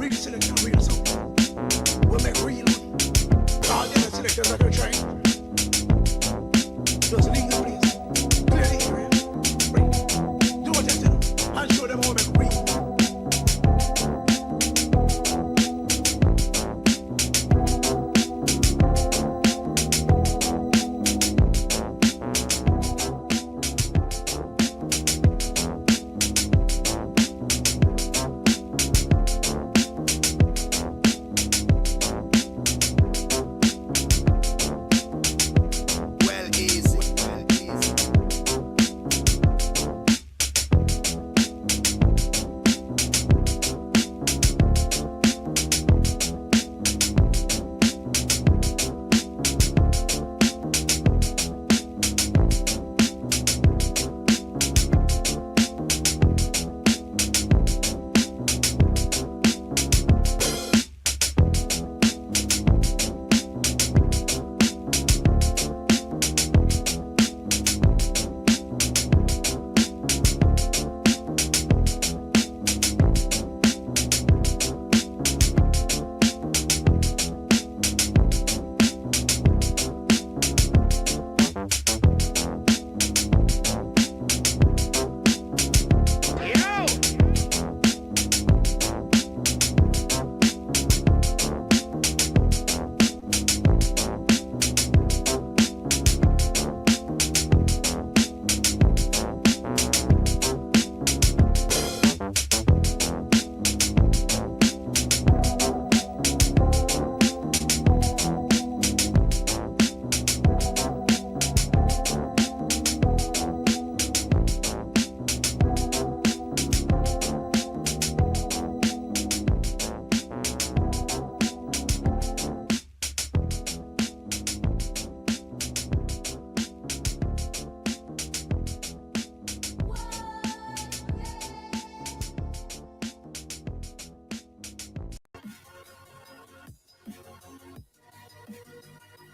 read select and read something. We'll make real. All the other selectors are going to try. Just leave the place. Clear the area. Read. Do what I tell them. And show them how we make real.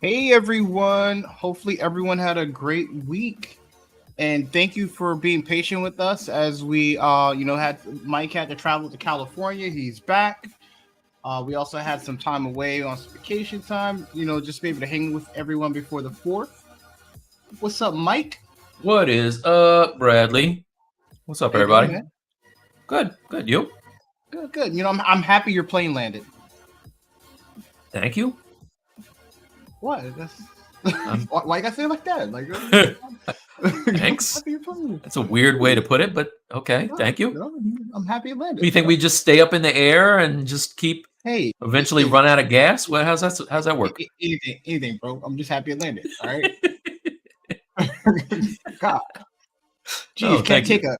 Hey everyone, hopefully everyone had a great week, and thank you for being patient with us as we had Mike had to travel to California. He's back. We also had some time away on some vacation time, just be able to hang with everyone before the 4th. What's up, Mike? What is up, Bradley? What's up, everybody? Hey, good. You? Good. I'm happy your plane landed. Thank you. What? Why you gotta say it like that? Like, thanks. That's a weird way to put it, but okay. Thank you. I'm happy it landed. Do you think we just stay up in the air and just keep? Eventually run out of gas? Well, how's that work? Anything, bro. I'm just happy it landed. All right. God. Jeez, can't take a.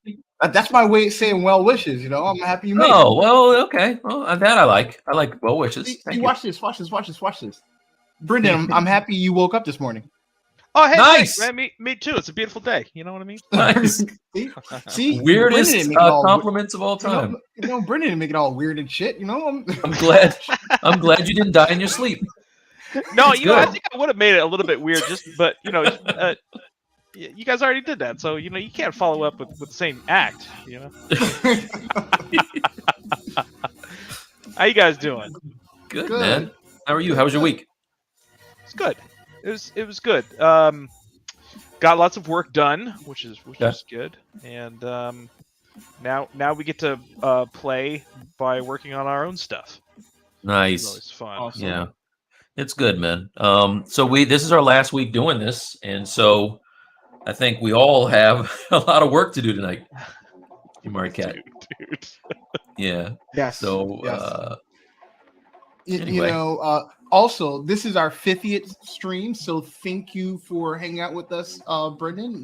That's my way of saying well wishes. I'm happy you made it. Oh well, okay. Well, that I like. I like well wishes. See, watch this. Brendon, I'm happy you woke up this morning. Oh, hey, nice. Thanks, man. Me too. It's a beautiful day. You know what I mean? Nice. See, weirdest compliments of all time. Brendon didn't make it all weird and shit. I'm glad. I'm glad you didn't die in your sleep. No, I think I would have made it a little bit weird, but you guys already did that, so you can't follow up with the same act. How you guys doing? Good, man. How are you? How was your week? It's good. It was good. Got lots of work done, which is good, and now we get to play by working on our own stuff. Nice. It's always fun. Awesome. Yeah, it's good, man. So this is our last week doing this, and so I think we all have a lot of work to do tonight. You Marty Cat. Dude. Yeah. Yes. So. Yes. Anyway. Also, this is our 50th stream, so thank you for hanging out with us, Brendon,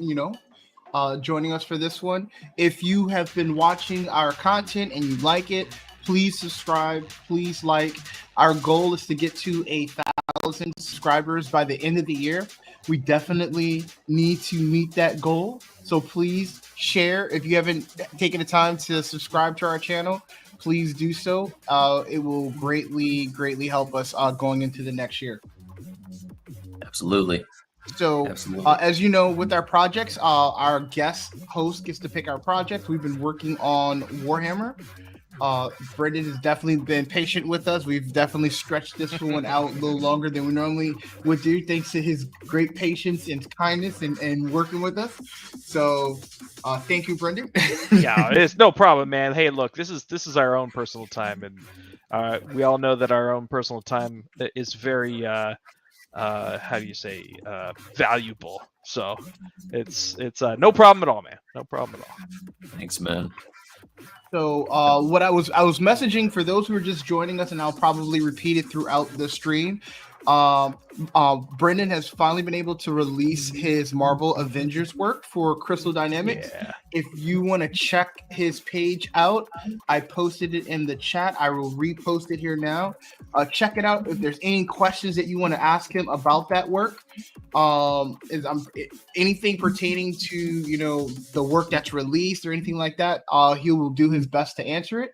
joining us for this one. If you have been watching our content and you like it, please subscribe, please like. Our goal is to get to 1,000 subscribers by the end of the year. We definitely need to meet that goal, so please share. If you haven't taken the time to subscribe to our channel, please do so. It will greatly help us going into the next year. Absolutely. So, as you know, with our projects, our guest host gets to pick our projects. We've been working on Warhammer Brendon has definitely been patient with us. We've definitely stretched this one out a little longer than we normally would do, thanks to his great patience and kindness and working with us. So, thank you, Brendon. Yeah, it's no problem, man. Hey, look, this is our own personal time, and we all know that our own personal time is very how do you say valuable. So it's no problem at all, man. No problem at all. Thanks, man. So what I was messaging for those who are just joining us, and I'll probably repeat it throughout the stream. Brendon has finally been able to release his Marvel Avengers work for Crystal Dynamics. Yeah. If you want to check his page out, I posted it in the chat. I will repost it here now. Check it out. If there's any questions that you want to ask him about that work, anything pertaining to the work that's released or anything like that, he will do his best to answer it.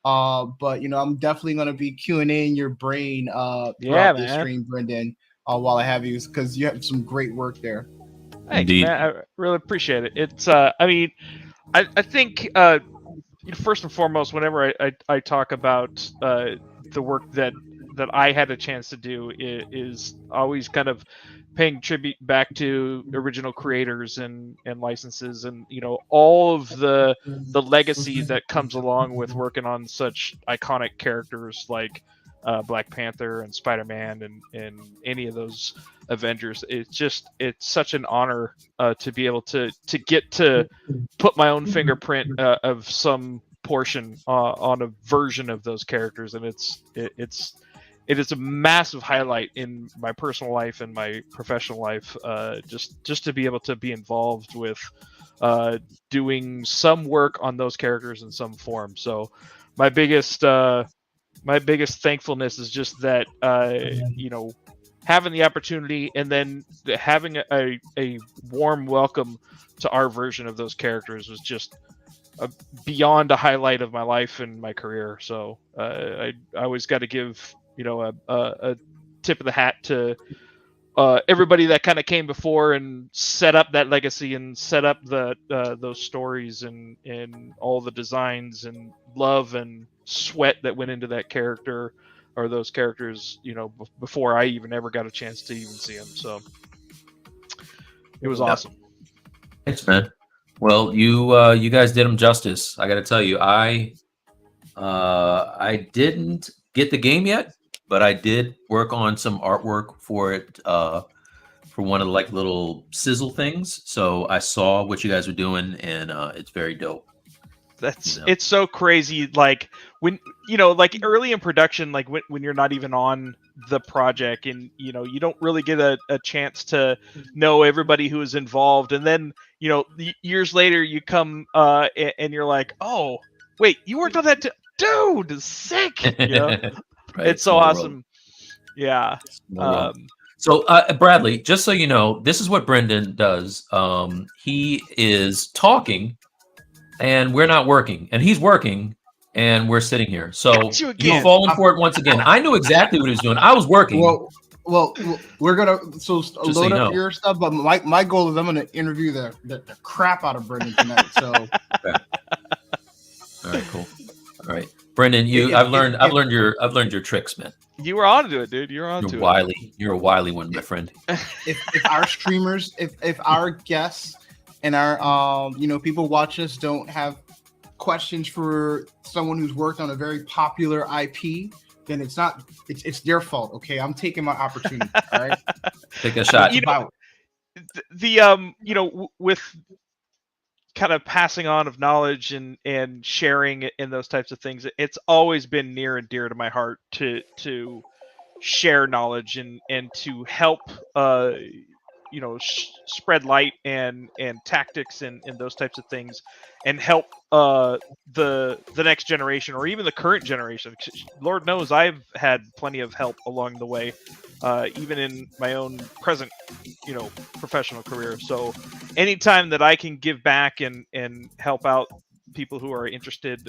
But I'm definitely gonna be Q&A-ing your brain throughout the stream, Brendon, while I have you, because you have some great work there. Thank you, man. I really appreciate it. It's I mean, I think first and foremost, whenever I talk about the work that I had a chance to do, is always kind of paying tribute back to original creators and licenses, and all of the legacy that comes along with working on such iconic characters like Black Panther and Spider-Man and any of those Avengers. It's such an honor to be able to get to put my own fingerprint of some portion on a version of those characters, and it is a massive highlight in my personal life and my professional life, just to be able to be involved with doing some work on those characters in some form. So my biggest thankfulness is just that having the opportunity and then having a warm welcome to our version of those characters was just beyond a highlight of my life and my career. So I always got to give a tip of the hat to everybody that kind of came before and set up that legacy and set up those stories and all the designs and love and sweat that went into that character or those characters, before I even ever got a chance to even see them. So it was awesome. Thanks, man. Well, you guys did them justice. I got to tell you, I didn't get the game yet, but I did work on some artwork for it, for one of the little sizzle things. So I saw what you guys were doing, and it's very dope. It's so crazy. Like when early in production, like when you're not even on the project, and you don't really get a chance to know everybody who is involved, and then years later you come and you're like, oh wait, you worked on that dude, sick. Right. It's so awesome. Yeah. So Bradley, just so you know, this is what Brendon does. He is talking and we're not working, and he's working and we're sitting here. So you've fallen for it once again. I knew exactly what he was doing. I was working. Well, we're gonna load up your stuff, but my goal is I'm gonna interview the crap out of Brendon tonight. So okay. All right, cool. All right, Brendon, I've learned your tricks, man. You were on to it, dude. You're on to wily. it. You're a wily one, my friend. If our streamers, if our guests and our people watching us don't have questions for someone who's worked on a very popular IP, then it's their fault. Okay, I'm taking my opportunity. All right, take a shot. With kind of passing on of knowledge and sharing in those types of things, it's always been near and dear to my heart to share knowledge and to help spread light and tactics and those types of things, and help the next generation or even the current generation. Lord knows I've had plenty of help along the way, even in my own present professional career. So anytime that I can give back and help out people who are interested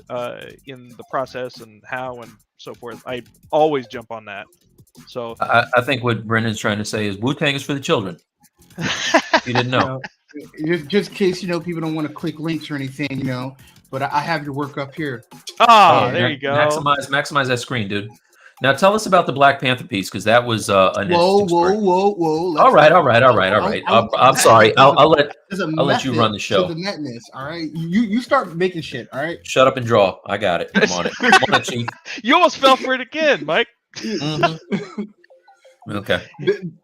in the process and how and so forth, I always jump on that. So I think what Brendon's trying to say is Wu-Tang is for the children. You didn't know. Just in case people don't want to click links or anything, but I have your work up here. Ah, there you go. Maximize that screen, dude. Now tell us about the Black Panther piece, because that was an interesting story. Whoa. All right. I'm sorry. I'll let you run the show. To the madness, all right. You start making shit, all right. Shut up and draw. I got it. I'm on it. Come on, Chief. You almost fell for it again, Mike. Mm-hmm. Okay.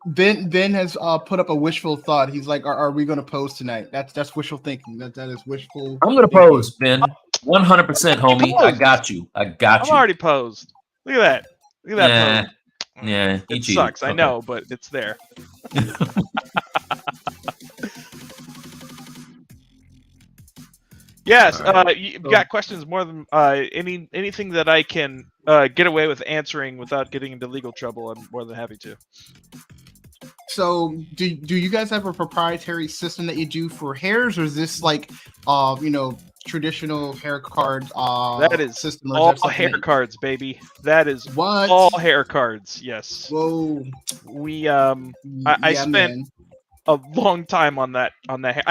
Ben has put up a wishful thought. He's like, "Are we going to pose tonight?" That's wishful thinking. That is wishful. I'm going to pose, Ben. 100%, homie. I got you. I'm already posed. Look at that. Look at that pose. Yeah, it sucks. I know, but it's there. Yes, you got questions more than anything that I can get away with answering without getting into legal trouble. I'm more than happy to. So, do you guys have a proprietary system that you do for hairs, or is this like, traditional hair card? That is system, all hair cards, baby. That is what? All hair cards. Yes. Whoa. We I spent a long time on that hair.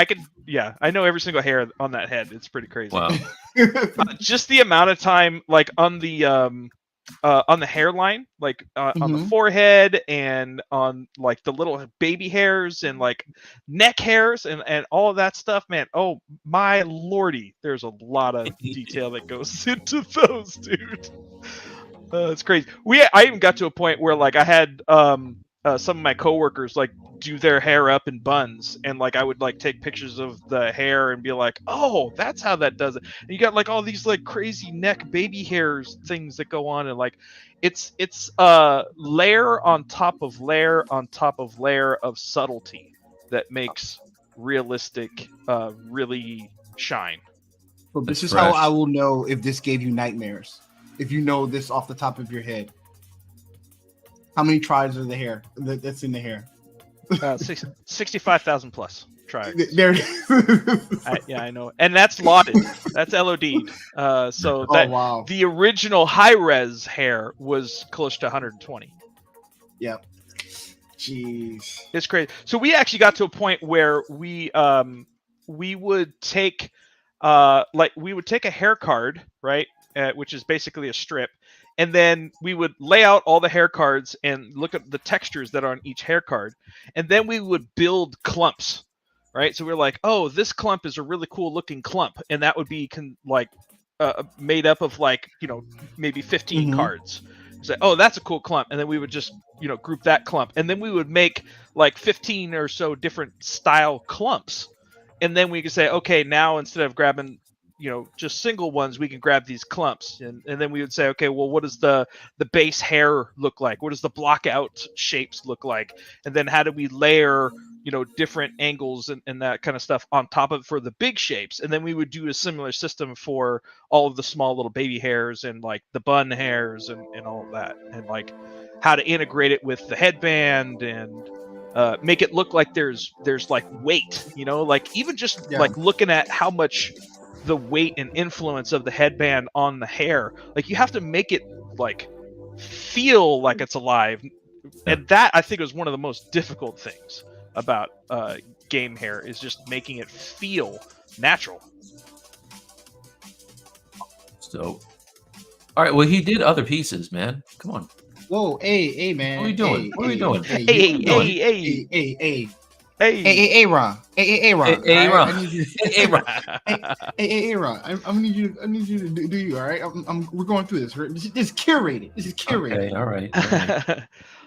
I know every single hair on that head. It's pretty crazy. Wow. Just the amount of time, like on the hairline, like on the forehead and on like the little baby hairs and like neck hairs and all of that stuff, man. Oh my lordy, there's a lot of detail that goes into those, dude. It's crazy. I even got to a point where like I had some of my coworkers like do their hair up in buns, and like I would like take pictures of the hair and be like, oh, that's how that does it. And you got like all these like crazy neck baby hairs things that go on, and like it's layer on top of layer on top of layer of subtlety that makes realistic really shine. Well, this is how I will know if this gave you nightmares. If you know this off the top of your head. How many tries are the hair that's in the hair? 65,000 plus tries. There. I know, and that's lauded. That's LOD'd. Wow. The original high res hair was close to 120. Yep. Jeez. It's crazy. So we actually got to a point where we would take a hair card, right, which is basically a strip. And then we would lay out all the hair cards and look at the textures that are on each hair card. And then we would build clumps, right? So we're like, oh, this clump is a really cool looking clump. And that would be made up of like, maybe 15 cards. Say, oh, that's a cool clump. And then we would just, group that clump. And then we would make like 15 or so different style clumps. And then we could say, okay, now instead of grabbing just single ones, we can grab these clumps, and then we would say, okay, well, what does the base hair look like? What does the block out shapes look like? And then how do we layer, different angles and that kind of stuff on top of it for the big shapes? And then we would do a similar system for all of the small little baby hairs and like the bun hairs and all of that, and like how to integrate it with the headband and make it look like there's like weight, like even just like looking at how much the weight and influence of the headband on the hair, like you have to make it like feel like it's alive, and that I think was one of the most difficult things about game hair, is just making it feel natural. So, all right, well, he did other pieces, man. Come on. Whoa, hey, man. What are we doing? What are we doing? Hey, Ron. Hey, Ron. Hey, Ron. I need you. Hey, Ron. I need you to do you. All right. We're going through this. This is curated. Okay, all right.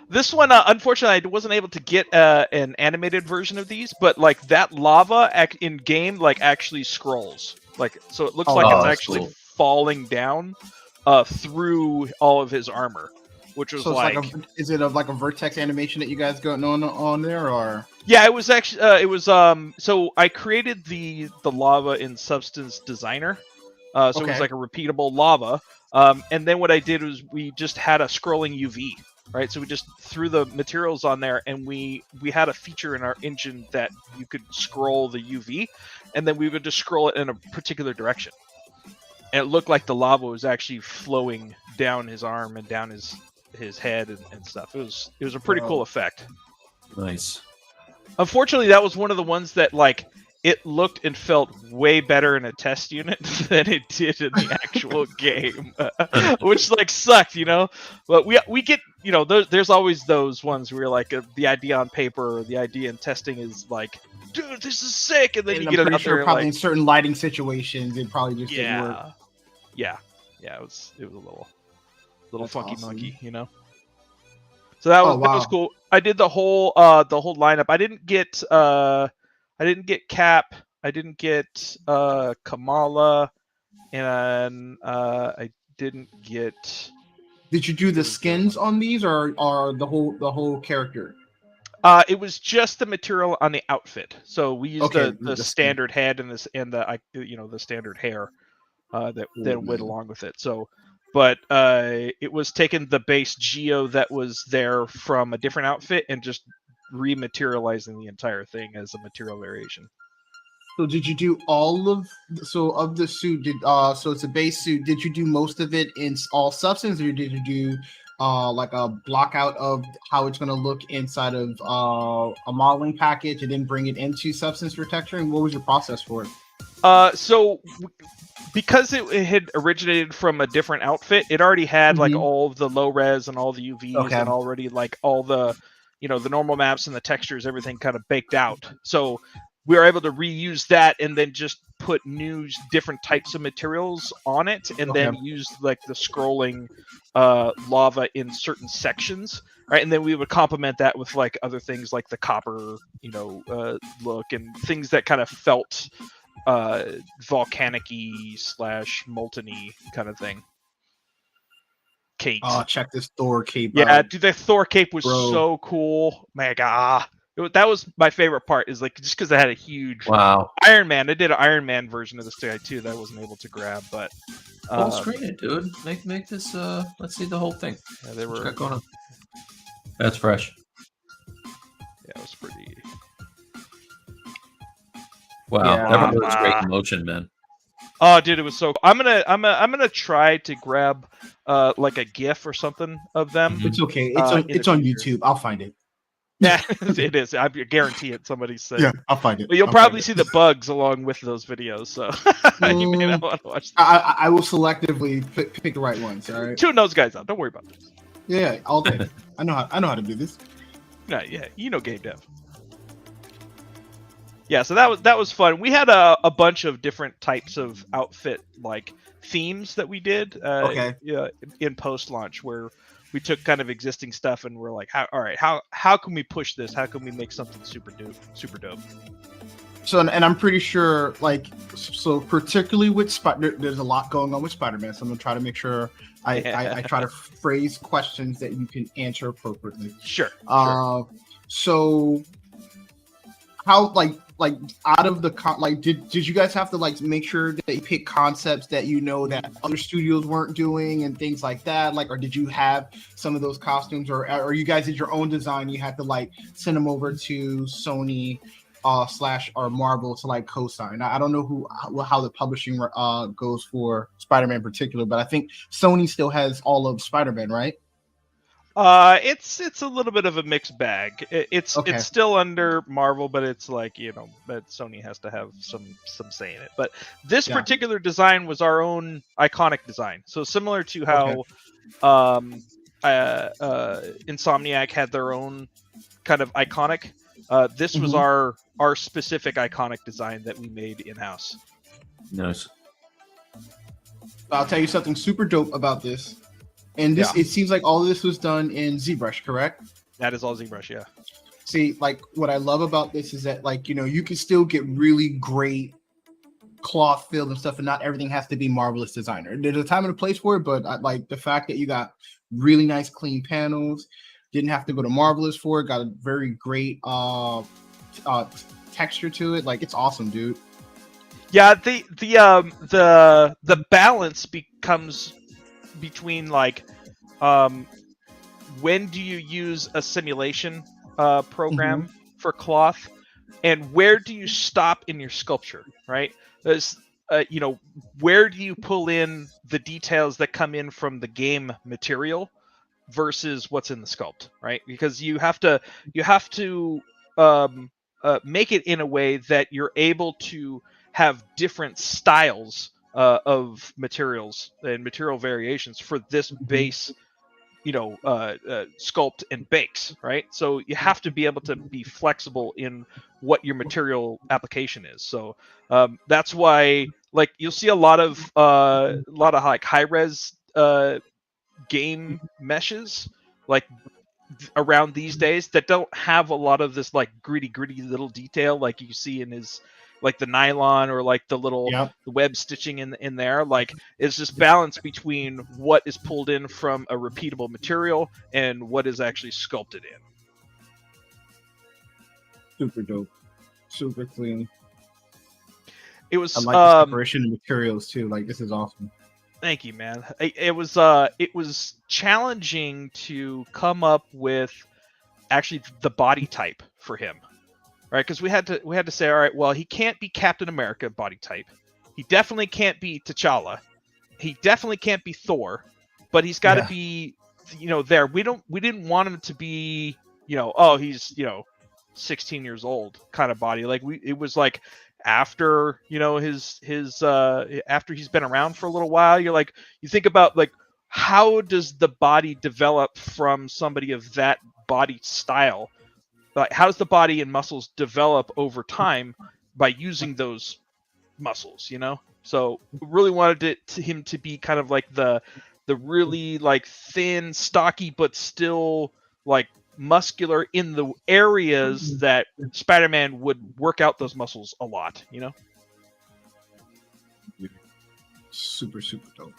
This one, unfortunately, I wasn't able to get an animated version of these, but like that lava in game, like actually scrolls. Like, so it looks like it's actually falling down through all of his armor. Which was is it like a vertex animation that you guys got on there, or? Yeah, it was actually so I created the lava in Substance Designer, so it was like a repeatable lava, and then what I did was we just had a scrolling UV, right? So we just threw the materials on there, and we had a feature in our engine that you could scroll the UV, and then we would just scroll it in a particular direction, and it looked like the lava was actually flowing down his arm and down his head and stuff. It was a pretty cool effect. Nice. Unfortunately, that was one of the ones that like it looked and felt way better in a test unit than it did in the actual game, which like sucked, you know. But we get, you know, there's always those ones where like the idea on paper or the idea in testing is like, dude, this is sick, and then And you I'm get it pretty out sure there probably like, in certain lighting situations, it probably just didn't work. yeah, it was a little That's funky awesome. monkey, you know. So that was Oh, that was wow. cool. I did the whole lineup. I didn't get Cap. I didn't get Kamala, and I didn't get. Did you do the skins on these, or the whole character? It was just the material on the outfit. So we used Okay, the the skin. standard head and the standard hair that then went along with it. So, but it was taking the base Geo that was there from a different outfit and just rematerializing the entire thing as a material variation. So did you do all of the suit? So it's a base suit. Did you do most of it in all substance, or did you do like a block out of how it's going to look inside of a modeling package and then bring it into substance for texturing? What was your process for it? So because it had originated from a different outfit, it already had like all of the low res and all the UVs and already like all the, you know, the normal maps and the textures, everything kind of baked out. So we were able to reuse that and then just put new different types of materials on it, and then use like the scrolling lava in certain sections, right? And then we would complement that with like other things like the copper, you know, look and things that kind of felt volcanic-y / molten-y kind of thing. Cape. Oh, check this Thor cape Yeah, out. dude, the Thor cape was so cool. My God. That was my favorite part, is like just because I had a huge Iron Man. I did an Iron Man version of this guy too that I wasn't able to grab, but full screen it, dude. Make this let's see the whole thing. Yeah, they were going on. That's fresh. Yeah, it was pretty. Wow, Yeah. that was great in motion, man. Oh, dude, it was so. I'm gonna try to grab like a GIF or something of them. It's okay. It's on YouTube. I'll find it. Yeah, it is. I guarantee it. Somebody said. Yeah, I'll find it. But you'll probably see the bugs along with those videos, so you may not want to watch them. I will selectively pick the right ones. All right. Tune those guys out. Don't worry about this. Yeah, I'll take it. I know how to do this. Yeah, you know game dev. Yeah, so that was fun. We had a bunch of different types of outfit like themes that we did in post launch, where we took kind of existing stuff and we're like, how can we push this? How can we make something super dope? So, and I'm pretty sure, like, so particularly with there's a lot going on with Spider-Man. So I'm gonna try to make sure I try to phrase questions that you can answer appropriately. Sure. So, how like out of the did you guys have to like make sure that you pick concepts that you know that other studios weren't doing and things like that, like, or did you have some of those costumes, or you guys did your own design, you had to like send them over to Sony / or Marvel to like co-sign? I don't know how the publishing goes for Spider-Man in particular, but I think Sony still has all of Spider-Man, right? It's a little bit of a mixed bag. It's still under Marvel, but it's like, you know, but Sony has to have some say in it. But this particular design was our own iconic design. So similar to how Insomniac had their own kind of iconic. This was our specific iconic design that we made in-house. Nice. I'll tell you something super dope about this. And this, it seems like all of this was done in ZBrush, correct? That is all ZBrush, yeah. See, like, what I love about this is that, like, you know, you can still get really great cloth feel and stuff, and not everything has to be Marvelous Designer. There's a time and a place for it, but I like the fact that you got really nice, clean panels. Didn't have to go to Marvelous for it. Got a very great texture to it. Like, it's awesome, dude. Yeah, the balance becomes between like when do you use a simulation program for cloth, and where do you stop in your sculpture, right? There's you know, where do you pull in the details that come in from the game material versus what's in the sculpt, right? Because you have to make it in a way that you're able to have different styles of materials and material variations for this base, sculpt and base, right? So you have to be able to be flexible in what your material application is. So that's why, like, you'll see a lot of like high res game meshes, like around these days, that don't have a lot of this like gritty little detail like you see in his, like the nylon or like the little the web stitching in there. Like, it's just balance between what is pulled in from a repeatable material and what is actually sculpted in. Super dope, super clean. It was. I like the separation of materials too. Like, this is awesome. Thank you, man. It was challenging to come up with actually the body type for him, right? Because we had to say, all right, well, he can't be Captain America body type. He definitely can't be T'Challa. He definitely can't be Thor. But he's got to be, there. We didn't want him to be, he's 16 years old kind of body. Like, it was like, after his after he's been around for a little while, you think about, like, how does the body develop from somebody of that body style? Like, how does the body and muscles develop over time by using those muscles? So really wanted him to be kind of like the really like thin, stocky, but still like muscular in the areas that Spider-Man would work out those muscles a lot, Super dope.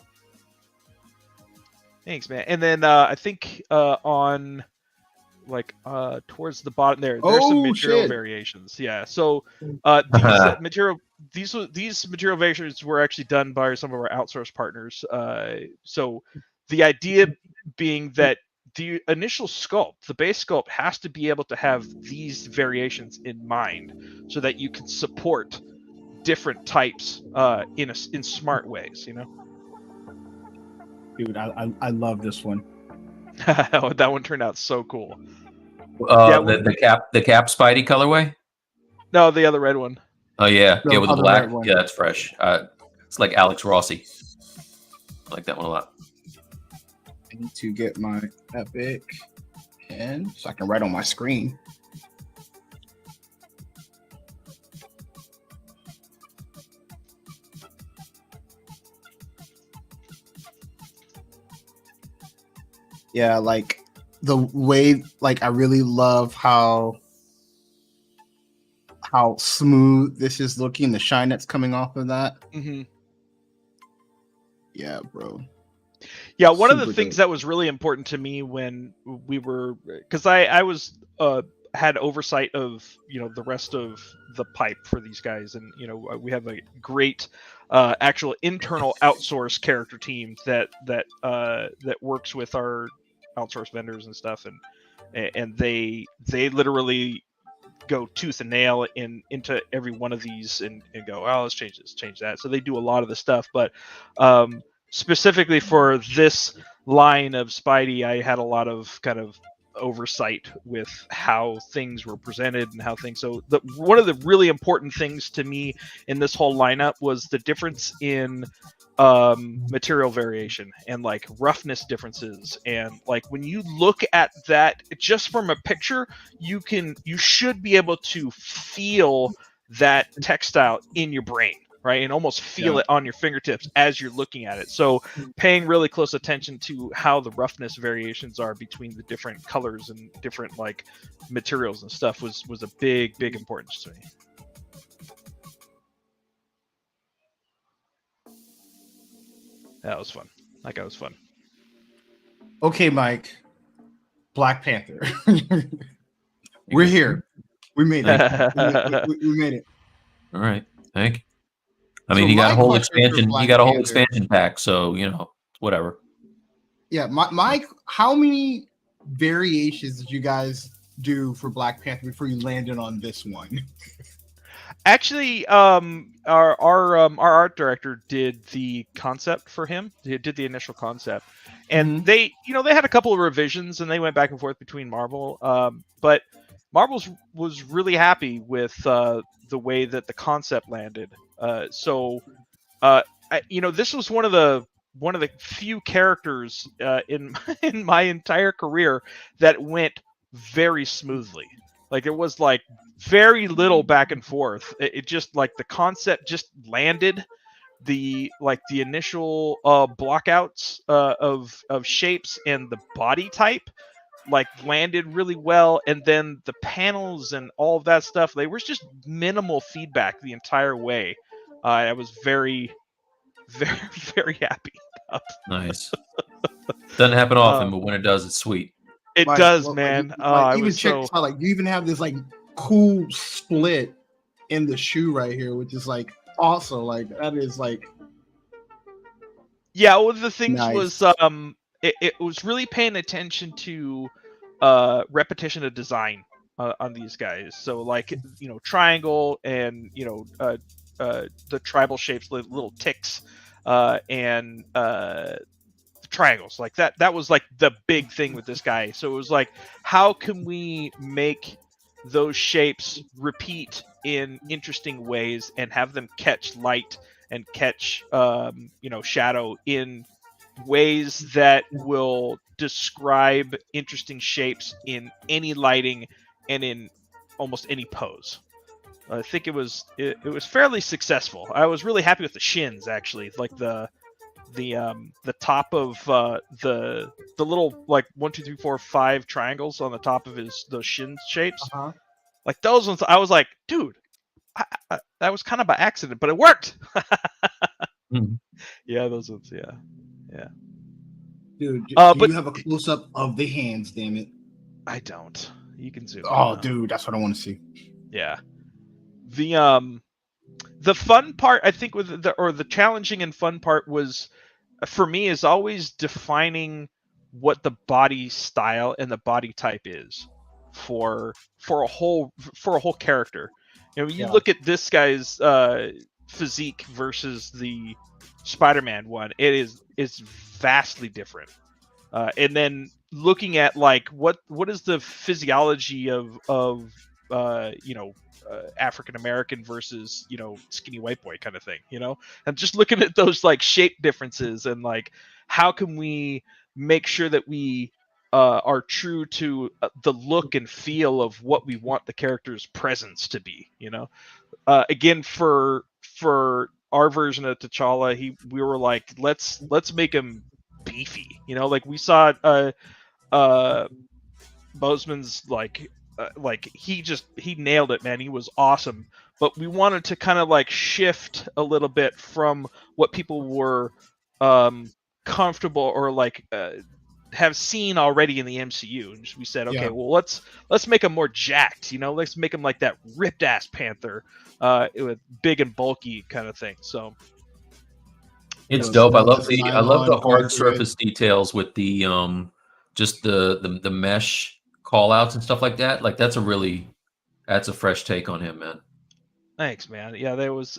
Thanks, man. And then I think on like towards the bottom there's some material variations. Yeah. So these material variations were actually done by some of our outsourced partners. So the idea being that the initial sculpt, the base sculpt, has to be able to have these variations in mind so that you can support different types in smart ways, Dude, I love this one. That one turned out so cool. The cap Spidey colorway? No, the other red one. Oh yeah, No, with the black. Yeah, that's fresh. It's like Alex Rossi. I like that one a lot. I need to get my Epic pen so I can write on my screen. Yeah, like the way, like, I really love how smooth this is looking, the shine that's coming off of that. Mm-hmm. Yeah, bro. Yeah, one of the things that was really important to me when we were, because I was had oversight of the rest of the pipe for these guys, and we have a great actual internal outsource character team that works with our outsource vendors and stuff, and they literally go tooth and nail into every one of these and go, oh, let's change this, change that. So they do a lot of the stuff, but specifically for this line of Spidey, I had a lot of kind of oversight with how things were presented and how things. So one of the really important things to me in this whole lineup was the difference in material variation and like roughness differences. And like when you look at that just from a picture, you should be able to feel that textile in your brain, right? And almost feel it on your fingertips as you're looking at it. So paying really close attention to how the roughness variations are between the different colors and different like materials and stuff was a big importance to me. That was fun. That guy was fun. Okay, Mike. Black Panther. We're here. We made it. we made it. All right. Thank you. I mean, he got a whole expansion. He got a whole expansion pack, so whatever. Yeah, Mike. How many variations did you guys do for Black Panther before you landed on this one? Actually, our art director did the concept for him. He did the initial concept, and they had a couple of revisions, and they went back and forth between Marvel. But Marbles was really happy with the way that the concept landed. This was one of the few characters in in my entire career that went very smoothly. Like it was like very little back and forth. It just like the concept just landed. The initial blockouts of shapes and the body type like landed really well, and then the panels and all of that stuff, they were just minimal feedback the entire way. I was very very happy about. Nice. Doesn't happen often, but when it does, it's sweet. It Like, does, well, man. even check this out. Like you even have this like cool split in the shoe right here, which is like also like that is like. Yeah, one of the things Nice. was it was really paying attention to repetition of design on these guys. So like triangle and the tribal shapes, the little ticks, and triangles like that. That was like the big thing with this guy. So it was like, how can we make those shapes repeat in interesting ways and have them catch light and catch shadow in ways that will describe interesting shapes in any lighting and in almost any pose. I think it was fairly successful. I was really happy with the shins, actually, like the top of the little like 1, 2, 3, 4, 5 triangles on the top of those shin shapes. Uh-huh. Like those ones, I was like, dude, that was kind of by accident, but it worked. Mhm. Yeah, those ones. Yeah. Dude, But you have a close up of the hands, damn it. I don't. You can zoom. Oh, in. dude, that's what I want to see. Yeah. The fun part, I think, with the challenging and fun part was, for me, is always defining what the body style and the body type is for a whole character. You look at this guy's physique versus the Spider-Man one, it's vastly different. And then looking at like what is the physiology of African American versus skinny white boy kind of thing, and just looking at those like shape differences and like how can we make sure that we are true to the look and feel of what we want the character's presence to be. Again, for our version of T'Challa, we were like, let's make him beefy. Like we saw Boseman's like he nailed it, man. He was awesome. But we wanted to kind of like shift a little bit from what people were comfortable or like have seen already in the MCU. And we said, okay, well let's make him more jacked. Let's make him like that ripped ass Panther, with big and bulky kind of thing. So it's dope. I love the hard surface details with the just the mesh call outs and stuff like that. Like that's a fresh take on him, man. Thanks, man. Yeah, it was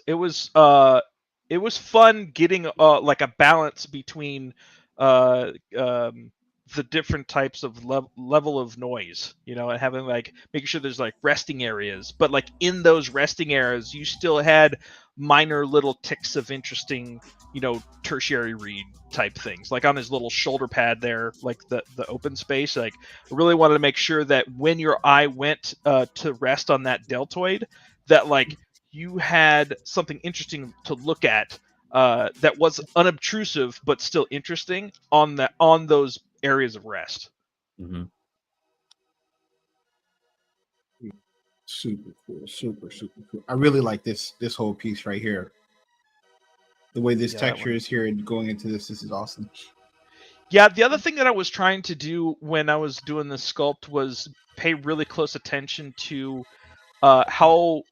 fun getting like a balance between the different types of level of noise, and having like making sure there's like resting areas, but like in those resting areas you still had minor little ticks of interesting tertiary read type things, like on his little shoulder pad there, like the open space. Like I really wanted to make sure that when your eye went to rest on that deltoid, that like you had something interesting to look at that was unobtrusive but still interesting on those areas of rest. Mm-hmm. Super cool, super cool. I really like this whole piece right here. The way this texture is here and going into this is awesome. Yeah, the other thing that I was trying to do when I was doing the sculpt was pay really close attention to how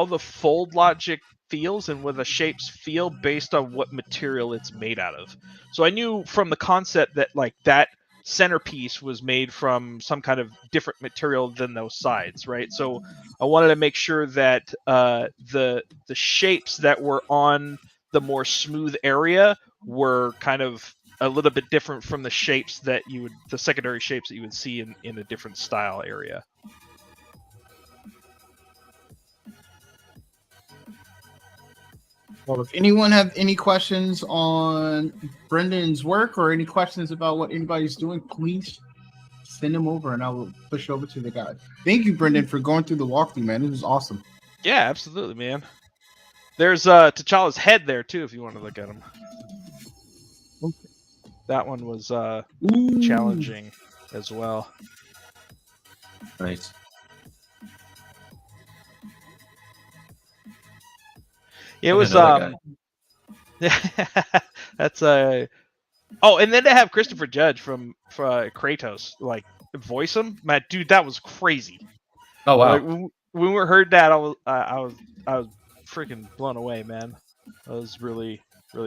the fold logic feels and what the shapes feel based on what material it's made out of. So I knew from the concept that like that centerpiece was made from some kind of different material than those sides, right? So I wanted to make sure that the shapes that were on the more smooth area were kind of a little bit different from the shapes that the secondary shapes that you would see in a different style area. Well, if anyone have any questions on Brendon's work or any questions about what anybody's doing, please send them over and I will push over to the guy. Thank you, Brendon, for going through the walkthrough, man. It was awesome. Yeah, absolutely, man. There's T'Challa's head there too, if you want to look at him. Okay. That one was Ooh. challenging as well. Nice. It And was another that's oh, and then to have Christopher Judge from Kratos like voice him, man, dude, that was crazy. Oh wow. Like, when we heard that, I was freaking blown away, man. That was really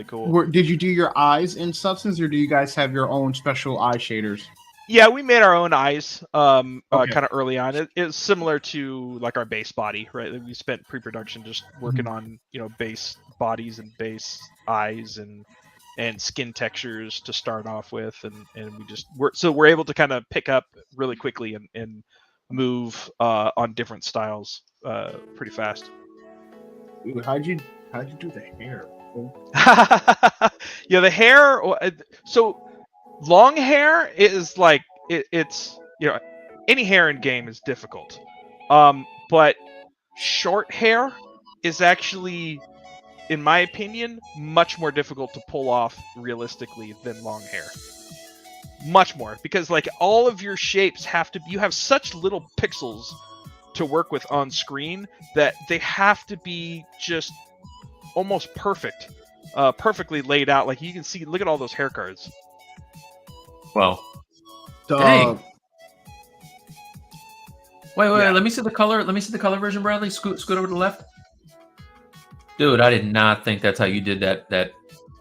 cool. Did you do your eyes in Substance, or do you guys have your own special eye shaders? Yeah, we made our own eyes Okay. kind of early on. It's similar to like our base body, right? We spent pre-production just working on, base bodies and base eyes and skin textures to start off with, and we're able to kind of pick up really quickly and move on different styles pretty fast. Dude, how'd you do the hair? Yeah, the hair. So long hair is like it's any hair in game is difficult, but short hair is actually, in my opinion, much more difficult to pull off realistically than long hair. Much more, because like all of your shapes you have such little pixels to work with on screen that they have to be just almost perfect, perfectly laid out. Like you can see, look at all those hair cards. Wow. Dang. Dang. Wait, Yeah. let me see the color. Let me see the color version, Bradley. Scoot over to the left. Dude, I did not think that's how you did that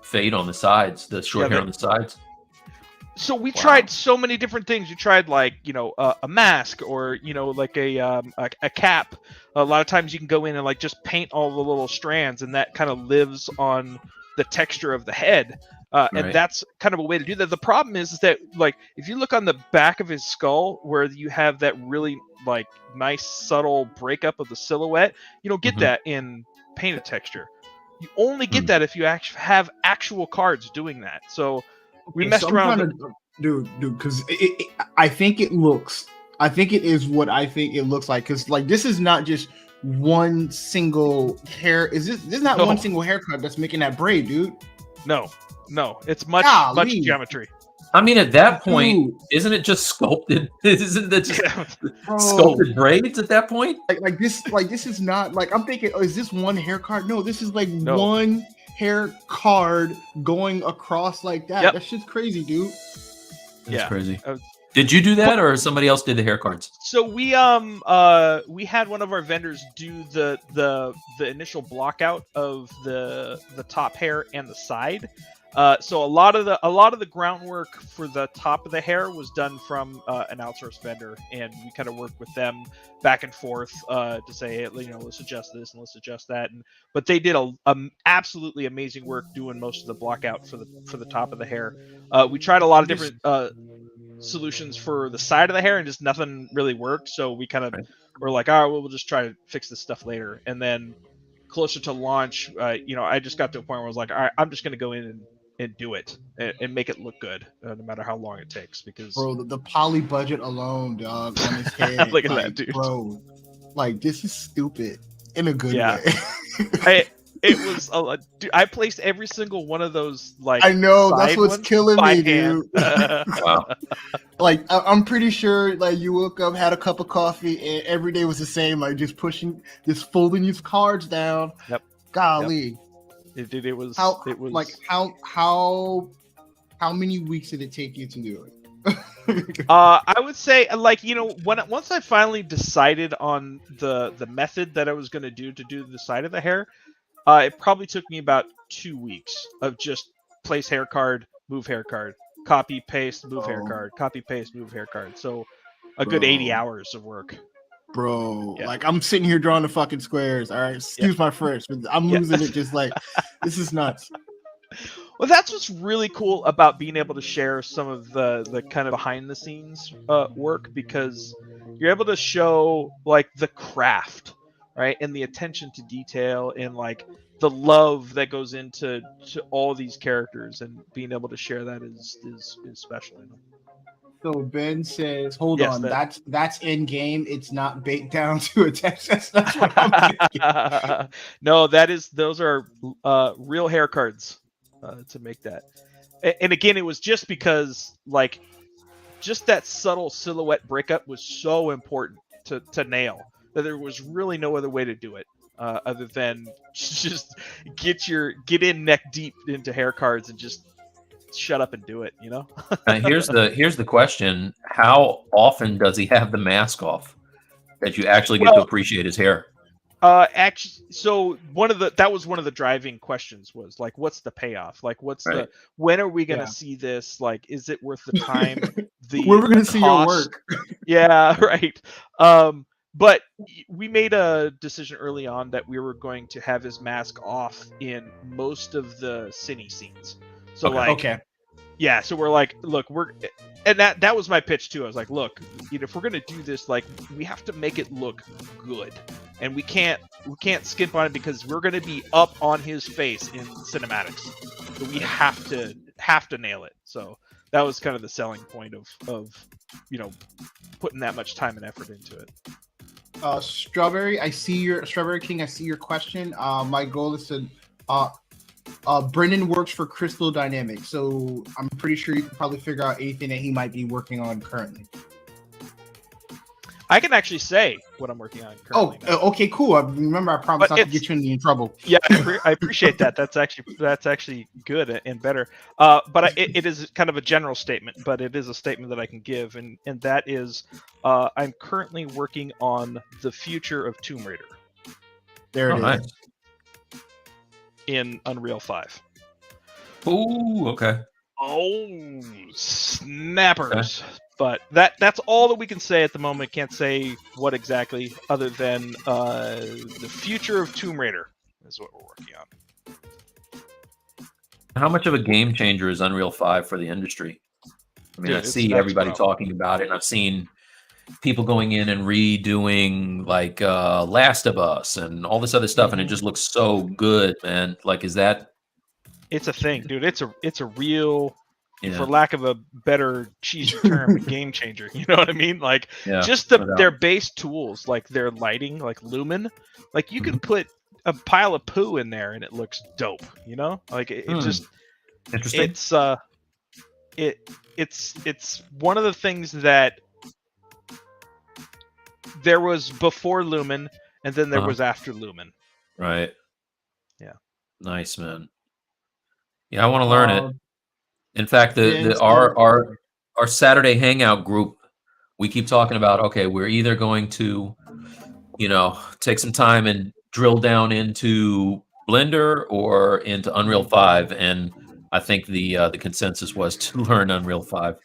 fade on the sides, the short hair on the sides. So we tried so many different things. We tried like a mask or like a cap. A lot of times you can go in and like just paint all the little strands, and that kind of lives on the texture of the head. And that's kind of a way to do that. The problem is that like if you look on the back of his skull where you have that really like nice subtle breakup of the silhouette, you don't get that in painted texture. You only get that if you have actual cards doing that. So we messed around. Dude, because I think it is what I think it looks like. Because like this is not just one single hair. This is not one single haircut that's making that braid, dude. No, it's much geometry. I mean, at that point, isn't it just sculpted? Isn't that just sculpted braids at that point? Like this is not like I'm thinking. Oh, is this one hair card? No, this is like one hair card going across like that. Yep. That shit's crazy, dude. That's crazy. Did you do that, or somebody else did the hair cards? So we had one of our vendors do the initial block out of the top hair and the side. So a lot of the groundwork for the top of the hair was done from an outsourced vendor, and we kind of worked with them back and forth to say, let's adjust this and let's adjust that. But they did a absolutely amazing work doing most of the block out for the top of the hair. We tried a lot of different solutions for the side of the hair, and just nothing really worked. So we kind of were like, all right, well, we'll just try to fix this stuff later. And then closer to launch, I just got to a point where I was like, all right, I'm just going to go in and do it and make it look good, no matter how long it takes. Because the poly budget alone, dog, on his head. Look at that, dude. Bro, like this is stupid in a good way. It was dude, I placed every single one of those like I know that's what's killing me, dude. Wow. Like I'm pretty sure like you woke up, had a cup of coffee, and every day was the same, like just folding these cards down. Yep. Golly. Yep. It was like how many weeks did it take you to do it? I would say like once I finally decided on the method that I was going to do the side of the hair, it probably took me about 2 weeks of just place hair card, move hair card, copy paste, move hair card, copy paste, move hair card. So a good 80 hours of work. Bro, like I'm sitting here drawing the fucking squares. All right, excuse my French, but I'm losing it. Just like this is nuts. Well, that's what's really cool about being able to share some of the kind of behind the scenes work, because you're able to show like the craft, right, and the attention to detail and like the love that goes into all these characters, and being able to share that is special. You know? So Ben says, "Hold Yes, on, that's in game. It's not baked down to a text." That's what I'm thinking. No, those are real hair cards to make that. And again, it was just because like just that subtle silhouette breakup was so important to nail that there was really no other way to do it other than just get in neck deep into hair cards and just shut up and do it, you know. Here's the question: how often does he have the mask off that you actually get to appreciate his hair? Actually, so that was one of the driving questions was like, what's the payoff? Like, when are we going to see this? Like, is it worth the time? We're going to see your work. Yeah, right. But we made a decision early on that we were going to have his mask off in most of the cine scenes. So yeah, so we're like, look, and that was my pitch too. I was like, look, if we're gonna do this, like, we have to make it look good, and we can't skimp on it because we're gonna be up on his face in cinematics. So we have to nail it. So that was kind of the selling point of putting that much time and effort into it. Strawberry King. I see your question. My goal is to. Brendon works for Crystal Dynamics, so I'm pretty sure you can probably figure out anything that he might be working on currently. I can actually say what I'm working on currently. Okay, cool. I promised not to get you in trouble. Yeah, I appreciate that. That's actually good and better. But it is kind of a general statement, but it is a statement that I can give, and that is, I'm currently working on the future of Tomb Raider. There it is. Nice. In Unreal 5. Ooh, okay. Oh, snappers. Okay. But that's all that we can say at the moment. Can't say what exactly, other than the future of Tomb Raider is what we're working on. How much of a game changer is Unreal 5 for the industry? I mean, I see everybody talking about it, and I've seen people going in and redoing like Last of Us and all this other stuff, and it just looks so good, man. Like, is that? It's a thing, dude. It's a real, for lack of a better cheesy term, game changer. You know what I mean? Like, just their base tools, like their lighting, like Lumen. Like, you can put a pile of poo in there and it looks dope. You know, like it just interesting. It's one of the things that. There was before Lumen, and then there was after Lumen. Right. Yeah. Nice, man. Yeah, I want to learn it. In fact, our Saturday hangout group, we keep talking about, okay, we're either going to, take some time and drill down into Blender or into Unreal 5, and I think the consensus was to learn Unreal 5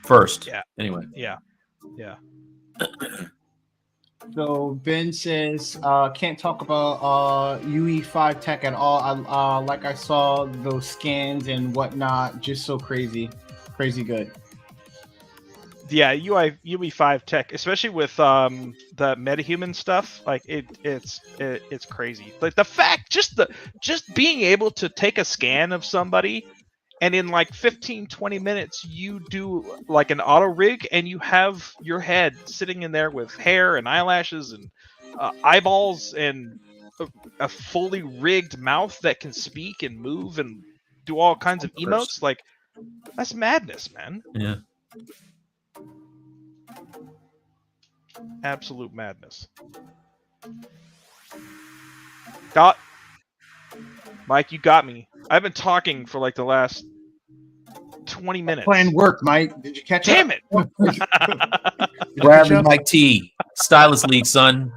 first. Yeah. Anyway. Yeah. Yeah. So Ben says, can't talk about UE5 tech at all. Like I saw those scans and whatnot, just so crazy good. Yeah, UE5 tech, especially with the metahuman stuff, like it's crazy. Like the fact, just being able to take a scan of somebody. And in like 15-20 minutes, you do like an auto rig, and you have your head sitting in there with hair and eyelashes and eyeballs and a fully rigged mouth that can speak and move and do all kinds of emotes. Like, that's madness, man. Yeah. Absolute madness. Mike, you got me. I've been talking for like the last 20 minutes. Plan work, Mike. Did you catch Damn up? it. Grab me, Mike T. Stylus League, son.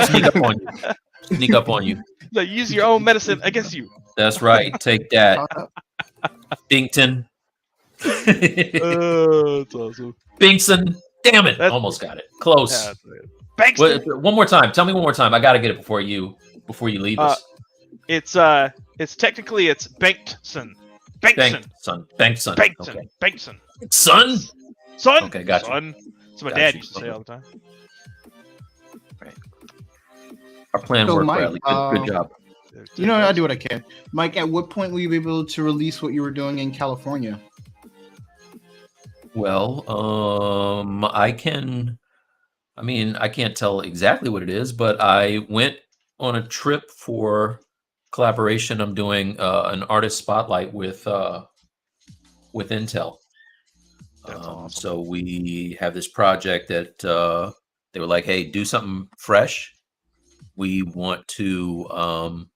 Sneak up on you. So use your own medicine against you. That's right. Take that. Bengtson. That's awesome. Bengtson. Damn it. Almost got it. Close. Yeah, one more time. Tell me one more time. I got to get it before you leave us. It's technically it's Bengtson. Bengtson. Okay. Bengtson. Son? Okay, gotcha. Son. That's what my dad used to say all the time. Right. Our plan So, worked, Mike, Bradley. Good job. You know, I do what I can. Mike, at what point will you be able to release what you were doing in California? Well, I can. I mean, I can't tell exactly what it is, but I went on a trip for collaboration. I'm doing an artist spotlight with Intel. That's awesome. So we have this project that they were like, "Hey, do something fresh. We want to,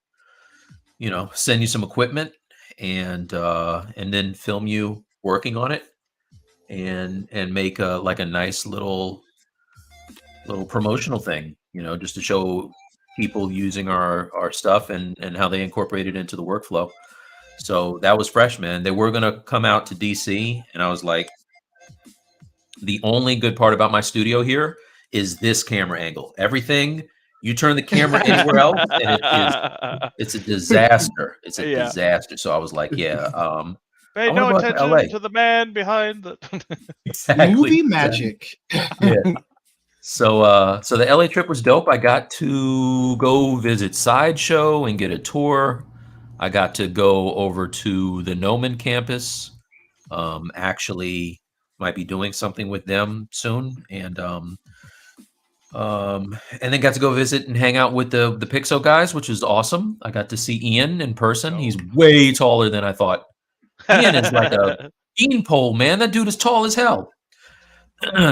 send you some equipment and then film you working on it, and make a nice little promotional thing, just to show people using our stuff and how they incorporate it into the workflow." So that was fresh, man. They were gonna come out to DC, and I was like, the only good part about my studio here is this camera angle. Everything, you turn the camera anywhere else, and it's a disaster. It's a disaster. So I was like, yeah, Pay I no wanna go out to LA. attention to the man behind the. Exactly. Movie magic. Yeah. So the LA trip was dope. I got to go visit Sideshow and get a tour. I got to go over to the Noman campus. Actually, might be doing something with them soon, and then got to go visit and hang out with the Pixo guys, which was awesome. I got to see Ian in person. Oh. He's way taller than I thought. Ian is like a beanpole, man. That dude is tall as hell.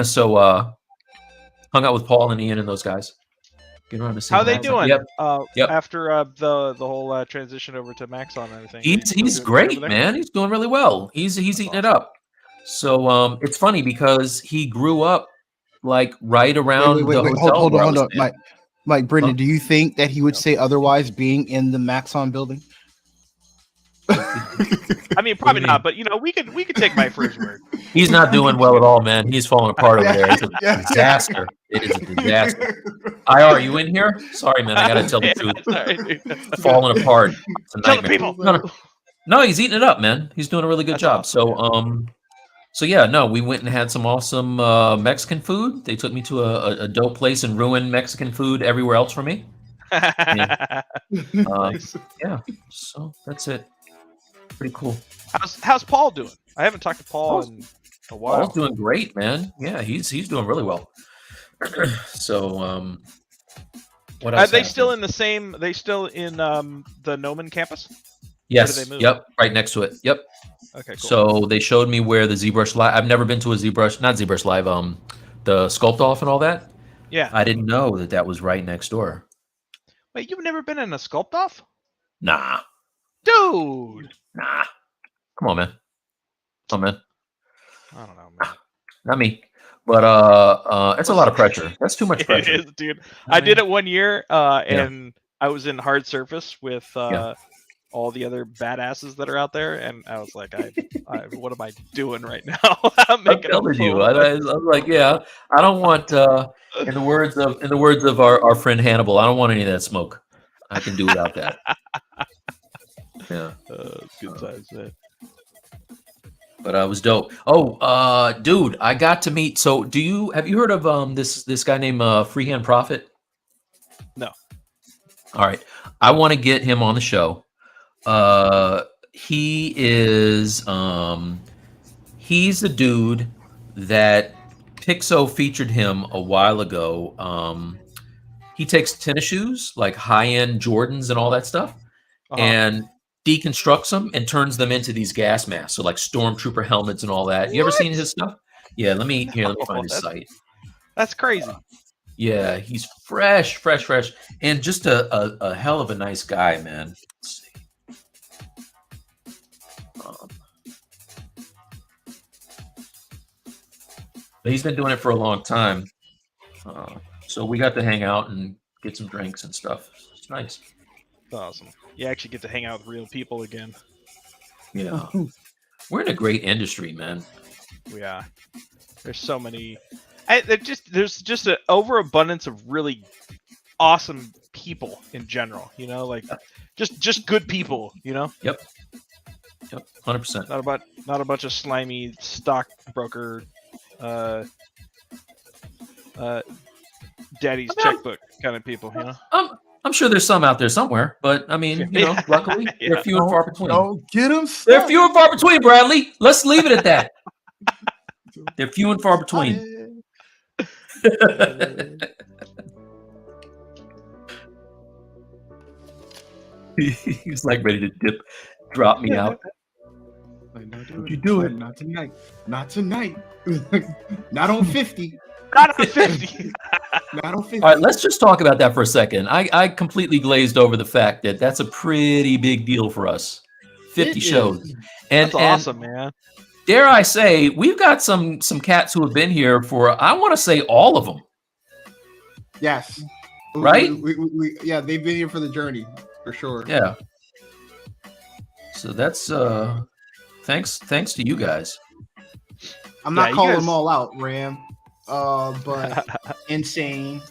So hung out with Paul and Ian and those guys. Get around to see How they doing? Yep. Yep. After the whole transition over to Maxon and everything. He's great, man. He's doing really well. He's eating it up. So it's funny because he grew up like right around Wait, the hotel. hold where I on. was staying. Mike, Brendon, do you think that he would say otherwise being in the Maxon building? I mean, probably not, but we could take Mike for his word. He's not doing well at all, man. He's falling apart over there. It's a disaster. It is a disaster. IR, you in here? Sorry, man. I gotta tell the truth. Sorry. Falling apart. It's a Tell the nightmare. people. No, he's eating it up, man. He's doing a really good job. Awesome. So yeah, no, we went and had some awesome Mexican food. They took me to a dope place and ruined Mexican food everywhere else for me. Nice. Yeah, so that's it. Pretty cool. How's Paul doing? I haven't talked to Paul in a while. Paul's doing great, man. Yeah, he's doing really well. So what else? Are they still in the same? They still in the Noman campus? Yes. Did they move? Yep. Right next to it. Yep. Okay. Cool. So they showed me where the ZBrush Live. I've never been to a ZBrush, not ZBrush Live. The Sculpt Off and all that. Yeah. I didn't know that was right next door. Wait, you've never been in a Sculpt Off? Nah. Dude. Nah. Come on, man. Come on, man. I don't know, man. Not me. But it's a lot of pressure. That's too much pressure. It is, dude. I did it one year, and I was in hard surface with all the other badasses that are out there, and I was like, what am I doing right now? I'm making I was like, yeah, I don't want. In the words of our friend Hannibal, I don't want any of that smoke. I can do without that. Yeah, good times, man. But I was dope. Oh, dude, I got to meet. So, have you heard of this guy named Freehand Prophet? No. All right, I want to get him on the show. He is he's the dude that Pixo featured him a while ago. He takes tennis shoes, like high-end Jordans and all that stuff, and deconstructs them and turns them into these gas masks, so like stormtrooper helmets and all that. You ever seen his stuff? Yeah, let me find his site. That's crazy. Yeah, he's fresh, and just a hell of a nice guy, man. Let's see. But he's been doing it for a long time, so we got to hang out and get some drinks and stuff. It's nice. Awesome. You actually get to hang out with real people again. Yeah. We're in a great industry, man. We are. There's so many. There's just an overabundance of really awesome people in general. Like just good people. Yep. 100%. Not a bunch of slimy stockbroker, daddy's checkbook kind of people. I'm sure there's some out there somewhere, but I mean, luckily they're few and far between. Oh, get them. They're few and far between, Bradley. Let's leave it at that. They're few and far between. He's like ready to drop me out. What you doing? Not tonight. Not tonight. Not on 50. Not on 50. Not on 50. All right, let's just talk about that for a second. I completely glazed over the fact that that's a pretty big deal for us. 50 shows. And that's awesome, man. Dare I say, we've got some cats who have been here for, I want to say, all of them. Yes. Right? Yeah, they've been here for the journey, for sure. Yeah. So that's thanks to you guys. I'm not calling them all out, Ram. But insane.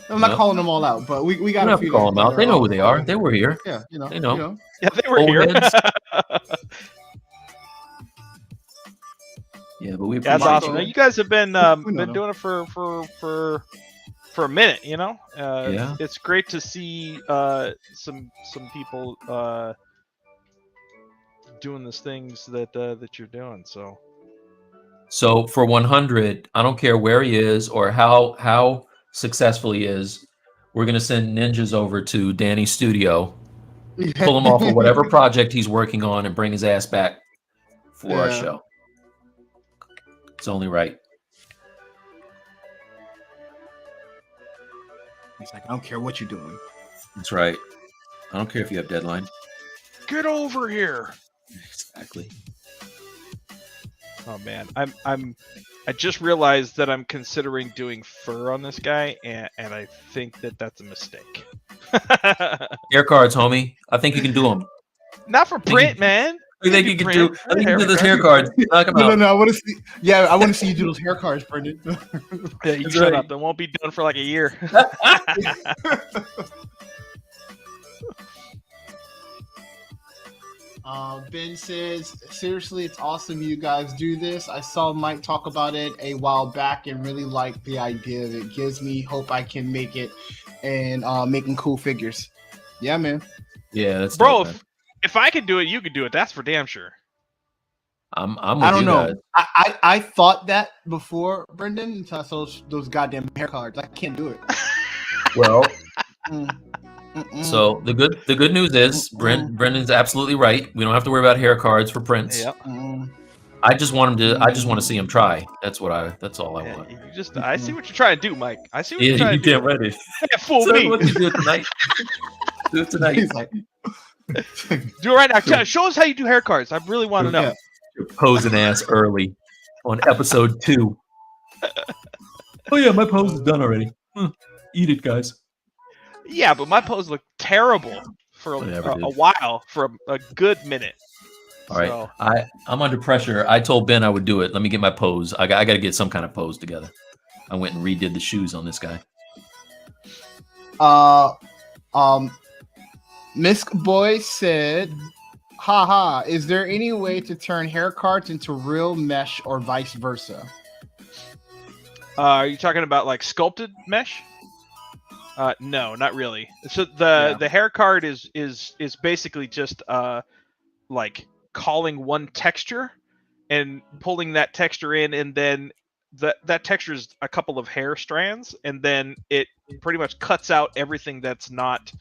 I'm not calling them all out, but we got to call them out. They know who they are. They were here. Yeah, they know. Yeah, they were here. Yeah, but we. That's awesome. Now, you guys have been doing it for a minute. Yeah. It's great to see some people doing these things that you're doing. So for 100, I don't care where he is or how successful he is, we're gonna send ninjas over to Danny's studio, pull him off of whatever project he's working on, and bring his ass back for our show. It's only right. He's like, I don't care what you're doing. That's right. I don't care if you have deadline. Get over here. Exactly. Oh man, I just realized that I'm considering doing fur on this guy, and I think that's a mistake. Hair cards, homie. I think you can do them. Not for print, man. I think you can do. I think you can do those hair cards. Knock them out. No. I want to see. Yeah, I want to see you do those hair cards, Brendon. Yeah, you shut up. That won't be done for like a year. Ben says, seriously, it's awesome you guys do this. I saw Mike talk about it a while back and really like the idea. It gives me hope I can make it and making cool figures. Yeah, man. Yeah, that's bro. If I could do it, you could do it. That's for damn sure. I'm with I don't you know. guys. I thought that before, Brendon, until I saw those goddamn hair cards. I can't do it. Well, so the good news is Brendon's absolutely right. We don't have to worry about hair cards for prints. Yep. I just want to see him try. That's all I want. I see what you're trying to do, Mike. I see what you're trying to do. Damn right. You can't fool me. What you do it tonight? Do it tonight. He's like, do it right now. Show us how you do hair cards. I really want to know. Yeah. You're posing ass early on episode 2. Oh yeah, my pose is done already. Eat it, guys. Yeah, but my pose looked terrible for a while, for a good minute. All right, I'm under pressure. I told Ben I would do it. Let me get my pose. I got to get some kind of pose together. I went and redid the shoes on this guy. Misk Boy said, haha, is there any way to turn hair cards into real mesh or vice versa? Are you talking about like sculpted mesh? No, not really. So the hair card is basically just like calling one texture and pulling that texture in, and then that texture is a couple of hair strands, and then it pretty much cuts out everything that's not.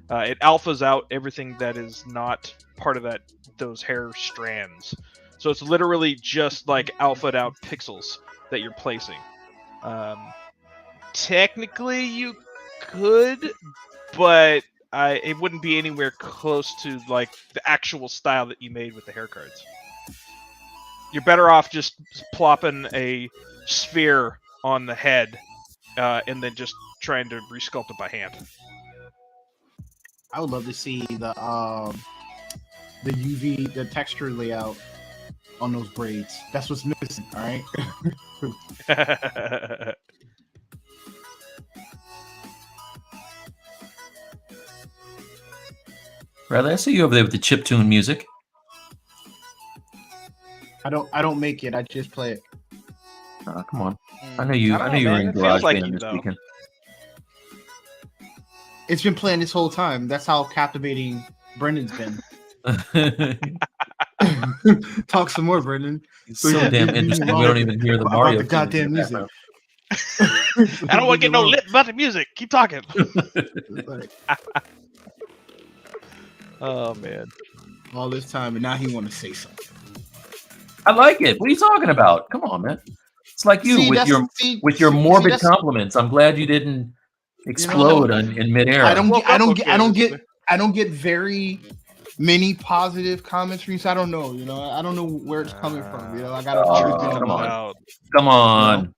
It alphas out everything that is not part of those hair strands. So it's literally just like alphaed out pixels that you're placing. Technically, you could, but it wouldn't be anywhere close to like the actual style that you made with the hair cards. You're better off just plopping a sphere on the head and then just trying to resculpt it by hand. I would love to see the UV, the texture layout on those braids. That's what's missing, all right? Bradley, I see you over there with the chiptune music. I don't make it. I just play it. Oh, come on. I know you were in It feels like GarageBand you, this though. weekend. It's been playing this whole time. That's how captivating Brendon's been. Talk some more, Brendon. He's so damn interesting. We don't even hear the About Mario the goddamn tunes in music. I don't want to get no lip about the music. Keep talking. Like, Oh man. all this time, and now he want to say something. I like it. What are you talking about? Come on, man. It's like you See, with your morbid that's- compliments. I'm glad you didn't explode in midair. I don't get Okay. very many positive comments from you. So I don't know. You know, I don't know where it's coming from. You know, I gotta come on. Out. Come on.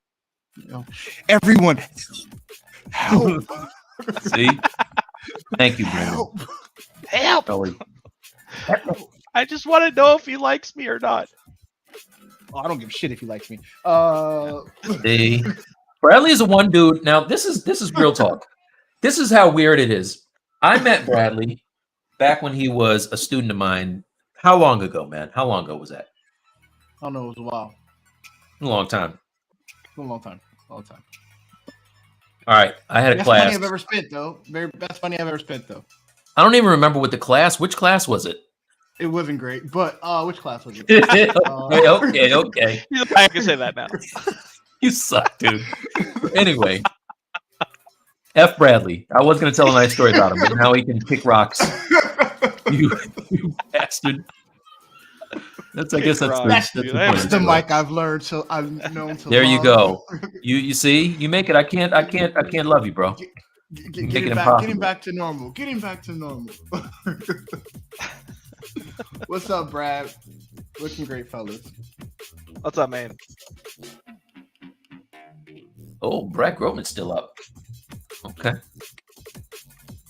You know, everyone, help! See? Thank you, Brandon. Help! Help! Really. I just want to know if he likes me or not. Oh, I don't give a shit if he likes me. See? Bradley is the one dude. Now, this is real talk. This is how weird it is. I met Bradley back when he was a student of mine. How long ago, man? How long ago was that? I don't know. It was a while. A long time. A long time. Long time. All right. I had a Best money class. I've ever spent, though. Very best money I've ever spent, though. I don't even remember what the class. Which class was it? It wasn't great, but which class was it? okay. I can say that now. You suck, dude. Anyway, F. Bradley. I was going to tell a nice story about him, but now he can kick rocks. You bastard. I guess that's rocks, the dude. point of That's the the story. mic I've learned. So I've known to. There you love. go. You see, you make it. I can't love you, bro. Get Make it him back. impossible. Get him back to normal. Get him back to normal. What's up, Brad? Looking great, fellas. What's up, man? Oh, Brad Groman's still up. Okay,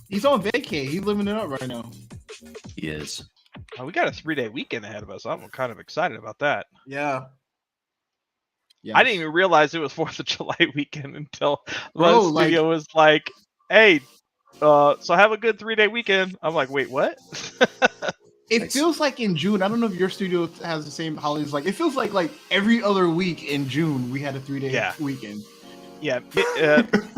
He's on vacay. He's living it up right now. he is. Oh, we got a 3-day weekend ahead of us. I'm kind of excited about that. Yeah. Yeah. I didn't even realize it was 4th of July weekend until Bro, the studio was like, "Hey, so have a good 3-day weekend." I'm like, "Wait, what?" It feels like in June. I don't know if your studio has the same holidays. Like it feels like every other week in June we had a 3-day weekend. Yeah,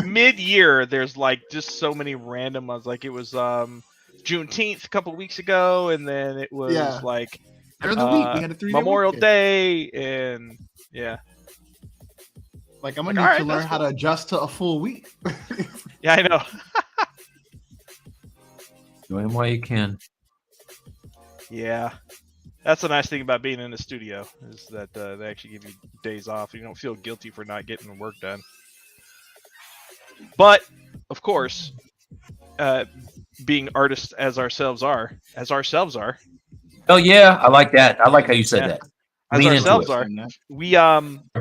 mid-year there's like just so many random ones. Like it was Juneteenth a couple weeks ago, and then it was like every other week we had a 3-day Memorial weekend. Day, and Like I'm gonna need to learn how to adjust to a full week. yeah, I know. Enjoy him while you can. Yeah, that's the nice thing about being in the studio is that they actually give you days off. You don't feel guilty for not getting the work done. But of course, being artists as ourselves are. Oh yeah, I like that. I like how you said that. As Lean into ourselves it. are, we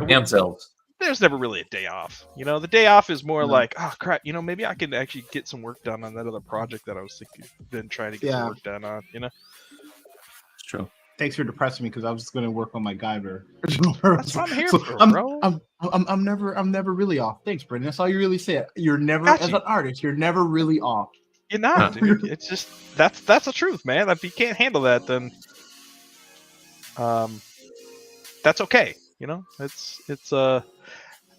Damn selves. there's never really a day off. You know, the day off is more like, oh crap, you know, maybe I can actually get some work done on that other project that I was been trying to get some work done on. You know, It's true. Thanks for depressing me because I was just gonna work on my Guyver. that's what I'm here for, bro. I'm never really off. Thanks, Brendon. That's all you really said. You're never as an artist. You're never really off. You're not, dude. It's just that's the truth, man. If you can't handle that, then that's okay. You know, it's Would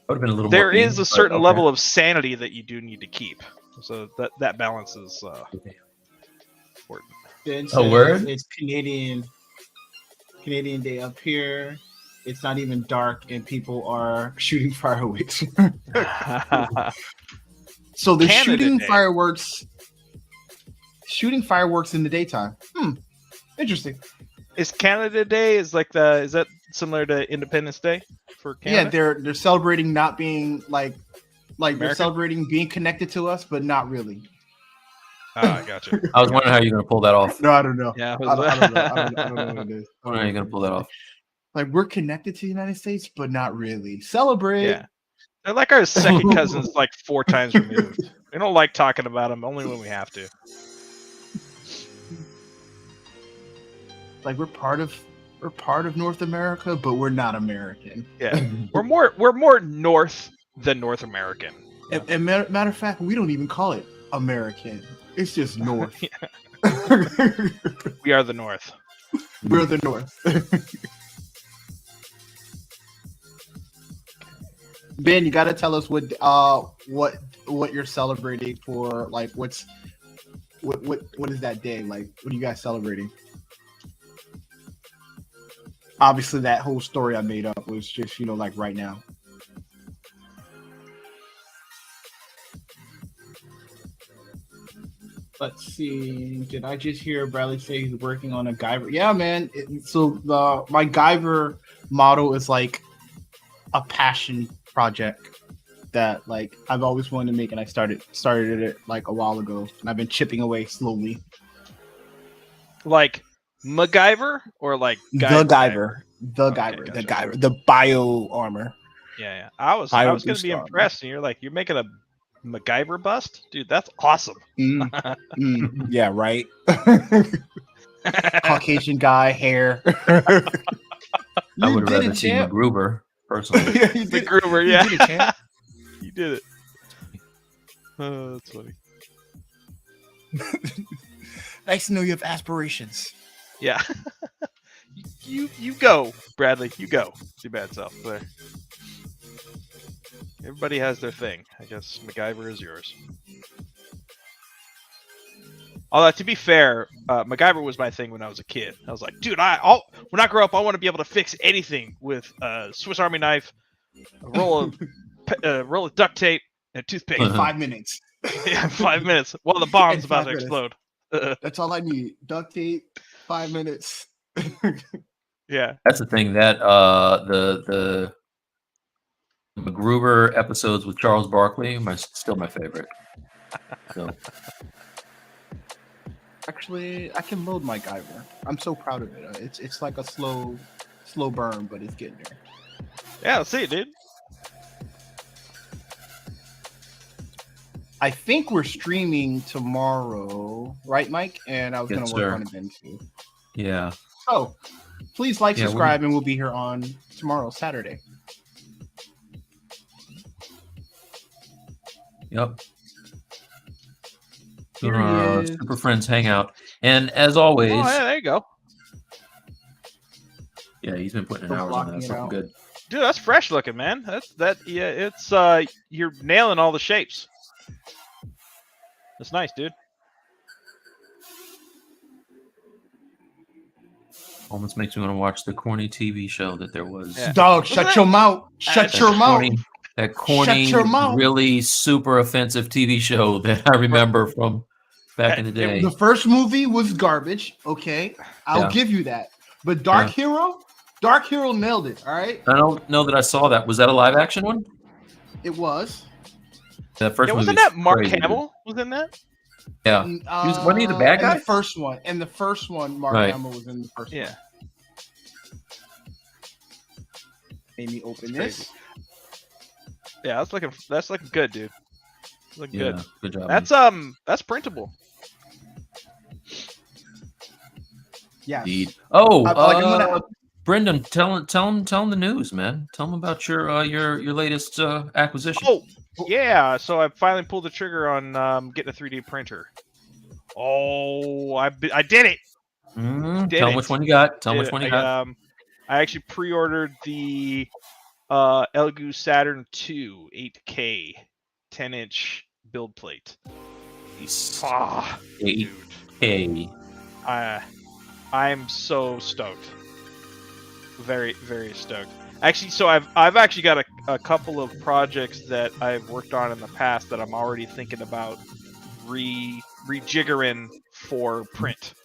have been a little. there more is a certain level of sanity that you do need to keep. So that balance is important. Ben A word? It's Canadian Day up here. It's not even dark, and people are shooting fireworks. So they're Canada shooting Day. fireworks in the daytime. Interesting. Is Canada Day is that similar to Independence Day for Canada? Yeah, they're celebrating not being like they're American? celebrating being connected to us, but not really. I gotcha. I was wondering how you're going to pull that off. No, I don't know. Yeah, I don't know. I don't know what it is. I don't know how you're going to pull that off. Like we're connected to the United States, but not really. Celebrate. Yeah. They're like our second cousins, like 4 times removed. We don't like talking about them, only when we have to. Like we're part of North America, but we're not American. Yeah, we're more North than North American. And matter of fact, we don't even call it American. It's just North. We are the North. We're the North. Ben, you got to tell us what what you're celebrating for, like what is that day? Like, what are you guys celebrating? Obviously, that whole story I made up was just, like right now. Let's see. Did I just hear Bradley say he's working on a Guyver? Yeah, man. My Guyver model is like a passion project that like I've always wanted to make, and I started it like a while ago, and I've been chipping away slowly. Like MacGyver or like The Guyver, the bio armor. Yeah. I was going to be impressed, and you're like, you're making a MacGyver bust, dude. That's awesome. Yeah, right. Caucasian guy, hair. I would rather see MacGruber personally. MacGruber, yeah. You did it. Oh, that's funny. Nice to know you have aspirations. Yeah. you go, Bradley. You go. Your bad self there. Everybody has their thing. I guess MacGyver is yours. Although, to be fair, MacGyver was my thing when I was a kid. I was like, dude, when I grow up, I want to be able to fix anything with a Swiss Army knife, a roll of duct tape, and a toothpick. In 5 minutes. Yeah, 5 minutes. While the bomb's about to explode. That's all I need. Duct tape, 5 minutes. Yeah. That's the thing that the MacGruber episodes with Charles Barkley still my favorite. So. Actually, I can load my Guyver. I'm so proud of it. It's like a slow burn, but it's getting there. Yeah, let's see it, dude. I think we're streaming tomorrow, right, Mike? And I was going to work on it then too. Yeah. So, please subscribe, and we'll be here on tomorrow, Saturday. Yep. Super Friends Hangout. And as always... Oh, yeah, there you go. Yeah, he's been putting in hours on that. Something good. Dude, that's fresh looking, man. It's you're nailing all the shapes. That's nice, dude. Almost makes me want to watch the corny TV show that there was. Yeah. Dog, shut your mouth. Shut your mouth. That corny, really super offensive TV show that I remember from back in the day. The first movie was garbage. Okay, I'll give you that. But Dark Hero nailed it. All right. I don't know that I saw that. Was that a live action one? It was. That first wasn't that Mark Hamill was in that? Yeah. Wasn't he the bad guy? In the first one, Mark Hamill was in the first one. Made me open this. Yeah, that's looking good, dude. Looking good. Good job. That's printable. Yeah. Indeed. Oh, Brendon, tell him the news, man. Tell him about your latest acquisition. Oh, yeah. So I finally pulled the trigger on getting a 3D printer. Oh, I did it. Tell him which one you got. I actually pre-ordered the Elegoo Saturn 2 8K 10-inch build plate. 8K. I'm so stoked. Very, very stoked. Actually, so I've actually got a couple of projects that I've worked on in the past that I'm already thinking about rejiggering for print.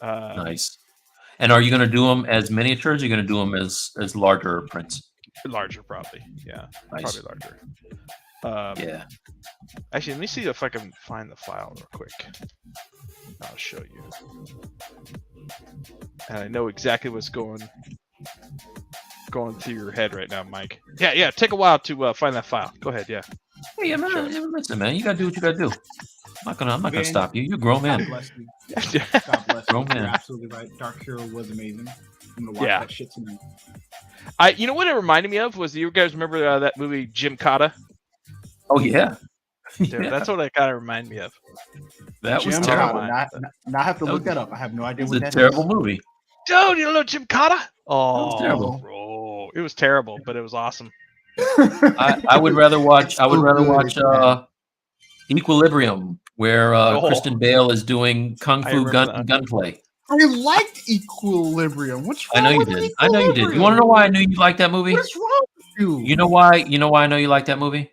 Nice. And are you going to do them as miniatures? Or are you going to do them as larger prints? Larger, probably. Yeah, nice. Probably larger. Yeah. Actually, let me see if I can find the file real quick. I'll show you. And I know exactly what's going through your head right now, Mike. Yeah. Take a while to find that file. Go ahead. Yeah. Hey, listen, man. You gotta do what you gotta do. I'm not gonna stop you. You're a grown man. God bless you. God bless you. Grown man. You're absolutely right. Dark Hero was amazing. I'm gonna watch that shit tonight. You know what it reminded me of was, you guys remember that movie Jim Cotta? Oh yeah. Dude, that's what it kind of reminded me of. That was terrible. Now I have to look that up. I have no idea what that is. It's a terrible movie. Dude, you don't know Jim Cotta? Oh, it was terrible. Bro. It was terrible, but it was awesome. I would rather watch Equilibrium, where Oh. Kristen Bale is doing kung I fu remember that. gunplay. I liked Equilibrium. What's I wrong know you with did. Equilibrium? I know you did. You want to know why I knew you liked that movie? What is wrong with you? You know why? You know why I know you like that movie?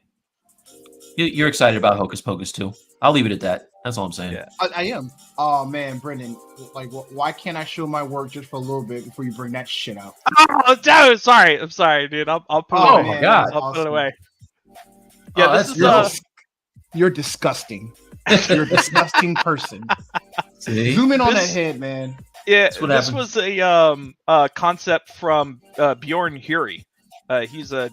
You're excited about Hocus Pocus too. I'll leave it at that. That's all I'm saying. Yeah. I am. Oh man, Brendan, like, why can't I show my work just for a little bit before you bring that shit out? Oh, dude, sorry. I'm sorry, dude. I'll put Oh it away. my God. that's I'll put it awesome. away. Yeah, Oh, this that's is gross. You're disgusting. You're a disgusting person. See? Zoom in on that This- head, man. Yeah, That's what this happens. was a concept from Bjorn Huri. He's a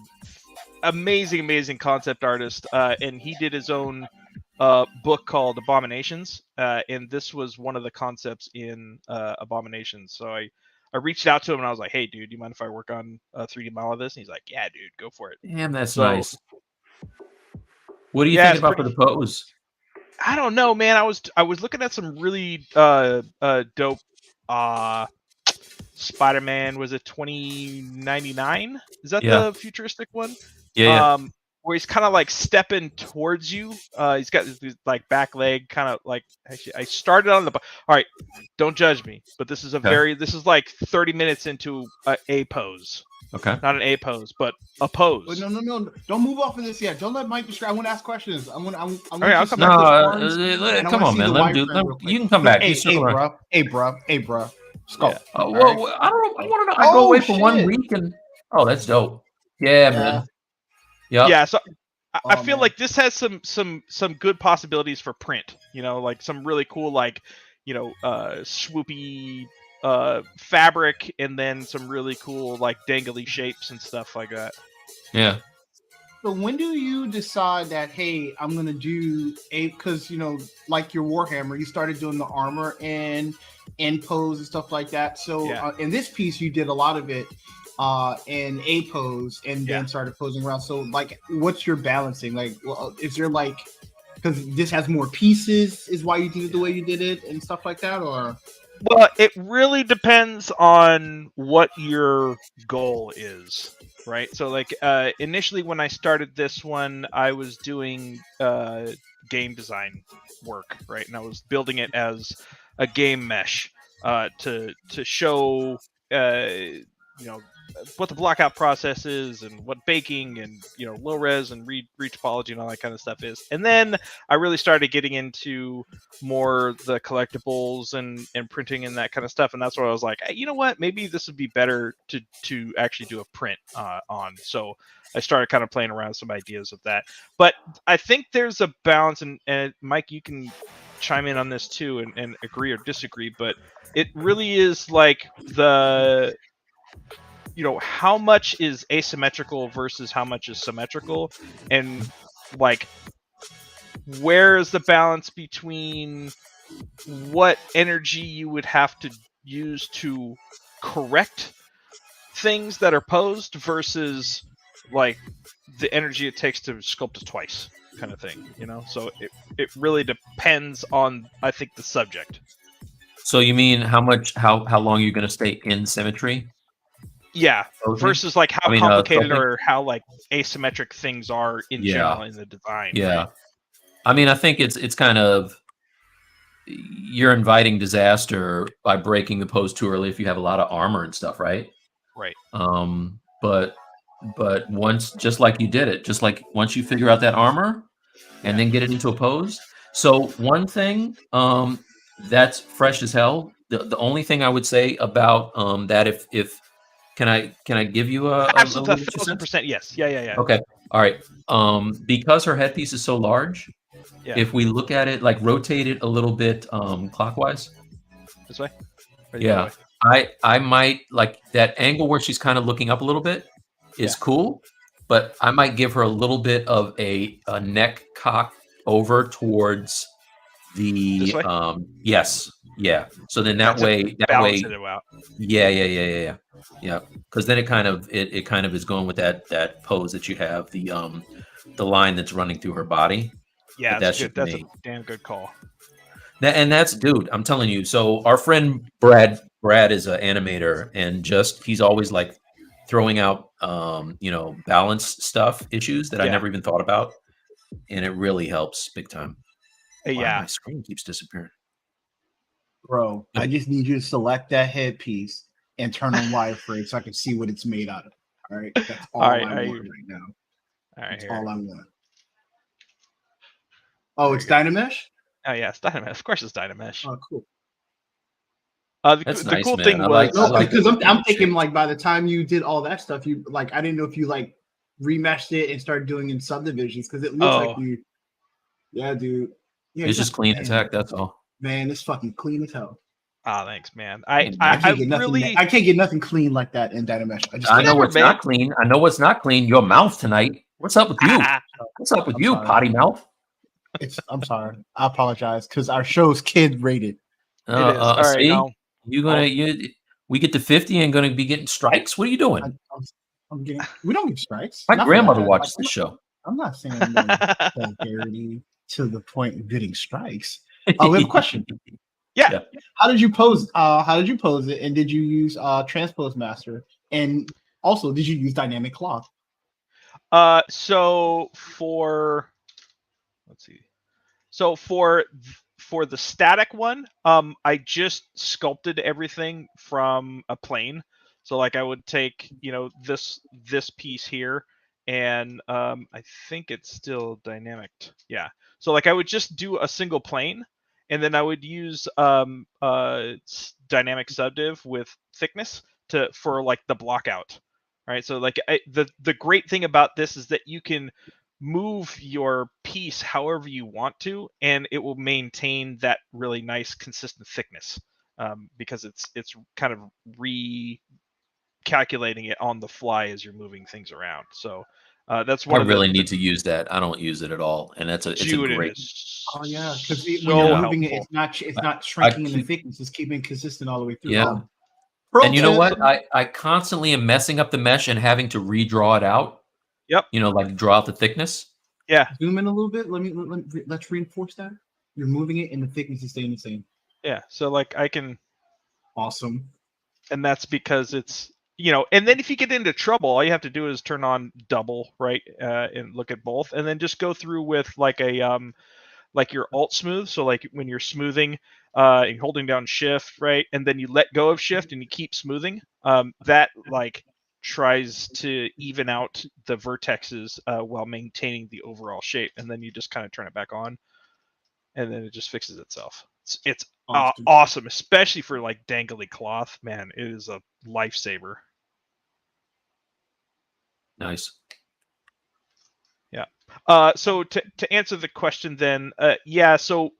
amazing concept artist, and he did his own book called Abominations, and this was one of the concepts in Abominations. So I reached out to him and I was like, "Hey, dude, do you mind if I work on a 3D model of this?" And he's like, "Yeah, dude, go for it." Damn, that's So- nice. What do you Yeah, think it's about pretty- for the pose? I don't know, man. I was looking at some really dope Spider-Man. Was it 2099? Is that Yeah. the futuristic one? Yeah, Where he's kind of like stepping towards you. He's got this like back leg kind of like. Actually, I started on the. All right, don't judge me, but this is this is like 30 minutes into a pose. Okay. Not an A pose, but a pose. But no. Don't move off of this yet. Don't let Mike distract. I want to ask questions. I want I'll to come see back. the No, arms, and I come wanna on, see man. the Let him do. wireframe real quick. You can come back. Hey, You circle around. bro. Let's go. Yeah. All Well, right. I don't know. I want to know. I go Oh, away for 1 shit. week and that's dope. Yeah, man. Yep. Yeah, so I Oh, feel man. like this has some good possibilities for print. You know, like some really cool swoopy fabric, and then some really cool like dangly shapes and stuff like that. Yeah. So when do you decide that, hey, I'm gonna do because like your Warhammer, you started doing the armor and pose and stuff like that. So Yeah. in this piece, you did a lot of it in a pose and then started posing around. So like, what's your balancing? Like, is there like, because this has more pieces, is why you did it the way you did it and stuff like that, or? Well, it really depends on what your goal is, right? So, like, initially when I started this one, I was doing game design work, right? And I was building it as a game mesh to show, what the blockout process is and what baking and, low res and read topology and all that kind of stuff is. And then I really started getting into more the collectibles and printing and that kind of stuff, and that's where I was like, hey, you know what, maybe this would be better to actually do a print on. So I started kind of playing around with some ideas of that, but I think there's a balance, and Mike, you can chime in on this too and agree or disagree, but it really is like the how much is asymmetrical versus how much is symmetrical, and like where is the balance between what energy you would have to use to correct things that are posed versus like the energy it takes to sculpt it twice, kind of thing, so it really depends on, I think, the subject. So you mean how long you're going to stay in symmetry? Yeah, Posing? versus like how complicated sculpting? or how like asymmetric things are in general in the design. Yeah. Right? I mean, I think it's kind of, you're inviting disaster by breaking the pose too early if you have a lot of armor and stuff, right? Right. But once, just like you did it, just like once you figure out that armor and then get it into a pose. So one thing that's fresh as hell. The only thing I would say about that, if can I give you a Absolutely, little 1,000%. Yes. Yeah. Okay. All right. Because her headpiece is so large, if we look at it, like rotate it a little bit clockwise. This way? Or the Yeah. other way? I might like that angle where she's kind of looking up a little bit is cool, but I might give her a little bit of a neck cock over towards the This way? yes. Yeah. So then Balance it out. Yeah. Because then it kind of is going with that pose that you have, the line that's running through her body. Yeah, That's that's a damn good call. That's, dude, I'm telling you. So our friend Brad is an animator, and he's always like throwing out balance stuff issues that I never even thought about. and it really helps big time. Wow, Yeah. my screen keeps disappearing. Bro, I just need you to select that headpiece and turn on wireframe so I can see what it's made out of. All right, that's all All right, I are want you- right now. All right, That's here. all I want. Oh, There it's you go. Dynamesh? Oh yeah, it's Dynamesh. Of course, it's Dynamesh. Oh, cool. That's The nice, cool man. thing I was like- I No, like because the I'm thinking shape. like by the time you did all that stuff, you like I didn't know if you like remeshed it and started doing in subdivisions because it looks like you. Yeah, dude. Yeah, It's you just got- clean man, as heck. That's all. Man, it's fucking clean as hell. Oh, thanks, man. I I can't get nothing. really I can't get nothing clean like that in Dynamesh. I just I can't. know never what's made- not clean. I know what's not clean. Your mouth tonight. What's up with you? What's up with I'm you, sorry. potty mouth? I'm sorry. I apologize because our show's kid rated. It is. All right, See, no. we get to 50 and gonna be getting strikes. What are you doing? I'm getting. We don't get strikes. My Not for grandmother that. watches Like, this show. I'm not saying no vulgarity to the point of getting strikes. We have a question. Yeah. How did you pose? How did you pose it? And did you use Transpose Master? And also, did you use Dynamic Cloth? So for let's see. So for the static one, I just sculpted everything from a plane. So like I would take, this piece here, and I think it's still dynamic. Yeah. So like I would just do a single plane, and then I would use dynamic subdiv with thickness for like the block out. Right. So like the great thing about this is that you can move your piece however you want to, and it will maintain that really nice consistent thickness, because it's kind of recalculating it on the fly as you're moving things around. So that's one I of really the need to use that. I don't use it at all, and it's a great. Oh yeah, because when so you're moving it, helpful. it's not shrinking in the keep- thickness. It's keeping it consistent all the way through. Yeah. Oh, pro And you know tip. what? I constantly am messing up the mesh and having to redraw it out. Yep. Like draw out the thickness. Yeah. Zoom in a little bit. Let's reinforce that. You're moving it, and the thickness is staying the same. Yeah. So like I can. Awesome. And that's because it's and then if you get into trouble, all you have to do is turn on double, right, and look at both, and then just go through with like a like your alt smooth. So like when you're smoothing, and holding down shift, right, and then you let go of shift and you keep smoothing, that like tries to even out the vertexes while maintaining the overall shape, and then you just kind of turn it back on, and then it just fixes itself. It's awesome, especially for like dangly cloth. Man, it is a lifesaver. Nice. Yeah. So to answer the question, then, yeah. So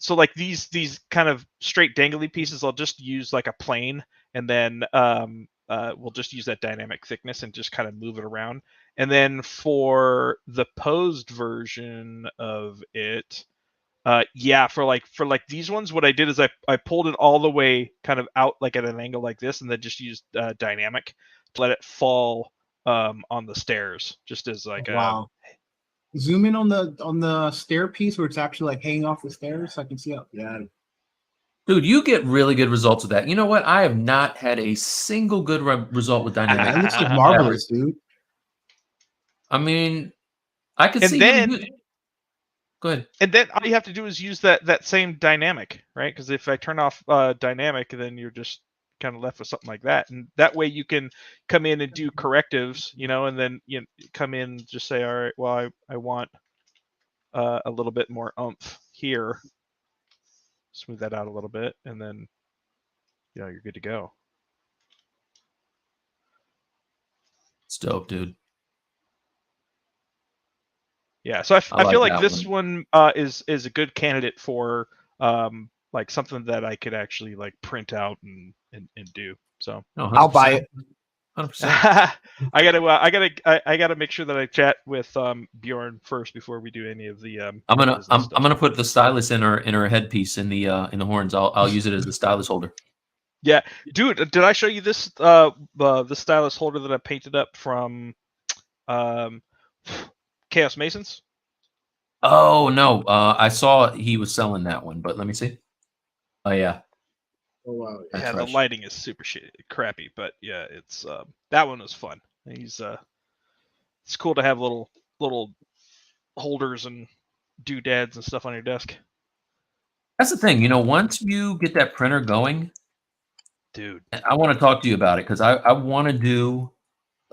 like these kind of straight dangly pieces, I'll just use like a plane, and then we'll just use that dynamic thickness and just kind of move it around. And then for the posed version of it, yeah, for like these ones, what I did is I pulled it all the way kind of out like at an angle like this, and then just used dynamic to let it fall on the stairs, just as like wow. Zoom in on the stair piece where it's actually like hanging off the stairs so I can see how. Yeah. Dude, you get really good results with that. You know what? I have not had a single good result with dynamic. It looks like marvelous, dude. I mean, I could And see then- him. Go ahead. And then all you have to do is use that same dynamic, right? Because if I turn off dynamic, then you're just kind of left with something like that. And that way you can come in and do correctives, and then come in and just say, all right, well, I want a little bit more oomph here. Smooth that out a little bit, and then you're good to go. It's dope, dude. Yeah, so I like feel like that this one is a good candidate for like something that I could actually like print out and do. So No, I'll buy it. 100%. I gotta make sure that I chat with Bjorn first before we do any of the. I'm business stuff. gonna put the stylus in her headpiece in the horns. I'll use it as the stylus holder. Yeah, dude, did I show you this the stylus holder that I painted up from Chaos Masons? Oh no, I saw he was selling that one, but let me see. Oh yeah. Oh wow. That's Yeah, fresh. the lighting is super crappy, but yeah, it's that one was fun. He's it's cool to have little holders and doodads and stuff on your desk. That's the thing. Once you get that printer going, Dude. I want to talk to you about it because I want to do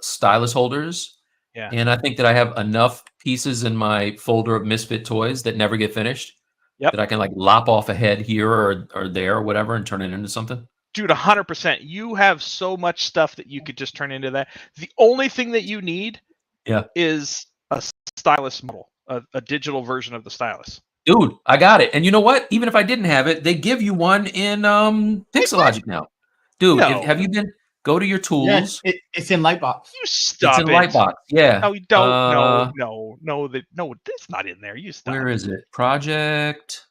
stylus holders. Yeah. And I think that I have enough pieces in my folder of misfit toys that never get finished Yep. that I can like lop off a head here or there or whatever and turn it into something. Dude, 100%. You have so much stuff that you could just turn into that. The only thing that you need is a stylus model, a digital version of the stylus. Dude, I got it. And you know what? Even if I didn't have it, they give you one in Pixelogic now. Dude, No. have you been? Go to your tools. Yes, it's in Lightbox. You stop It's in it. Lightbox. Yeah. No, you don't. No, that's not in there. You stop. Where is it? Project.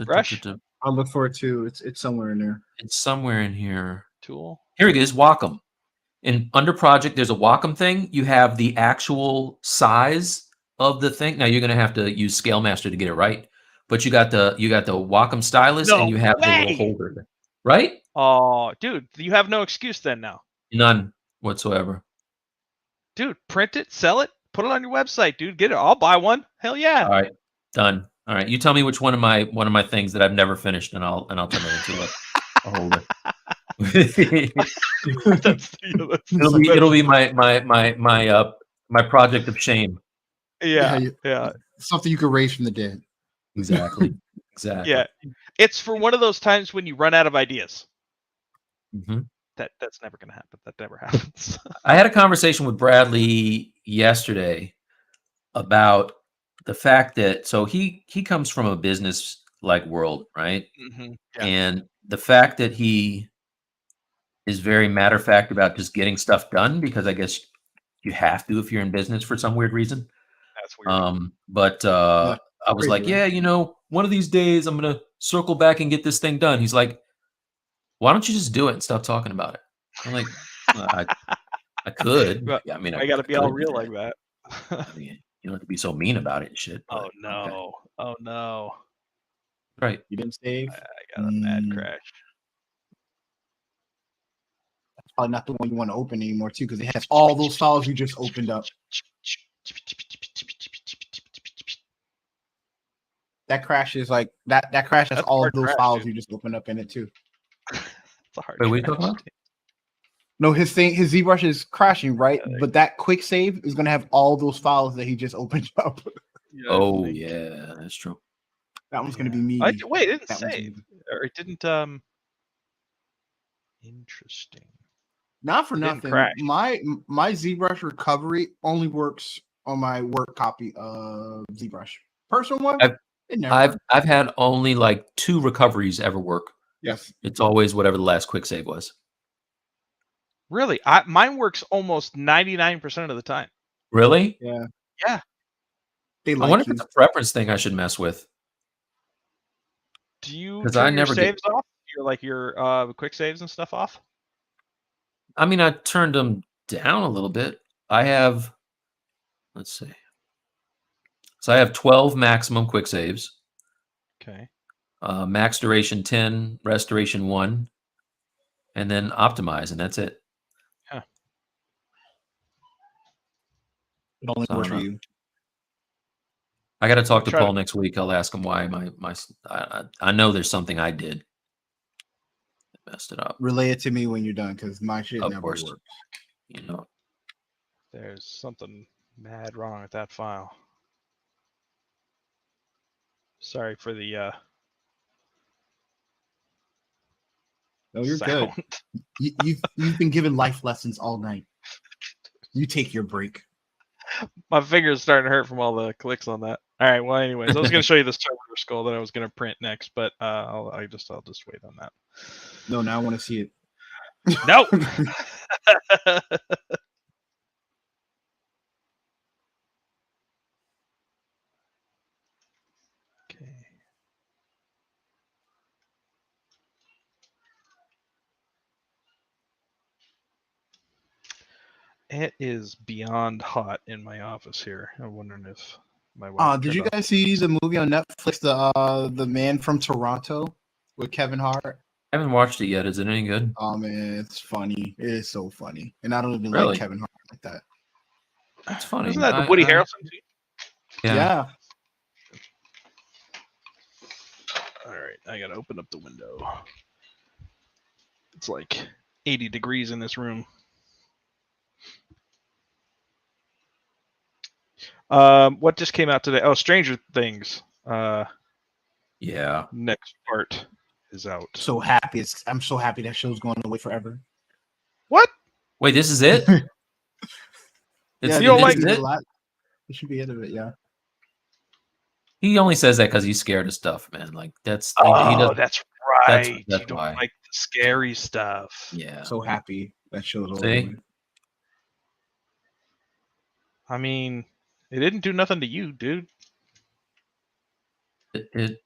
Brush? I'll look for it too. It's somewhere in there. It's somewhere in here. Tool. Here it is. Wacom. And under project, there's a Wacom thing. You have the actual size of the thing. Now you're gonna have to use Scale Master to get it right. But you got the Wacom stylus and you have the little holder. Right? Oh, dude, you have no excuse then now. None whatsoever. Dude, print it, sell it, put it on your website, dude. Get it. I'll buy one. Hell yeah. All right. Done. All right. You tell me which one of my things that I've never finished and I'll turn it into a holder. it'll be my project of shame. Yeah. Something you could raise from the dead. Exactly. Yeah. It's for one of those times when you run out of ideas. Mm-hmm. That's never gonna happen. That never happens. I had a conversation with Bradley yesterday about the fact that he comes from a business like world, right? Mm-hmm. Yeah. And the fact that he is very matter of fact about just getting stuff done because I guess you have to if you're in business for some weird reason. That's weird. But I was like, yeah, one of these days I'm gonna circle back and get this thing done. He's like, why don't you just do it and stop talking about it? I'm like, I could. I mean, I gotta be all real like that. I mean, you don't have to be so mean about it and shit. Oh no. Okay. Oh no. Right. You didn't save? I got a mad crash. That's probably not the one you want to open anymore too, because it has all those files you just opened up. That crash is like that crash has all of those files you just opened up in it too. It's a hard Wait, what are you talking about? No, his ZBrush is crashing, right? But that quick save is gonna have all those files that he just opened up. Oh yeah, that's true. That one's gonna be me. Wait, it didn't save. Or it didn't interesting. Not for nothing. My ZBrush recovery only works on my work copy of ZBrush. Personal one, I've had only like 2 recoveries ever work. Yes. It's always whatever the last quick save was. Really? Mine works almost 99% of the time. Really? Yeah. Yeah. I wonder if it's a preference thing I should mess with. Do you turn your saves off? Your quick saves and stuff off? I mean, I turned them down a little bit. I have, let's see. So I have 12 maximum quick saves. Okay. Max duration 10, restoration 1, and then optimize, and that's it. Huh. It only works for you. I got to talk to Paul next week. I'll ask him why I know there's something I did that messed it up. Relay it to me when you're done, because my shit never works. There's something mad wrong with that file. Sorry for the No, you're sound. Good. You've been given life lessons all night. You take your break. My finger's starting to hurt from all the clicks on that. All right. Well, anyways, I was going to show you the server skull that I was going to print next, but I'll just wait on that. No, now I want to see it. Nope. Okay. It is beyond hot in my office here. I'm wondering if my wife. Did you guys see the movie on Netflix, the Man from Toronto with Kevin Hart? I haven't watched it yet. Is it any good? Oh man, it's funny. It is so funny, and I don't even Really? like Kevin Hart like that. It's funny. Isn't that the Woody Harrelson? Yeah. All right, I gotta open up the window. It's like 80 degrees in this room. What just came out today? Oh, Stranger Things. Yeah. Next part is out. So happy. I'm so happy that show's going away forever. What? Wait, this is it? Yeah, you don't like it? it? It should be end of it. Yeah. He only says that because he's scared of stuff, man. Like that's Oh, he doesn't. that's right. That's you don't why. like the scary stuff. Yeah. So happy that show's over. See? with. I mean, it didn't do nothing to you, dude. It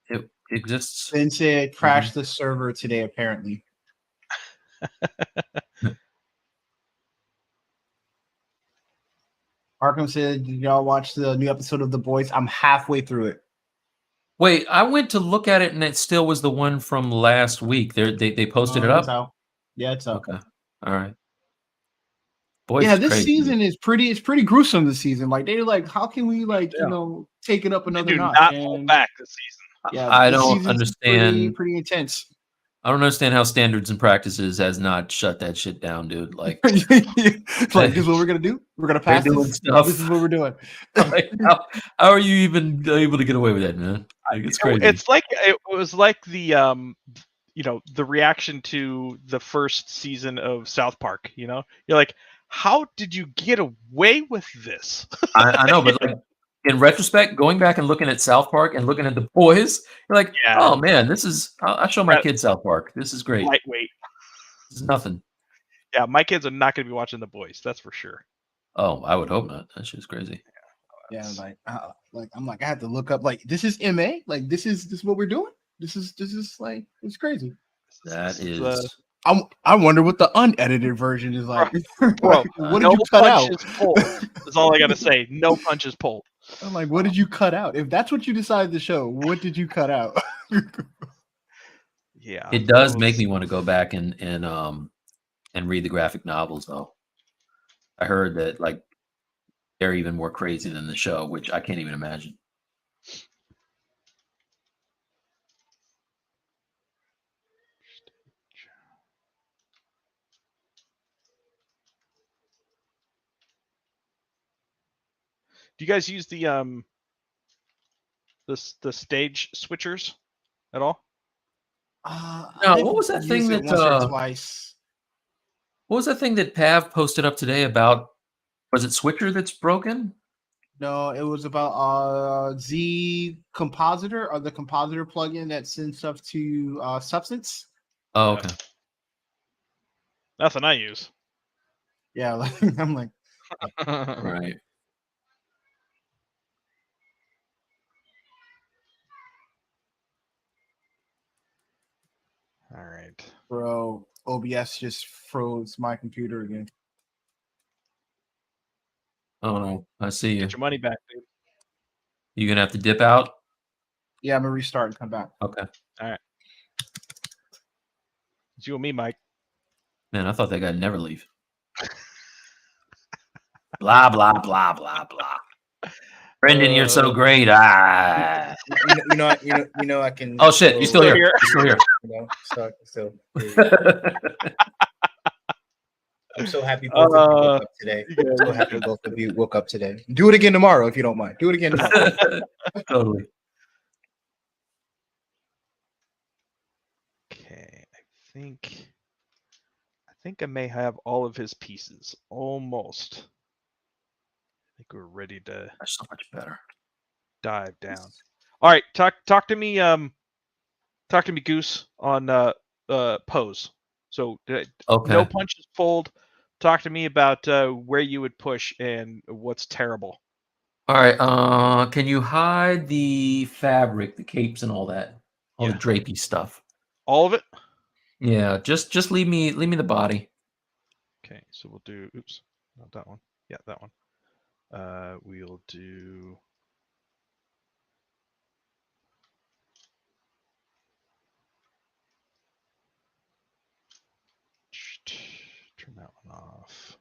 exists. Then said crashed the server today. Apparently. Arkham said, "Did y'all watch the new episode of The Boys?" I'm halfway through it. Wait, I went to look at it and it still was the one from last week. They posted it It's up. out. Yeah, it's up. Okay. All right. Boys, Yeah, it's this crazy. season is pretty. It's pretty gruesome. This season, like they're like, how can we like take it up They another do notch? not hold back this season. Yeah, I this don't season's understand. Pretty intense. I don't understand how standards and practices has not shut that shit down, dude. Like, Like this is what we're gonna do. We're gonna pass doing this. stuff. This is what we're doing. like how are you even able to get away with that, man? Like, it's crazy. It's like it was like the the reaction to the first season of South Park. You know, you're like, how did you get away with this? I know, but like in retrospect, going back and looking at South Park and looking at The Boys, you're like, oh man, this is. I show my kids South Park. This is great. Lightweight. This is nothing. Yeah, my kids are not going to be watching The Boys. That's for sure. Oh, I would hope not. That shit's crazy. Yeah, like I'm like I had to look up like this is MA. Like this is what we're doing. This is like it's crazy. That is. I wonder what the unedited version is like. Bro, what did you cut out? Pulled. That's all I gotta say. No punches pulled. I'm like, what did you cut out? If that's what you decided to show, what did you cut out? Yeah, It does make me want to go back and read the graphic novels, though. I heard that like they're even more crazy than the show, which I can't even imagine. Do you guys use the stage switchers at all? No, what was that thing that once or twice? What was that thing that Pav posted up today about? Was it Switcher that's broken? No, it was about Z Compositor or the Compositor plugin that sends stuff to Substance. Oh, okay. Nothing I use. Yeah, like, I'm like, Right. All right. bro, OBS just froze my computer again. Oh no, I see you. Get your money back, dude. You gonna have to dip out? Yeah, I'm gonna restart and come back. Okay. All right. It's you and me, Mike. Man, I thought that guy'd never leave. Blah blah blah blah blah. Brendon, you're so great. Ah. You know, I can. Oh shit, you're still here. You're still here. You know, still. I'm so happy both of you woke up today. I'm so happy both of you woke up today. Do it again tomorrow if you don't mind. Do it again tomorrow. Totally. Okay, I think I may have all of his pieces. Almost. I think we're ready to That's so much better. dive down. All right, talk to me. Talk to me, Goose, on pose. So Okay. no punches pulled. Talk to me about where you would push and what's terrible. All right. Can you hide the fabric, the capes, and all that, all the drapey stuff? All of it. Yeah. Just leave me the body. Okay, so we'll do. Oops, not that one. Yeah, that one. We'll do. Turn that one off.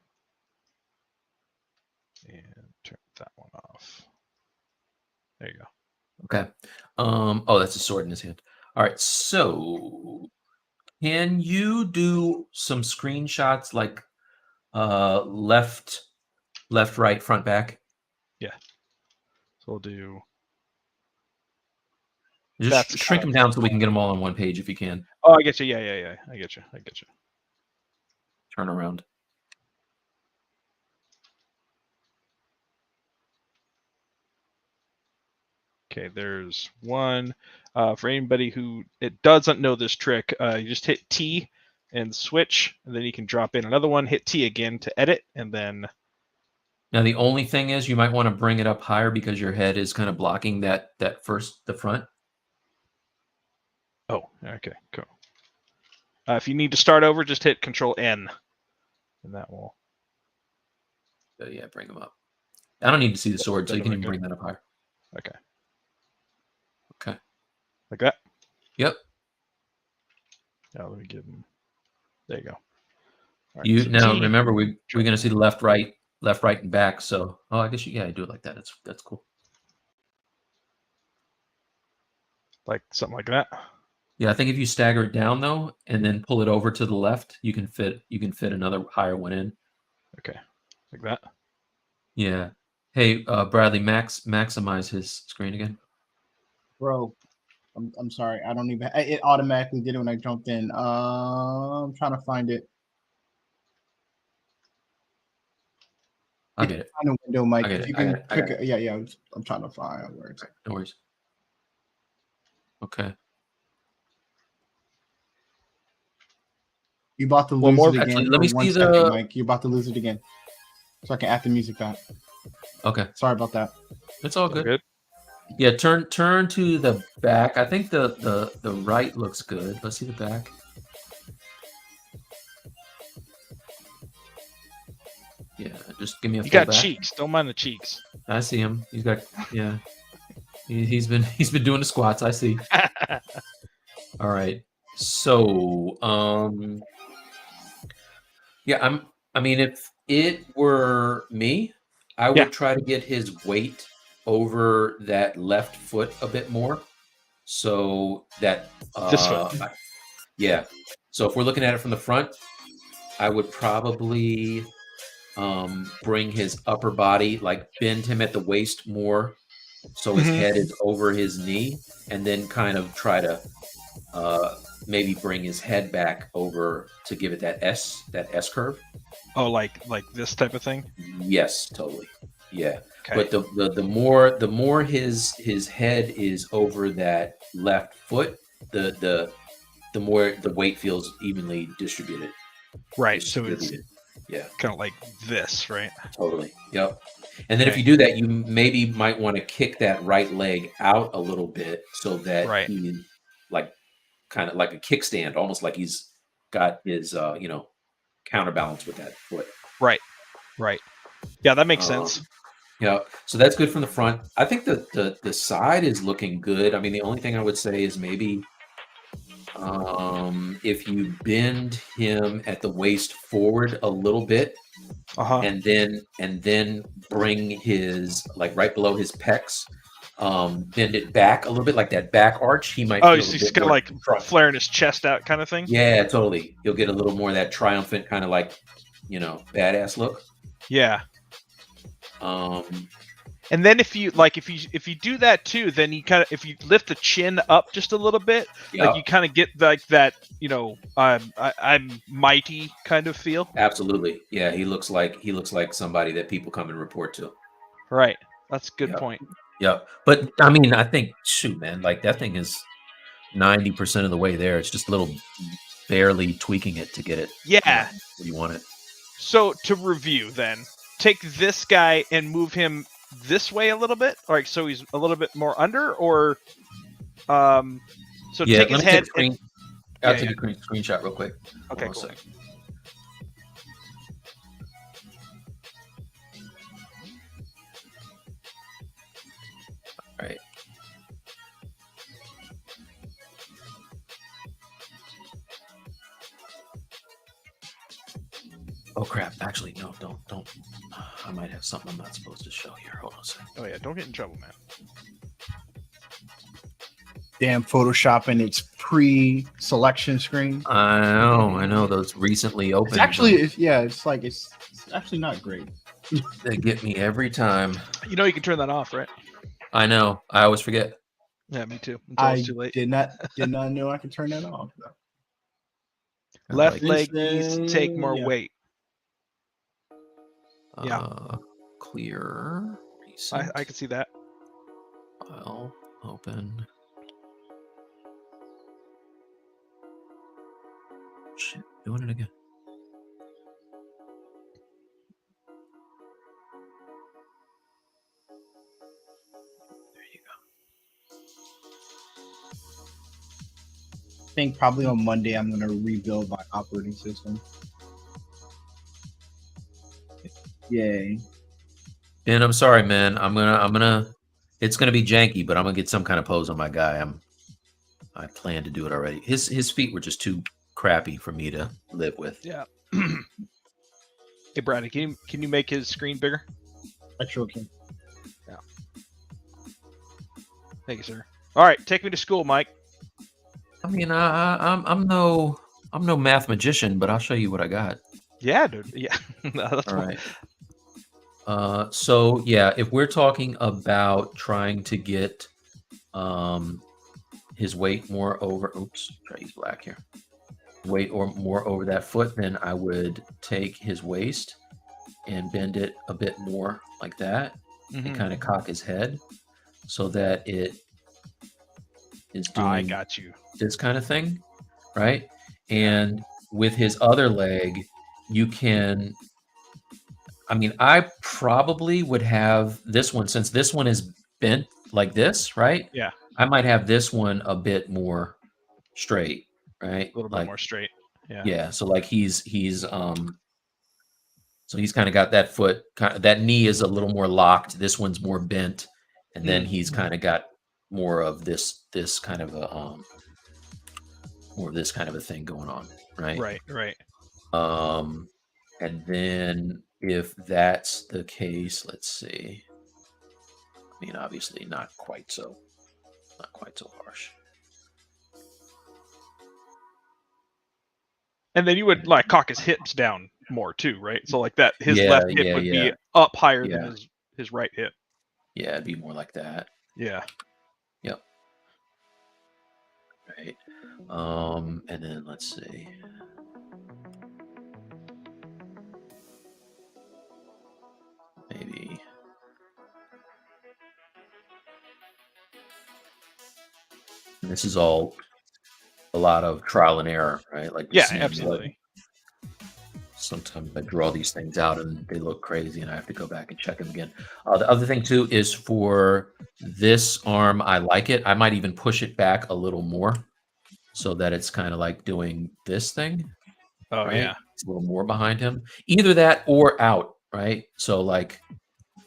And turn that one off. There you go. Okay. Oh, that's a sword in his hand. All right. So, can you do some screenshots like left, right, front, back? Yeah. So we'll do. Just That's shrink kind them down so we can get them all on one page if you can. Oh, I get you. Yeah. I get you. Turn around. Okay, there's one. For anybody who it doesn't know this trick, you just hit T and switch, and then you can drop in another one. Hit T again to edit, and then. Now the only thing is you might want to bring it up higher because your head is kind of blocking the front. Oh, okay, cool. If you need to start over, just hit Control N, and that will. Yeah, bring them up. I don't need to see the sword, so you can even bring that up higher. Okay. Okay. Like that? Yep. Yeah, let me give them. There you go. All You so now T, remember we're going to see the left, right, and back. So I guess I do it like that. That's cool. like something like that. Yeah, I think if you stagger it down though, and then pull it over to the left, you can fit another higher one in. Okay, like that. Yeah. Hey, Bradley, maximize his screen again. Bro, I'm sorry. I don't even. It automatically did it when I jumped in. I'm trying to find it. I'll get it. Find a window, Mike. I get If it. you I can got it. I click got it. Yeah. I'm trying to find where it's. No worries. Okay. You about to One lose more? it again. Actually, let me for 1 see second, the. Mike. You're about to lose it again. So I can add the music back. Okay, Sorry about that. it's all good. Yeah, turn to the back. I think the right looks good. Let's see the back. Yeah, just give me a You full got back. cheeks. Don't mind the cheeks. I see him. He's got He's been doing the squats. I see. All right. So yeah, I mean, if it were me, I would try to get his weight over that left foot a bit more, so that This foot. yeah. So if we're looking at it from the front, I would probably bring his upper body, like bend him at the waist more, so his head is over his knee, and then kind of try to maybe bring his head back over to give it that S curve. Oh, like this type of thing. Yes, totally. Yeah. Okay. But the more his head is over that left foot, the more the weight feels evenly distributed. Right. So it's yeah, kind of like this, right? totally. Yep. And then if you do that, you maybe might want to kick that right leg out a little bit so that he like kind of like a kickstand, almost like he's got his counterbalance with that foot. Right. Yeah, that makes sense. Yeah, so that's good from the front. I think the side is looking good. I mean, the only thing I would say is maybe if you bend him at the waist forward a little bit, and then bring his like right below his pecs, bend it back a little bit, like that back arch. He might. Oh, he's kind of like flaring his chest out, kind of thing. Yeah, totally. He'll get a little more of that triumphant kind of like, badass look. Yeah. And then if you do that too, then you kind of, if you lift the chin up just a little bit, like you kind of get like that, I'm mighty kind of feel. Absolutely. Yeah, he looks like somebody that people come and report to. Right. That's a good point. Yeah. But I mean, I think, shoot, man, like that thing is 90% of the way there. It's just a little barely tweaking it to get it. Yeah. Where you want it. So to review then, take this guy and move him this way a little bit, like so he's a little bit more under, or so take his head. I'll take a screenshot real quick. Okay, cool. All right. Oh crap! Actually, no, don't. I might have something I'm not supposed to show here. Hold on a second. Oh yeah, don't get in trouble, man. Damn Photoshop and its pre-selection screen. I know those recently opened. It's actually, it's actually not great. They get me every time. You know you can turn that off, right? I know. I always forget. Yeah, me too. Until I it's too late. did not know I could turn that off. Left Like, leg needs to take more Yeah. weight. Yeah. Clear. Recent. I can see that. File. Open. Shit, doing it again. There you go. I think probably on Monday I'm gonna rebuild my operating system. Yay. And I'm sorry, man. I'm gonna. It's gonna be janky, but I'm gonna get some kind of pose on my guy. I plan to do it already. His feet were just too crappy for me to live with. Yeah. Hey, Brandon, can you make his screen bigger? I sure can. Thank you, sir. All right, take me to school, Mike. I mean, I'm no math magician, but I'll show you what I got. Yeah, dude. Yeah. No, that's All fine. right. So yeah, if we're talking about trying to get his weight more over, oops, try to use black here. Weight or more over that foot, then I would take his waist and bend it a bit more like that, and kind of cock his head so that it is doing I got you. this kind of thing, right? And with his other leg, you can, I mean, I probably would have this one, since this one is bent like this, right? Yeah. I might have this one a bit more straight, right? A little bit more straight. Yeah. Yeah. So like he's kind of got that foot, that knee is a little more locked. This one's more bent, and then he's kind of got more of this kind of a more of this kind of a thing going on, right? Right. And then if that's the case, let's see. I mean, obviously not quite so harsh. And then you would like cock his hips down more too, right? So like that, his left hip would be up higher than his right hip. Yeah, it'd be more like that. Yeah. Yep. Right. And then let's see. Maybe. And this is all a lot of trial and error, right? Like Yeah, it seems absolutely. like sometimes I draw these things out and they look crazy, and I have to go back and check them again. The other thing too is for this arm, I like it. I might even push it back a little more so that it's kind of like doing this thing. Oh right? yeah. It's a little more behind him. Either that or out, right? So like,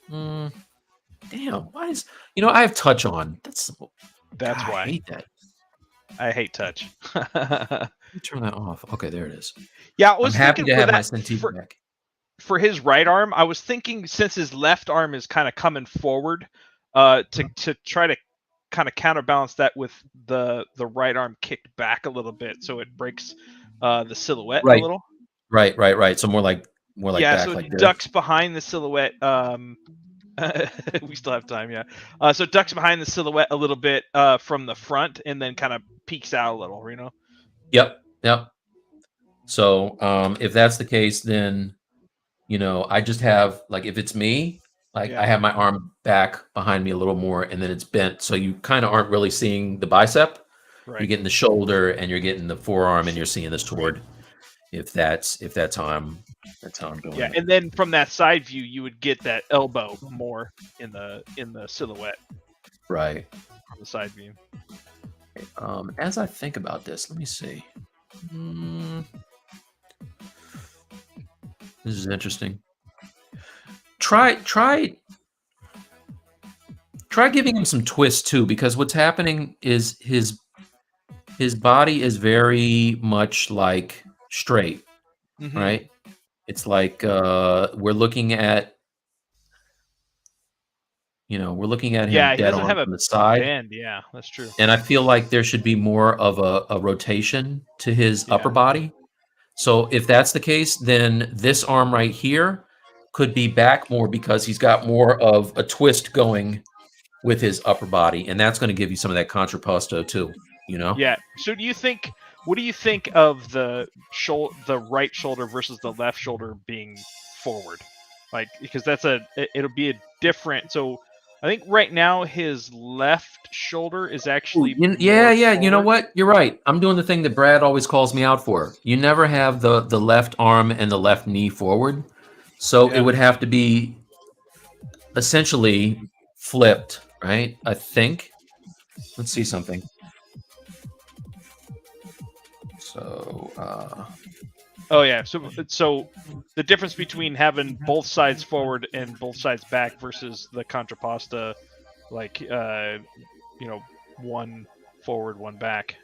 damn, why is, I have touch on. That's That's God, why I hate that. I hate touch. Let me turn that off. Okay, there it is. Yeah, I I'm was happy thinking to have for my that, Centipede back. for his right arm, I was thinking since his left arm is kind of coming forward, to try to kind of counterbalance that with the right arm kicked back a little bit, so it breaks the silhouette a little. Right. So more like Yeah, back so like it this. ducks behind the silhouette. We still have time, yeah. So it ducks behind the silhouette a little bit from the front, and then kind of peeks out a little, Yep. So if that's the case, then I just have, like, if it's me, like I have my arm back behind me a little more, and then it's bent, so you kind of aren't really seeing the bicep. Right. You're getting the shoulder and you're getting the forearm, and you're seeing the sword. If that's how I'm doing. Yeah, it. and then from that side view, you would get that elbow more in the silhouette Right. from the side view. As I think about this, let me see. This is interesting. Try giving him some twist too, because what's happening is his body is very much like straight, right? It's like we're looking at, we're looking at him Yeah, he dead doesn't on have a from the side. bend. Yeah, that's true. And I feel like there should be more of a rotation to his Yeah. upper body. So if that's the case, then this arm right here could be back more because he's got more of a twist going with his upper body. And that's going to give you some of that contrapposto too, Yeah. So what do you think of the right shoulder versus the left shoulder being forward? Like, because it'll be a different. So I think right now his left shoulder is actually Yeah. more You know forward. what? You're right. I'm doing the thing that Brad always calls me out for. You never have the left arm and the left knee forward. So it would have to be essentially flipped, right? I think. Let's see something. So, Oh yeah. So the difference between having both sides forward and both sides back versus the contrapposta, like one forward, one back.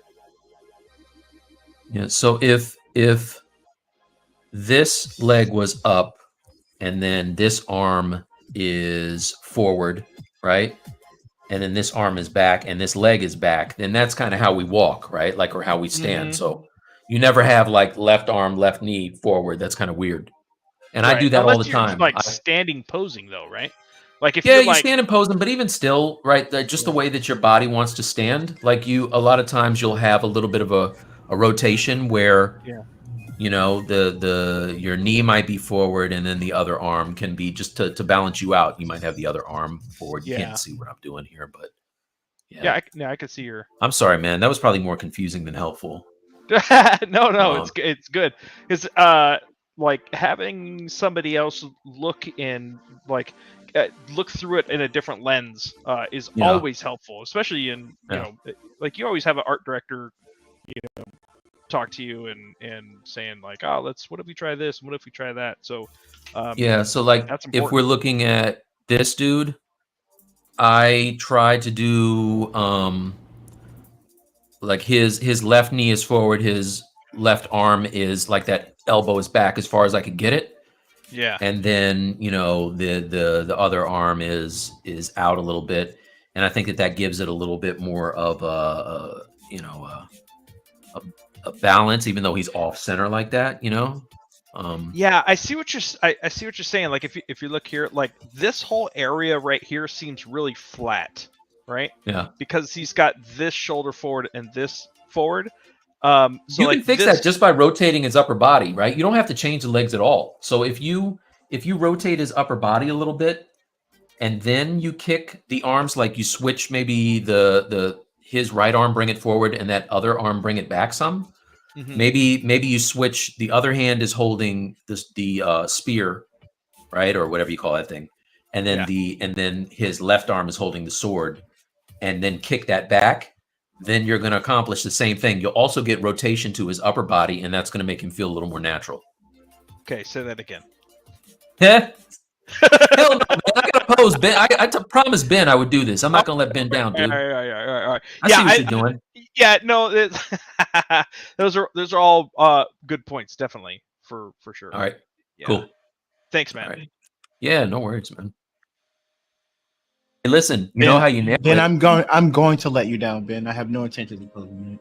yeah. So if this leg was up and then this arm is forward, right? And then this arm is back and this leg is back, then that's kind of how we walk, right? Like, or how we stand. Mhm. So you never have like left arm, left knee forward. That's kind of weird. And I Right. do that Unless all the you're time. like standing posing though, right? Like if Yeah, you're you like stand and pose them, but even still, right? Just the way that your body wants to stand. Like a lot of times you'll have a little bit of a rotation where, Yeah. your knee might be forward and then the other arm can be just to balance you out. You might have the other arm forward. You Yeah. can't see what I'm doing here, but yeah, I could see your. I'm sorry, man. That was probably more confusing than helpful. No, it's good. It's like having somebody else look through it in a different lens is Yeah. always helpful, especially in like you always have an art director talk to you and saying like, oh, what if we try this, what if we try that. So so like that's if important. we're looking at this dude, I tried to do like his left knee is forward, his left arm is like that elbow is back as far as I could get it. Yeah. And then, the other arm is out a little bit. And I think that gives it a little bit more of a balance, even though he's off center like that, Yeah, I see what you're saying. Like if you look here, like this whole area right here seems really flat, right? Yeah. Because he's got this shoulder forward and this forward. So you like can fix this, that just by rotating his upper body, right? You don't have to change the legs at all. So if you rotate his upper body a little bit and then you kick the arms, like you switch maybe his right arm, bring it forward, and that other arm bring it back some. Mhm. Maybe you switch, the other hand is holding the spear, right? Or whatever you call that thing. And then then his left arm is holding the sword, and then kick that back. Then you're going to accomplish the same thing. You'll also get rotation to his upper body, and that's going to make him feel a little more natural. Okay, say that again. Yeah. Hell no, man. I got to pose Ben. I promised Ben I would do this. I'm not going to let Ben down, dude. All right. I see what you're doing. Yeah, no, those are all good points, definitely for sure. All right. Yeah. Cool. Thanks, man. All right. Yeah, no worries, man. Hey, listen, you know how you nailed Ben, it. I'm going to let you down, Ben. I have no intention of posing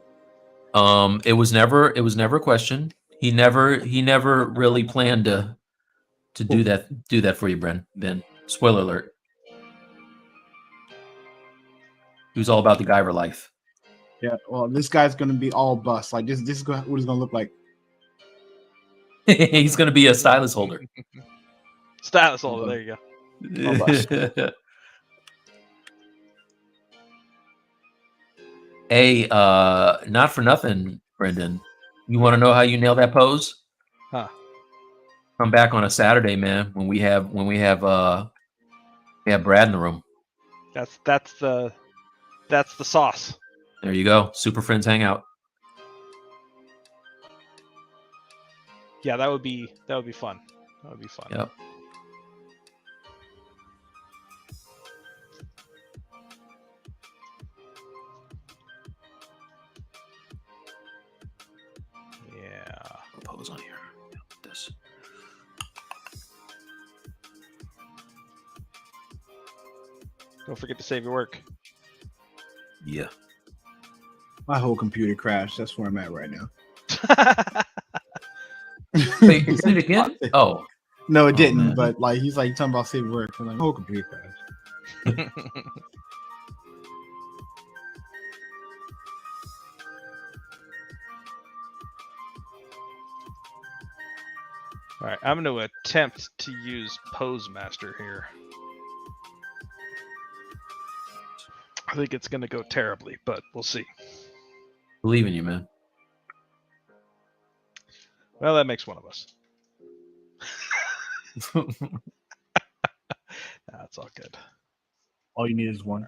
it. It was never a question. He never really planned to do that for you, Ben. Spoiler alert. He was all about the Guyver life. Yeah, well, this guy's gonna be all bust. Like this is what he's gonna look like. He's gonna be a stylus holder. Stylus holder. There you go. Hey, not for nothing, Brendon. You want to know how you nail that pose? Huh. Come back on a Saturday, man. When we have Brad in the room. That's the sauce. There you go. Super Friends Hangout. Yeah, that would be fun. That would be fun. Yep. Yeah. Pose on here. This. Don't forget to save your work. Yeah. My whole computer crashed. That's where I'm at right now. Wait, did it again? Oh. No, it didn't. Man. But like he's like talking about saving work. I'm like, my whole computer crashed. All right, I'm going to attempt to use Pose Master here. I think it's going to go terribly, but we'll see. Believe in you, man. Well, that makes one of us. That's all good. All you need is one.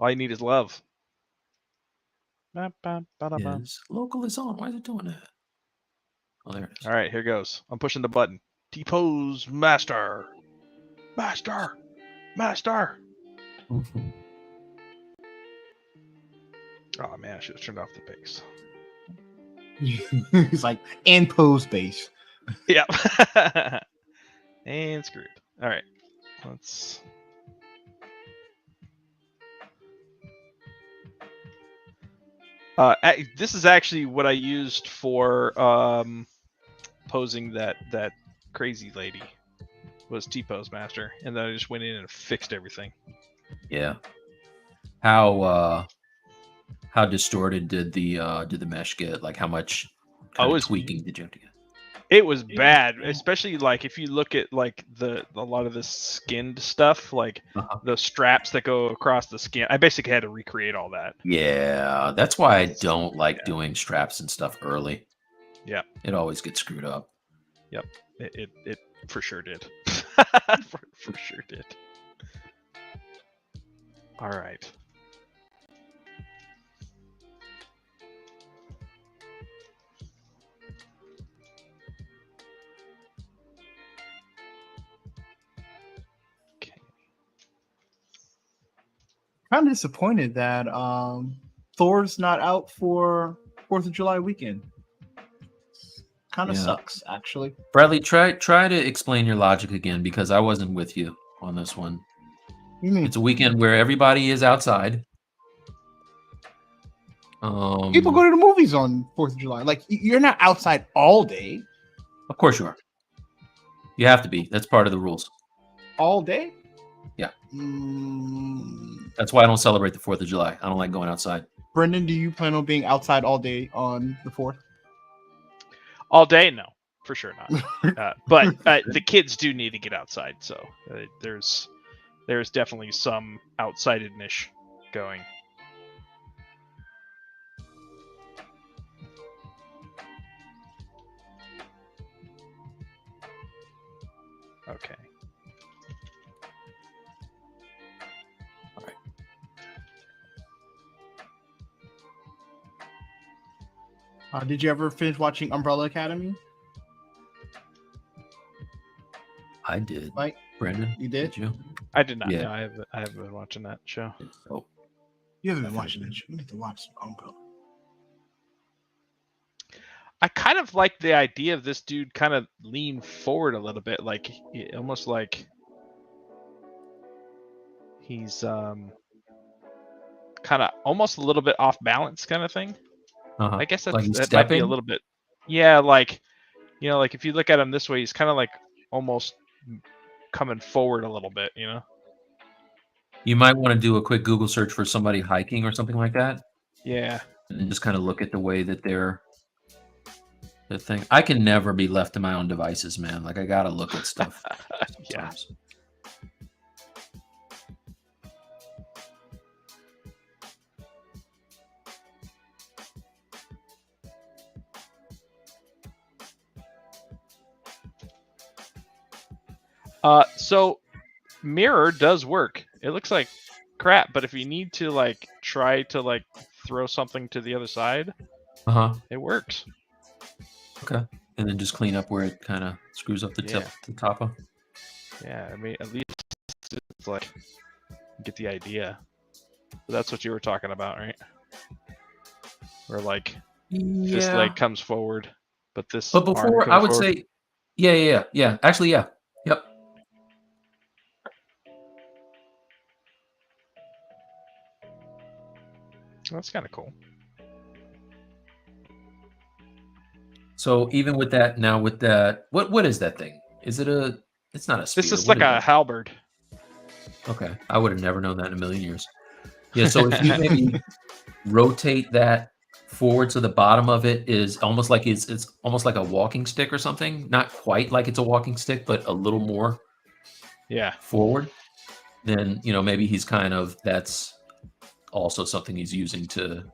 All you need is love. Ba-ba-ba-da-ba. Yes. Local is on. Why is it doing that? Oh, there it is. All right, here goes. I'm pushing the button. T-Pose Master. Master. Master. Mhm. Oh, man, I should have turned off the bass. He's like, and pose base. Yep. And screwed. All right. Let's... this is actually what I used for posing that crazy lady. Was T-Pose Master, and then I just went in and fixed everything. Yeah. How distorted did the mesh get? Like how much kind of tweaking did you have to get? It was bad, especially like if you look at like a lot of the skinned stuff, like the straps that go across the skin. I basically had to recreate all that. Yeah, that's why I don't like doing straps and stuff early. Yeah, it always gets screwed up. Yep, it for sure did. for sure did. All right. Kind of disappointed that Thor's not out for 4th of July weekend. Kind of sucks, actually. Bradley, try to explain your logic again, because I wasn't with you on this one. You mean it's a weekend where everybody is outside. People go to the movies on 4th of July. Like, you're not outside all day. Of course you are. You have to be. That's part of the rules. All day? Yeah. That's why I don't celebrate the 4th of July. I don't like going outside. Brendon, do you plan on being outside all day on the 4th? All day? No, for sure not. But the kids do need to get outside, so there's definitely some outsidedness going. Okay. All right. Did you ever finish watching Umbrella Academy? I did. Mike, Brandon, you did? you? I did not. Yeah. No, I haven't been watching that show. Oh, You haven't been watching that show. You need to watch Umbrella. I kind of like the idea of this dude kind of lean forward a little bit, like almost like he's kind of almost a little bit off balance kind of thing. I guess like he's that might be a stepping? little bit. Yeah, like like if you look at him this way, he's kind of like almost coming forward a little bit, You might want to do a quick Google search for somebody hiking or something like that. Yeah. And just kind of look at the way that they're the thing. I can never be left to my own devices, man. Like I gotta look at stuff. Yeah. So mirror does work. It looks like crap, but if you need to like try to like throw something to the other side, it works. Okay. And then just clean up where it kind of screws up the tip, the top of. Yeah, I mean, at least it's like get the idea. But that's what you were talking about, right? Where like this leg comes forward, but this. But before I would say, yeah. Actually, yeah. Yep. That's kind of cool. So even with that, now with that, what is that thing? Is it a? It's not a spear. This is What like a that? halberd. Okay, I would have never known that in a million years. Yeah, so if you maybe rotate that forward, so the bottom of it is almost like it's almost like a walking stick or something. Not quite like it's a walking stick, but a little more Yeah. forward. Then maybe he's kind of that's also something he's using to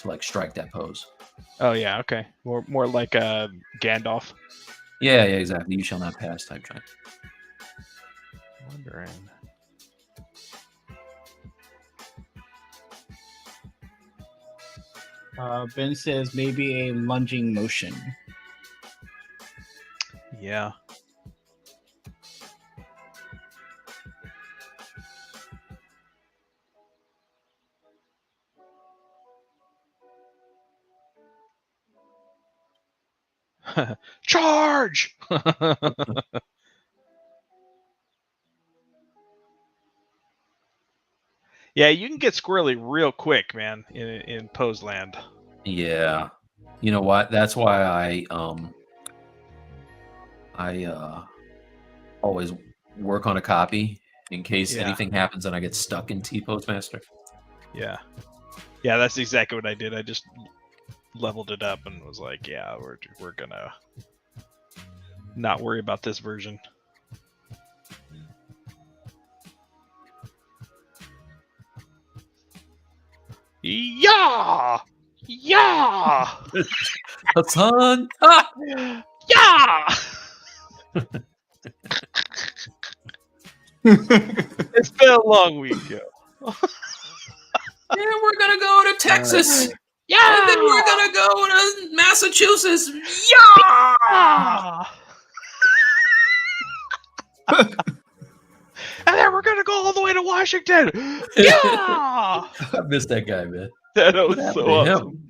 like strike that pose. Oh yeah. Okay. More like Gandalf. Yeah, exactly. You shall not pass type track. Wondering. Ben says maybe a lunging motion. Yeah. Charge! Yeah, you can get squirrely real quick, man, in pose land. Yeah. You know what? That's why I always work on a copy in case anything happens and I get stuck in T-Pose Master. Yeah. Yeah, that's exactly what I did. I just leveled it up and was like, yeah, we're gonna not worry about this version. Yeah! Yeah! Hassan! Ah! Yeah! It's been a long week, yo. Yeah, we're gonna go to Texas. Yeah! And then we're gonna go to Massachusetts. Yeah! And then we're gonna go all the way to Washington. Yeah! I miss that guy, man. That What was happened so to him? awesome.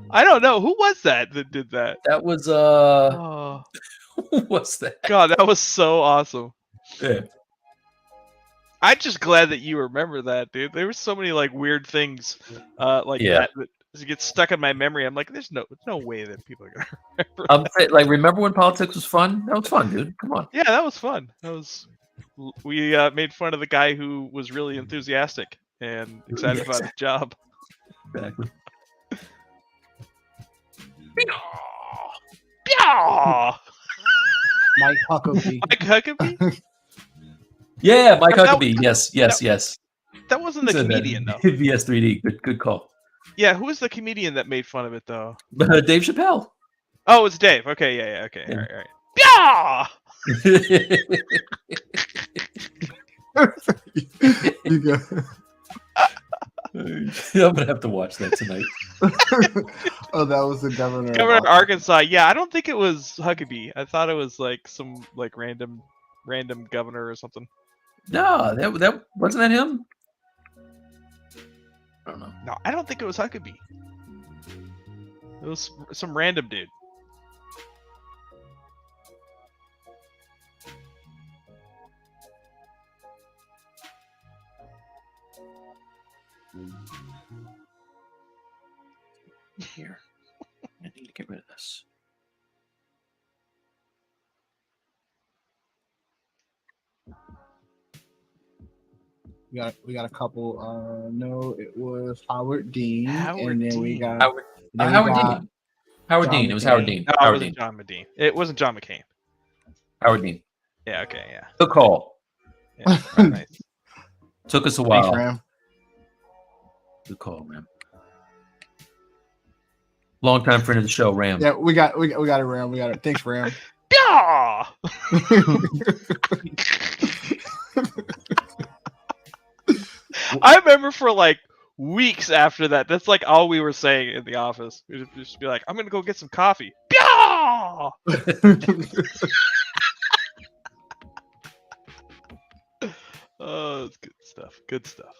I don't know who was that did that. That was Oh what's that? God, that was so awesome. Yeah. I'm just glad that you remember that, dude. There were so many like weird things, like Yeah. that get stuck in my memory. I'm like, there's no way that people are gonna remember. I'm saying, like, remember when politics was fun? That was fun, dude. Come on. Yeah, that was fun. We made fun of the guy who was really enthusiastic and excited about his job. Exactly. Yeah. Mike Huckabee. Mike Huckabee? Yeah, Mike That- Huckabee. Yes. That wasn't the Said that. comedian though. VS3D. Good call. Yeah, who was the comedian that made fun of it though? Dave Chappelle. Oh, it's Dave. Okay, yeah, okay, Yeah. all right. Yeah. You go. I'm gonna have to watch that tonight. Oh, that was the governor. of Governor of Arkansas. Yeah, I don't think it was Huckabee. I thought it was like some like random governor or something. No, that wasn't that him. I don't know. No, I don't think it was Huckabee. It was some random dude. Here, I need to get rid of this. We got a couple. No, it was Howard Dean, Howard and then we Dean. got Howard then we Howard got Dean. Howard John Dean. It was McCain. Howard Dean. No, it Howard wasn't Dean. John McCain. It wasn't John McCain. Howard Dean. Yeah. Okay. Yeah. Good call. Yeah, nice. Took us a Thanks, while. Ram. Good call, man. Long time friend of the show, Ram. Yeah, we got it, Ram. We got it. Thanks, Ram. Yeah. I remember for like weeks after that. That's like all we were saying in the office. We'd just be like, "I'm gonna go get some coffee." Yeah. Oh, it's good stuff. Good stuff.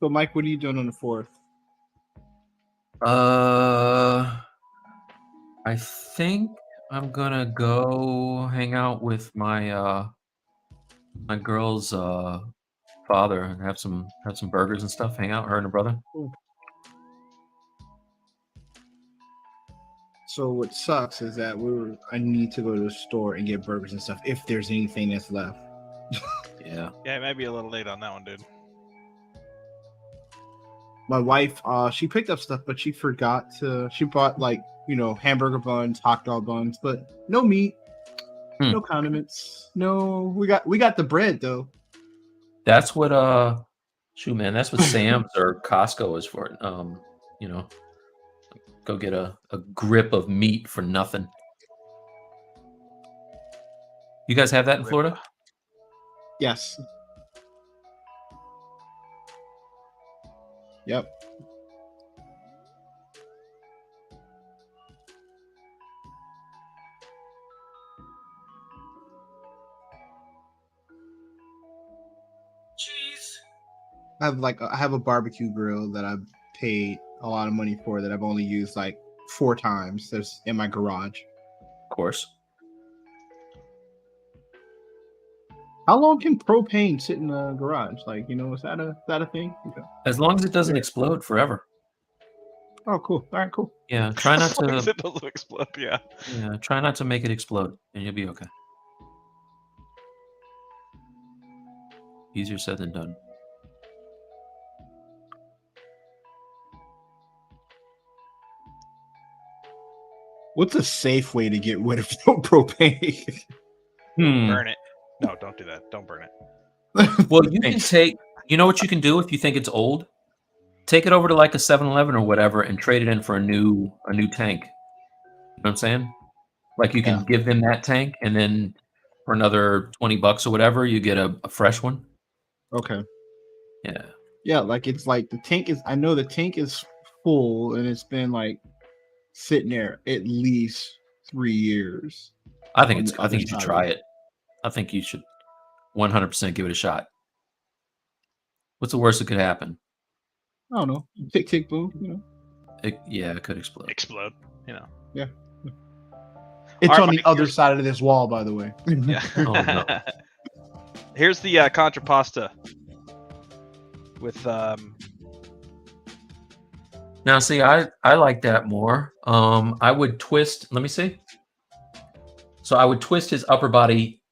So, Mike, what are you doing on the 4th? I think I'm gonna go hang out with my my girl's father and have some burgers and stuff. Hang out, her and her brother. So what sucks is that I need to go to the store and get burgers and stuff if there's anything that's left. Yeah. Yeah, it might be a little late on that one, dude. My wife, she picked up stuff, but she forgot to. She bought hamburger buns, hot dog buns, but no meat, no condiments, no. We got the bread though. That's what shoot, man. That's what Sam's or Costco is for. Go get a grip of meat for nothing. You guys have that in Florida? Yes. Yep. I have a barbecue grill that I've paid a lot of money for that I've only used like 4 times. That's in my garage. Of course. How long can propane sit in the garage? Like, is that a thing? Okay. As long as it doesn't explode forever. Oh, cool. All right, cool. Yeah, try not As long as to. it doesn't explode. Yeah. Yeah, try not to make it explode, and you'll be okay. Easier said than done. What's a safe way to get rid of propane? Burn it. No, don't do that. Don't burn it. Well, you can take. You know what you can do if you think it's old? Take it over to like a 7-Eleven or whatever and trade it in for a new tank. You know what I'm saying? Like you can give them that tank, and then for another $20 or whatever, you get a fresh one. Okay. Yeah. Yeah, it's like the tank is. I know the tank is full, and it's been like sitting there at least 3 years. I think you should try it. I think you should 100% give it a shot. What's the worst that could happen? I don't know. Tick, tick, boom. It could explode. Explode. Yeah. It's All right, on the Mike, other side of this wall, by the way. Yeah. Oh, no. Here's the contrapasta with Now, see, I like that more. I would twist. Let me see. So I would twist his upper body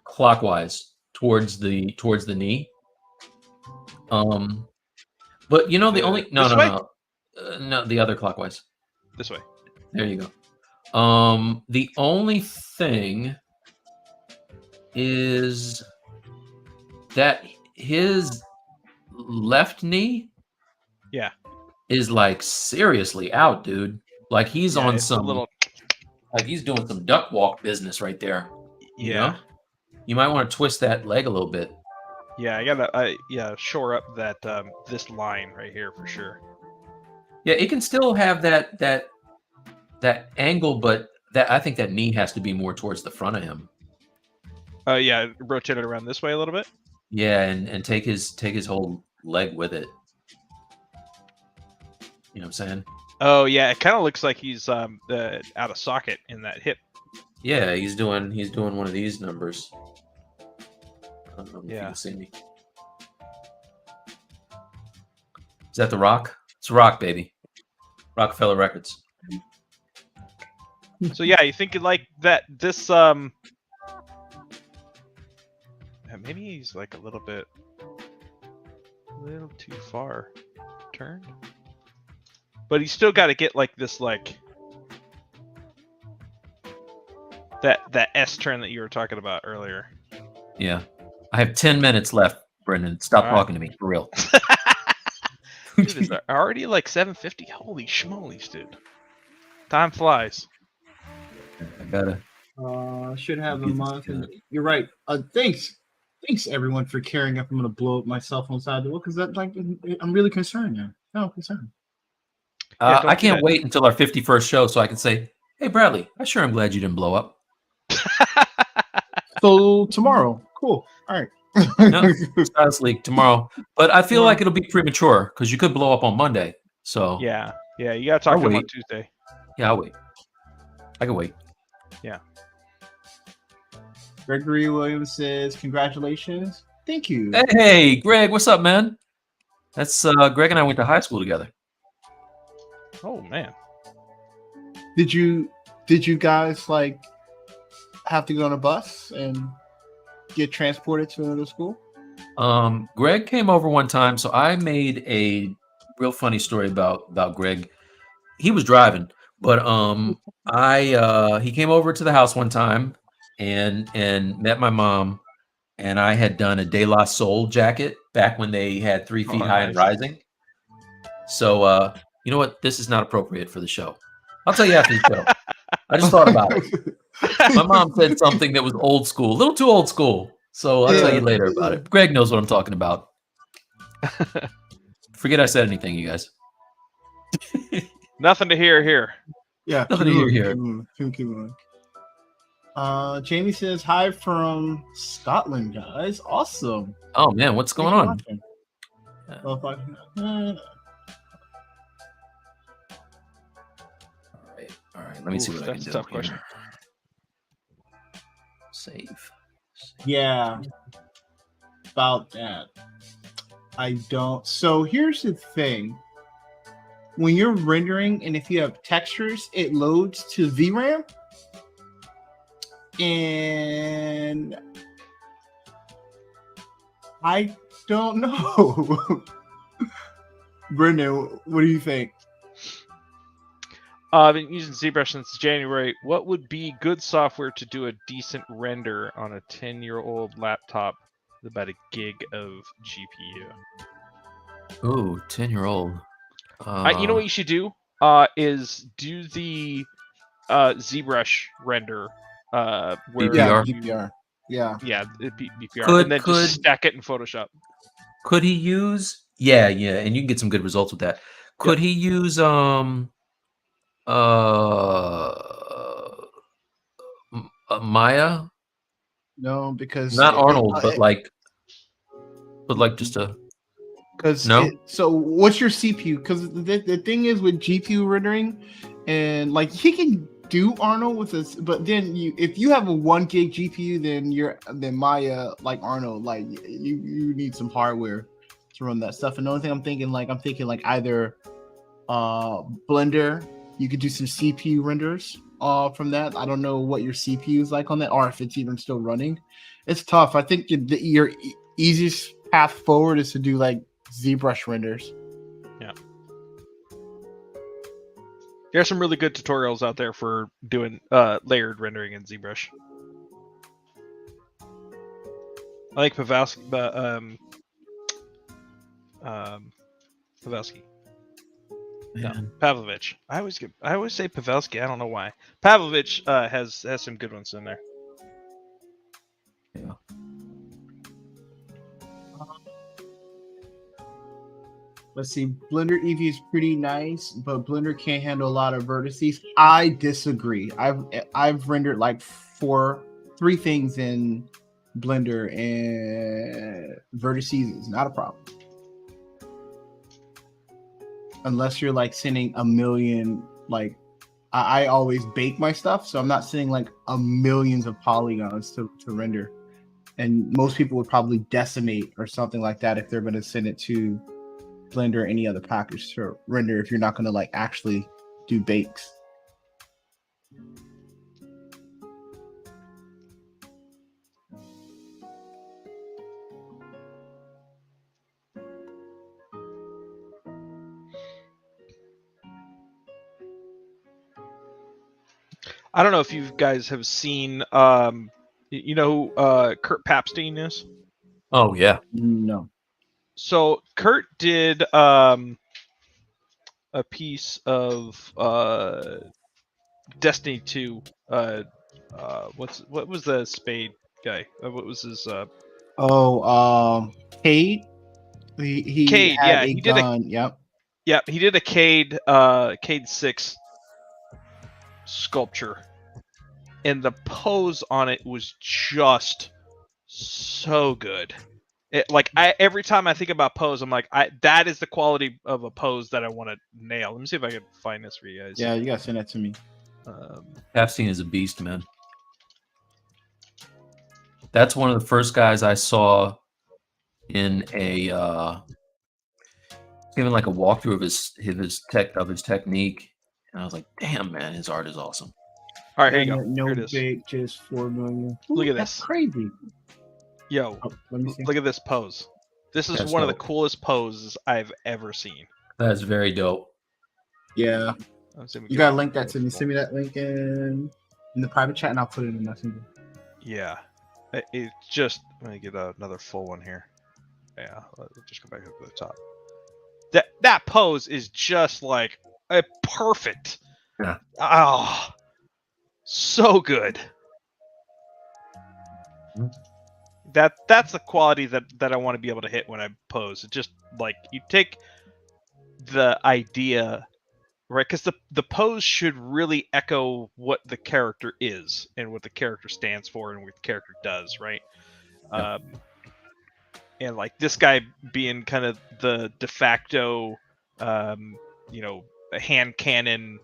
clockwise towards the knee. But the only no, the other clockwise. this way. There you go. The only thing is that his left knee, is like seriously out, dude. Like he's on some like he's doing some duck walk business right there. You know? You might want to twist that leg a little bit. Yeah, I gotta shore up that this line right here for sure. Yeah, it can still have that angle, but I think that knee has to be more towards the front of him. Yeah, rotate it around this way a little bit. Yeah, and take his whole leg with it. You know what I'm saying? Oh yeah, it kind of looks like he's out of socket in that hip. Yeah, he's doing one of these numbers. I don't know if you can see me. Is that The Rock? It's Rock, baby. Rockefeller Records. So yeah, you think like that? This maybe he's like a little too far turned, but he's still got to get like this that S turn that you were talking about earlier. Yeah, I have 10 minutes left, Brendan. Stop talking to me for real. Dude, it's already like 7:50. Holy schmolies, dude! Time flies. I gotta. Should have a month. And you're right. Thanks everyone for caring if I'm gonna blow up my cell phone side of the wall because I'm really concerned now. No, I'm concerned. I can't wait until our 51st show so I can say, "Hey, Bradley, I sure am glad you didn't blow up." So tomorrow, cool. All right. No, Stylus leak tomorrow. But I feel like it'll be premature because you could blow up on Monday. So Yeah, you gotta talk I'll to him on wait. Tuesday. Yeah, I'll wait. I can wait. Gregory Williams says, "Congratulations, thank you." Hey, Greg, what's up, man? That's Greg and I went to high school together. Oh man. Did you guys like have to go on a bus and get transported to another school? Greg came over one time, so I made a real funny story about Greg. He was driving, but he came over to the house one time and met my mom, and I had done a De La Soul jacket back when they had 3 feet high and nice. rising. So you know what? This is not appropriate for the show. I'll tell you after the show. I just thought about it. My mom said something that was old school, a little too old school. So I'll tell you later about it. Greg knows what I'm talking about. Forget I said anything, you guys. Nothing to hear here. Yeah, Nothing to hear here. Keep moving. Jamie says, "Hi from Scotland, guys. Awesome. Oh man, what's going on? Well, All right. Let me see what I can That's do. a tough here. question. Save. Yeah, about that. I don't. So here's the thing. When you're rendering and if you have textures, it loads to VRAM. And I don't know. Brendon, what do you think? I've been using ZBrush since January. What would be good software to do a decent render on a 10-year-old laptop with about a gig of GPU? Oh, 10-year-old. You know what you should do? Is do the ZBrush render where BPR? BPR. Yeah. BPR, and then just stack it in Photoshop. Could he use? Yeah, and you can get some good results with that. Could he use Maya? No, because Not Arnold, but like just a because no. So what's your CPU? Because the thing is with GPU rendering, and like he can do Arnold with this, but then if you have a 1 gig GPU, then Maya like Arnold, like you need some hardware to run that stuff. And the only thing I'm thinking like either Blender, you could do some CPU renders from that. I don't know what your CPU is like on that, or if it's even still running. It's tough. I think your easiest path forward is to do like ZBrush renders. Yeah. There's some really good tutorials out there for doing layered rendering in ZBrush. I like Pavelski. No, Pavlovich. I always say Pavelski. I don't know why. Pavlovich has some good ones in there. Yeah. Let's see. Blender Eevee is pretty nice, but Blender can't handle a lot of vertices. I disagree. I've rendered like 3 things in Blender, and vertices is not a problem. Unless you're like sending a million, like I always bake my stuff, so I'm not sending like millions of polygons to render. And most people would probably decimate or something like that if they're going to send it to Blender or any other package to render, if you're not going to like actually do bakes. I don't know if you guys have seen, you know who Kurt Papstein is? Oh yeah. No. So Kurt did a piece of Destiny 2. What was the Spade guy? What was his? Cade. He Cade. had Yeah, a he gun. did Yep. Yeah, he did a Cade 6 sculpture, and the pose on it was just so good. Every time I think about pose, I'm like, that is the quality of a pose that I want to nail. Let me see if I can find this for you guys. Yeah, you gotta send that to me. Epstein is a beast, man. That's one of the first guys I saw in a giving like a walkthrough of his technique, and I was like, damn, man, his art is awesome. All right, here you go. No Here it is. bait, just 4 million. Look at That's this. crazy. Yo, Let me see. look at this pose. This is That's one of the dope. coolest poses I've ever seen. That's very dope. Yeah, Let's see if we you can- gotta link that to me. Send me that link in the private chat, and I'll put it in the messenger. Yeah, it just. Let me get another full one here. Yeah, let's just go back up to the top. That pose is just like a perfect. Yeah. Oh, so good. That's the quality that I want to be able to hit when I pose. It just like you take the idea, right? Because the pose should really echo what the character is and what the character stands for and what the character does, right? Yeah. And like this guy being kind of the de facto, a hand cannon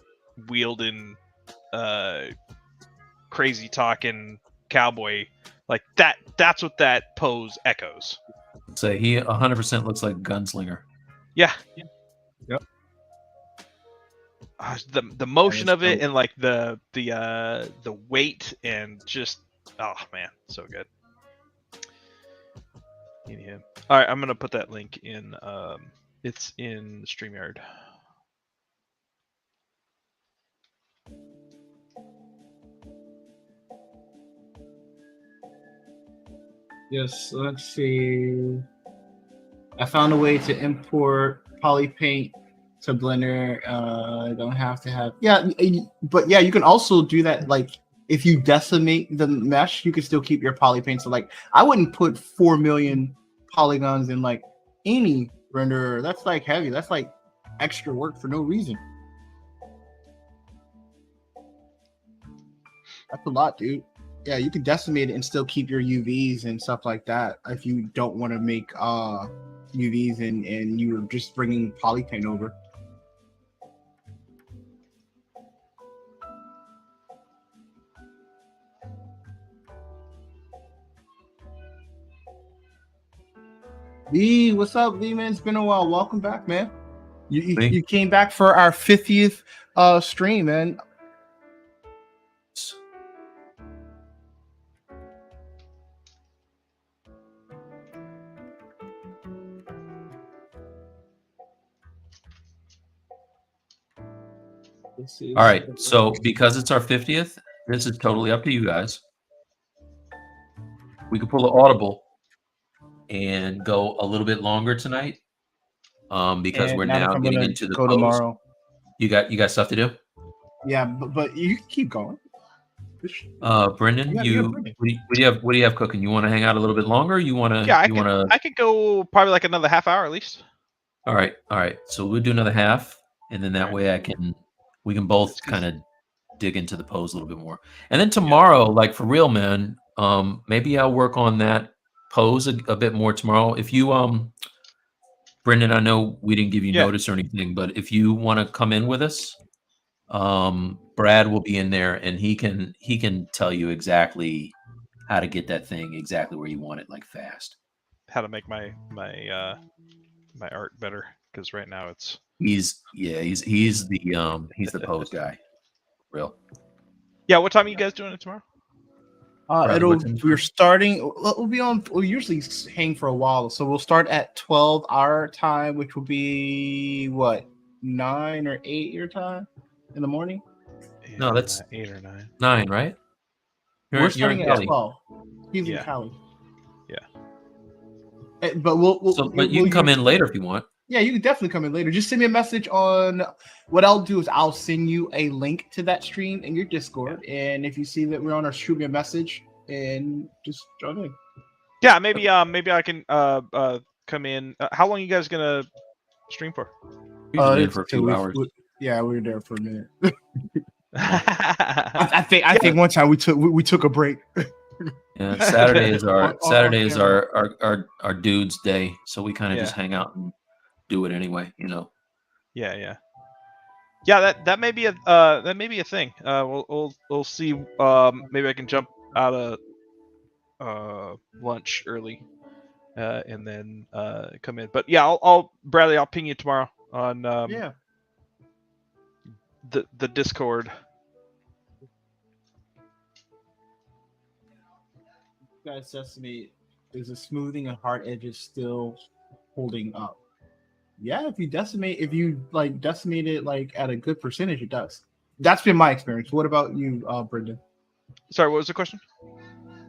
wielding, crazy talking cowboy, like that's what that pose echoes. So he 100% looks like a gunslinger. Yeah. Yep. The motion That is of it dope. and like the weight and just man, so good. Anywho. All right, I'm gonna put that link in. It's in StreamYard. Yes, let's see. I found a way to import polypaint to Blender. I don't have to have but yeah, you can also do that. Like if you decimate the mesh, you can still keep your polypaint. So like I wouldn't put 4 million polygons in like any renderer. That's like heavy. That's like extra work for no reason. That's a lot, dude. Yeah, you can decimate it and still keep your UVs and stuff like that if you don't want to make UVs and you're just bringing polypaint over. V, what's up, V man? It's been a while. Welcome back, man. You came back for our 50th stream, man. All right, so because it's our 50th, this is totally up to you guys. We could pull an audible and go a little bit longer tonight, because And we're now now I'm getting gonna into the go pose. tomorrow. You got stuff to do. Yeah, but you can keep going. Brendan, Yeah, what Brendan. do you have cooking? You want to hang out a little bit longer? You want to? Yeah, I could go probably like another half hour at least. All right. So we'll do another half, and then that way we can both kind of dig into the pose a little bit more. And then tomorrow, like for real, man, maybe I'll work on that pose a bit more tomorrow. If you Brendan, I know we didn't give you notice or anything, but if you want to come in with us, Brad will be in there and he can tell you exactly how to get that thing exactly where you want it, like fast. How to make my art better, because right now it's he's the pose guy. Real. Yeah, what time are you guys doing it tomorrow? We're starting. We'll usually hang for a while, so we'll start at 12 our time, which will be what 9 or 8 your time in the morning. No, that's 8 or 9. 9, right? We're starting in at Cali. 12. He's in Yeah. Cali. Yeah. But but you can come in later if you want. Yeah, you can definitely come in later. Just send me a message on what I'll do is I'll send you a link to that stream in your Discord. And if you see that we're on our shoot me a message and just join in. Yeah, maybe I can come in. How long are you guys gonna stream for? Usually in for a few hours. We were there for a minute. I think one time we took a break. Yeah, Saturday is our On Saturday is camera. our dude's day, so we kind of Yeah. just hang out and do it anyway. Yeah. That may be a thing. We'll see. Maybe I can jump out of lunch early, and then come in. But yeah, I'll Bradley. I'll ping you tomorrow on Yeah. the Discord. Guys, estimate is the smoothing and hard edges still holding up? Yeah, if you decimate it like at a good percentage, it does. That's been my experience. What about you, Brendan? Sorry, what was the question?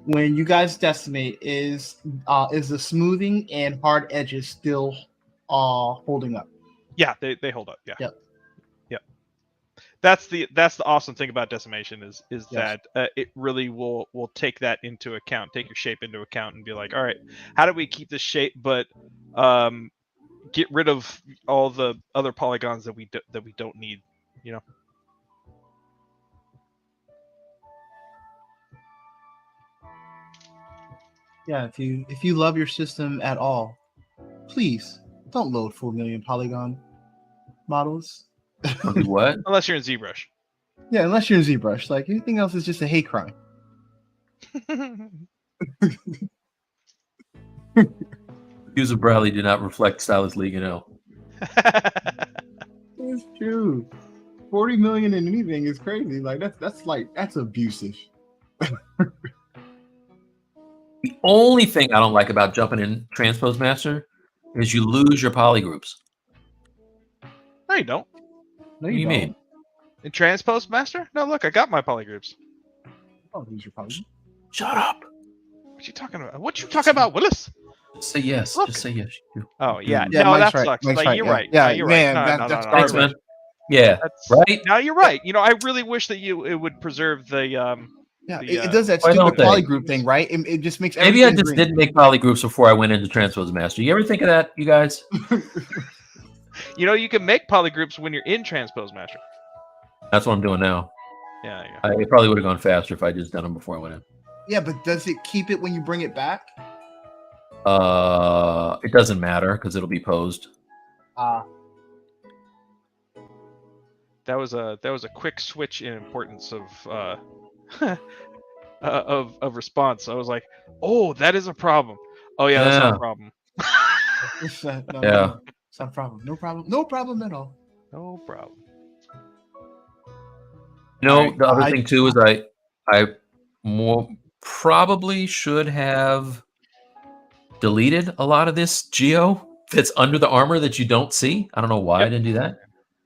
When you guys decimate, is the smoothing and hard edges still holding up? Yeah, they hold up. Yeah. Yep. That's the awesome thing about decimation is Yes. that it really will take that into account, take your shape into account, and be like, all right, how do we keep this shape, but get rid of all the other polygons that we don't need, Yeah, if you love your system at all, please don't load 4 million polygon models. What? Unless you're in ZBrush. Yeah, unless you're in ZBrush. Like anything else is just a hate crime. Views of Bradley do not reflect Stylus League, It's true. 40 million in anything is crazy. Like that's abusive. The only thing I don't like about jumping in Transpose Master is you lose your polygroups. No, you don't. No, What do you don't. mean? In Transpose Master? No, look, I got my polygroups. Oh, these are probably. Shut up. What you talking about? What you talking about, Willis? Just say yes. Look. Just say yes. Oh yeah, Yeah, no, Mike's that right. sucks. Mike's Like, right. you're Yeah. right. Yeah, No, you're man, right. that's Thanks, garbage. man. Yeah. That's, Right? No, you're right. I really wish that it would preserve the Yeah, The, it does that why don't stupid they? polygroup thing, right? It just makes Maybe I everything just green. didn't make polygroups before I went into Transpose Master. You ever think of that, you guys? you can make polygroups when you're in Transpose Master. That's what I'm doing now. Yeah. It probably would have gone faster if I just done them before I went in. Yeah, but does it keep it when you bring it back? It doesn't matter because it'll be posed. That was a quick switch in importance of of response. I was like, oh, that is a problem. Oh yeah, that's not Yeah. a problem. No, it's not a problem. No problem. No problem at all. No problem. Alright, The other thing too is I more probably should have deleted a lot of this geo that's under the armor that you don't see. I don't know why I didn't do that.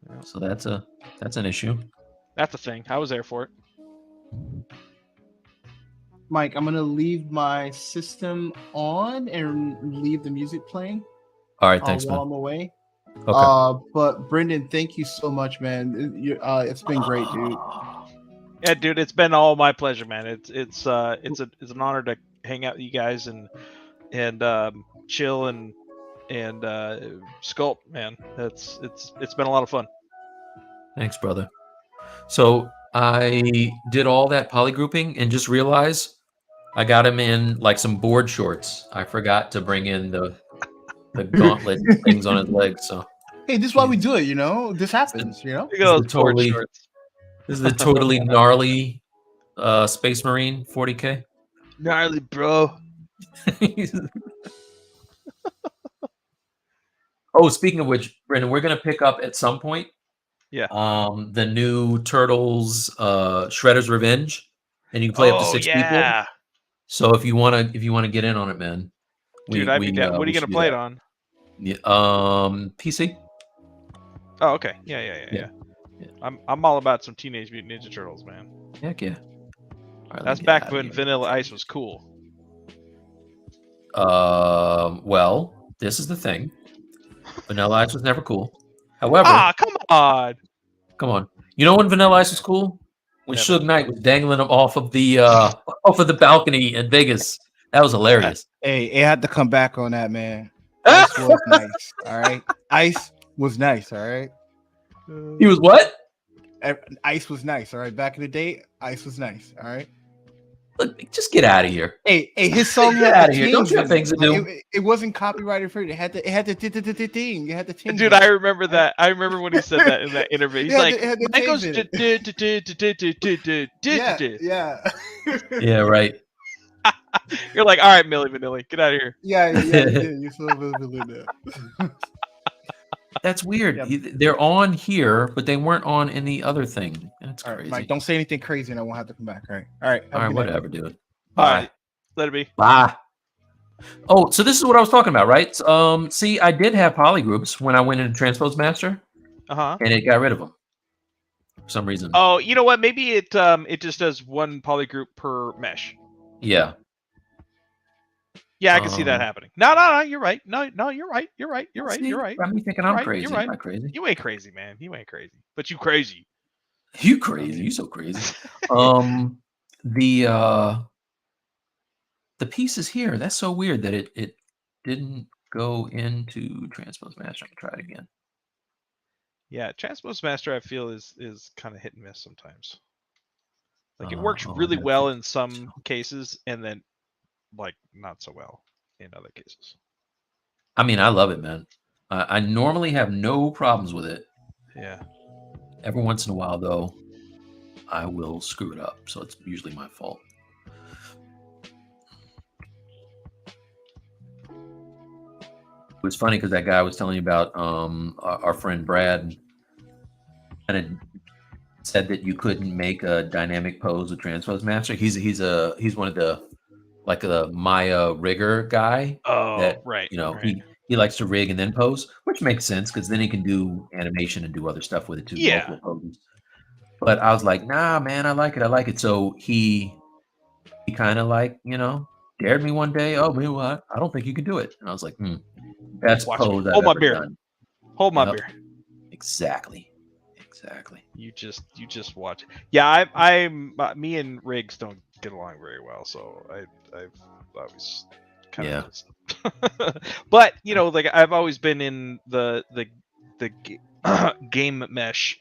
Yeah. So that's an issue. That's a thing. I was there for it. Mike, I'm gonna leave my system on and leave the music playing. All right, thanks, while man. I'm away. Okay. But Brendan, thank you so much, man. It's been great, dude. Yeah, dude, it's been all my pleasure, man. It's an honor to hang out with you guys and chill and sculpt, man. It's been a lot of fun. Thanks, brother. So I did all that polygrouping and just realized I got him in like some board shorts. I forgot to bring in the gauntlet things on his legs. So Hey, this is why we do it. This happens. Look at those board totally- shorts. this is the totally gnarly Space Marine 40k. Gnarly, bro. Oh, speaking of which, Brandon, we're gonna pick up at some point. Yeah. The new Turtles Shredder's Revenge, and you can play up to 6 people. So if you wanna get in on it, man. Dude, I'd be down. What are we you gonna should do play it that. on? Yeah, PC. Oh, okay. Yeah. I'm all about some Teenage Mutant Ninja Turtles, man. Heck yeah. All right, That's let me get back out of when here. Vanilla Ice was cool. Well, this is the thing. Vanilla Ice was never cool. However, Come on. come on. You know when Vanilla Ice was cool? When Never. Suge Knight was dangling him off of the balcony in Vegas. That was hilarious. Hey, it had to come back on that, man. Ice was nice. All right. Ice was nice. All right. He was what? Ice was nice. All right. Back in the day, ice was nice. All right. Look, just get out of here. Hey, his song Get had outta the here. Don't you have ting. things to do? It wasn't copyrighted for it. It had the ting. It had the ting. Dude, I remember that. I remember when he said that in that interview. He's like, it had the mine ting goes in it. Yeah. Yeah, right. You're like, all right, Milli Vanilli, get out of here. Yeah, you did. You saw that. That's weird. Yeah. They're on here, but they weren't on any other thing. That's All right, crazy. Mike, don't say anything crazy, and I won't have to come back. All right. All right, whatever, dude. All Bye. right, let it be. Bye. Oh, so this is what I was talking about, right? See, I did have polygroups when I went into Transpose Master, Uh-huh. and it got rid of them for some reason. Oh, you know what? Maybe it just does one polygroup per mesh. Yeah. Yeah, I can see that happening. No, you're right. No, you're right. You're right. See, You're right. I'm thinking I'm crazy. You're right. I'm not crazy. You ain't crazy, man. You ain't crazy. But you crazy. You crazy. You so crazy. The piece is here. That's so weird that it didn't go into Transpose Master. I can try it again. Yeah, Transpose Master I feel is kind of hit and miss sometimes. Like it works really well in some cases, and then like not so well in other cases. I mean, I love it, man. I normally have no problems with it. Yeah. Every once in a while, though, I will screw it up. So it's usually my fault. It was funny because that guy I was telling you about, our friend Brad, kind of said that you couldn't make a dynamic pose with Transpose Master. He's one of the like a Maya rigger guy. Oh, that, right. You know, right. he likes to rig and then pose, which makes sense because then he can do animation and do other stuff with it too. Yeah. Multiple poses. But I was like, nah, man, I like it. So he kind of like, dared me one day. Oh, man, well, I don't think you can do it. And I was like, best Watch pose me. I've Hold my ever beer. done. Hold my beer. Exactly. You just watch. Yeah, I'm me and Riggs don't get along very well, so I've always kind of just but like I've always been in the game mesh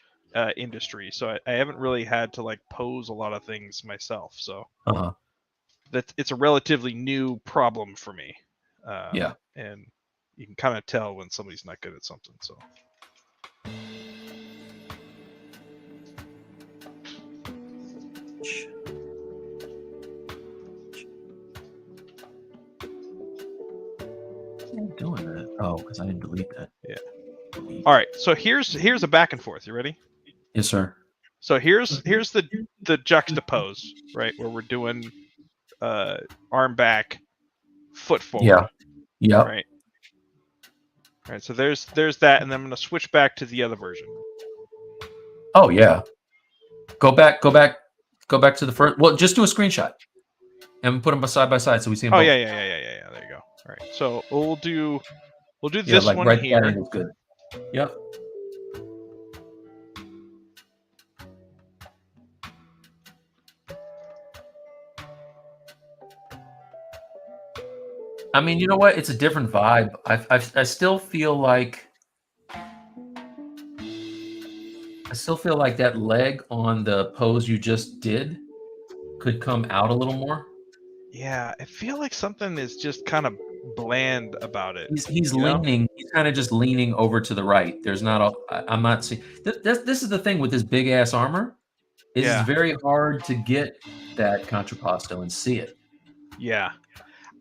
industry, so I haven't really had to like pose a lot of things myself, so that it's a relatively new problem for me. And you can kind of tell when somebody's not good at something, so doing that. Oh, because I didn't delete that. Yeah. All right. So here's a back and forth. You ready? Yes, sir. So here's the juxtapose, right? Where we're doing arm back, foot forward. Yeah. Right. All right. So there's that, and then I'm gonna switch back to the other version. Oh yeah. Go back to the first. Well, just do a screenshot and put them side by side so we see them. Oh both. yeah. There you go. All right. So we'll do this like one right here. pattern is good. Yep. I mean, you know what? It's a different vibe. I still feel like that leg on the pose you just did could come out a little more. Yeah, I feel like something is just kind of bland about it. He's leaning. He's kind of just leaning over to the right. There's not a. I'm not seeing. This is the thing with this big ass armor. It's very hard to get that contrapposto and see it. Yeah.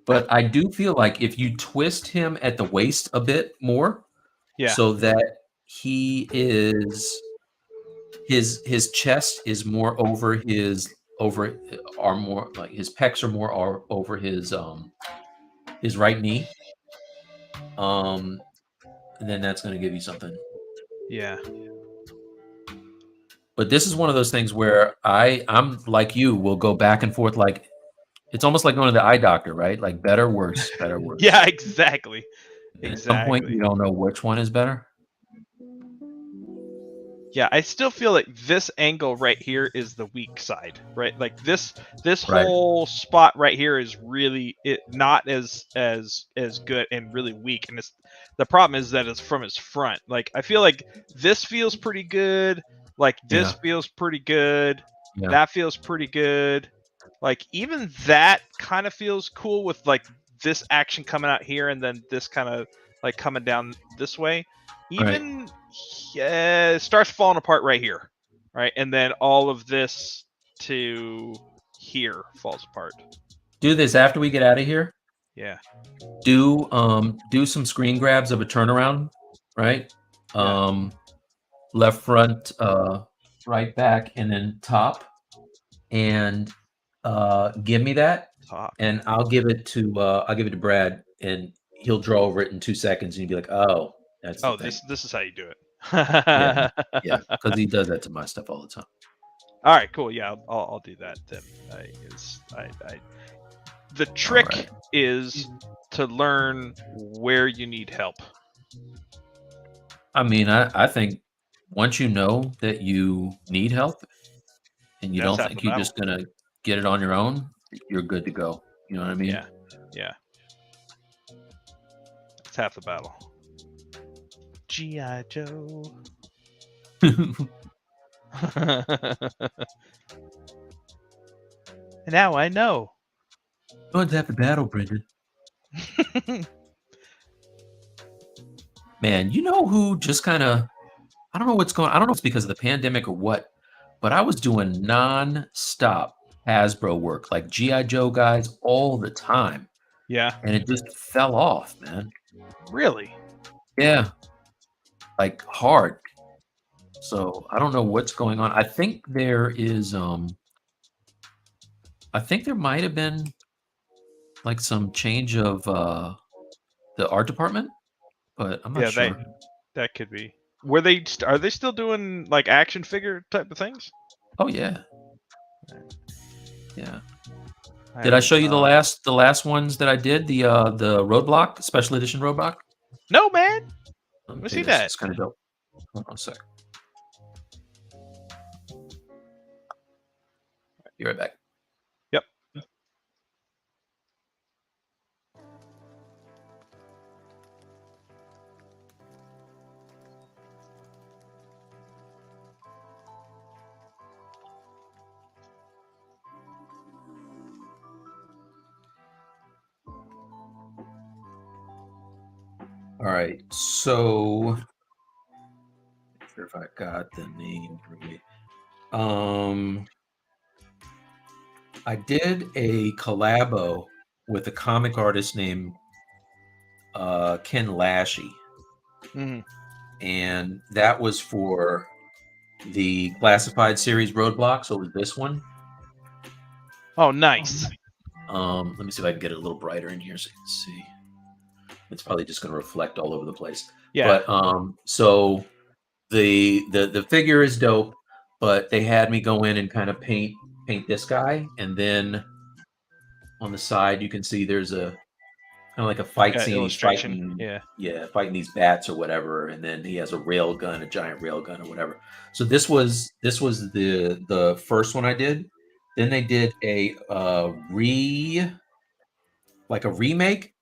But I do feel like if you twist him at the waist a bit more, so that he is his chest is more over are more like his pecs are more over his right knee, and then that's going to give you something. Yeah. But this is one of those things where I'm like you will go back and forth, like it's almost like going to the eye doctor, right? Like better, worse, better, worse. Yeah, exactly. At some point, you don't know which one is better. Yeah, I still feel like this angle right here is the weak side, right? Like this whole spot right here is really not as good and really weak. And the problem is that it's from his front. Like I feel like this feels pretty good. Like this feels pretty good. That feels pretty good. like even that kind of feels cool with like this action coming out here and then this kind of like coming down this way. Even it starts falling apart right here, right, and then all of this to here falls apart. Do this after we get out of here. Yeah. Do some screen grabs of a turnaround, right? Left front, right back, and then top, and give me that, and I'll give it to Brad, and he'll draw over it in 2 seconds, and you'll be like, oh, that's the thing. This is how you do it. yeah, because he does that to my stuff all the time. All right, cool. Yeah, I'll do that then. The trick is to learn where you need help. I mean, I think once you know that you need help and you don't think you're just going to get it on your own, you're good to go. You know what I mean? Yeah. It's half the battle. G.I. Joe. Now I know. Going to have the battle, Brendon. Man, you know who just kind of, I don't know what's going on. I don't know if it's because of the pandemic or what, but I was doing non-stop Hasbro work, like G.I. Joe guys all the time. Yeah. And it just fell off, man. Really? Yeah. Like hard. So I don't know what's going on. I think there is, I think there might have been like some change of the art department, but I'm not sure. That could be. Are they still doing like action figure type of things? Oh yeah. Yeah. Did I show you the last ones that I did? The Roadblock, special edition Roadblock? No, man. Let me see that. It's kind of dope. Hold on a sec. Be right back. Yep. All right, so not sure if I got the name right. I did a collabo with a comic artist named Ken Lashy, and that was for the classified series Roadblock. So it was this one. Oh, nice. Let me see if I can get it a little brighter in here so you can see. It's probably just going to reflect all over the place. Yeah. But so the figure is dope, but they had me go in and kind of paint this guy, and then on the side you can see there's a kind of like a fight scene. Illustration. Fighting these bats or whatever, and then he has a rail gun, a giant rail gun or whatever. So this was the first one I did. Then they did a remake,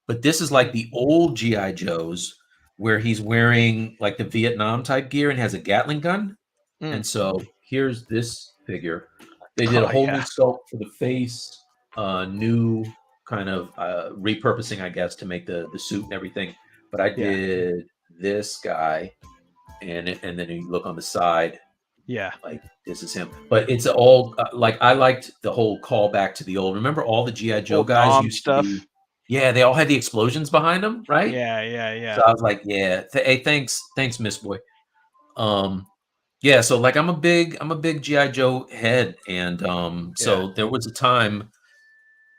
but this is like the old G.I. Joes where he's wearing like the Vietnam type gear and has a Gatling gun. And so here's this figure. They did a whole new sculpt for the face, new kind of repurposing, I guess, to make the suit and everything. But I did this guy, and then you look on the side. Yeah, like this is him. But it's all like I liked the whole callback to the old. Remember all the G.I. Joe guys used stuff. to do, yeah, they all had the explosions behind them, right? Yeah. So I was like, yeah, hey, thanks, Miss Boy. Yeah, so like I'm a big G.I. Joe head, and so there was a time.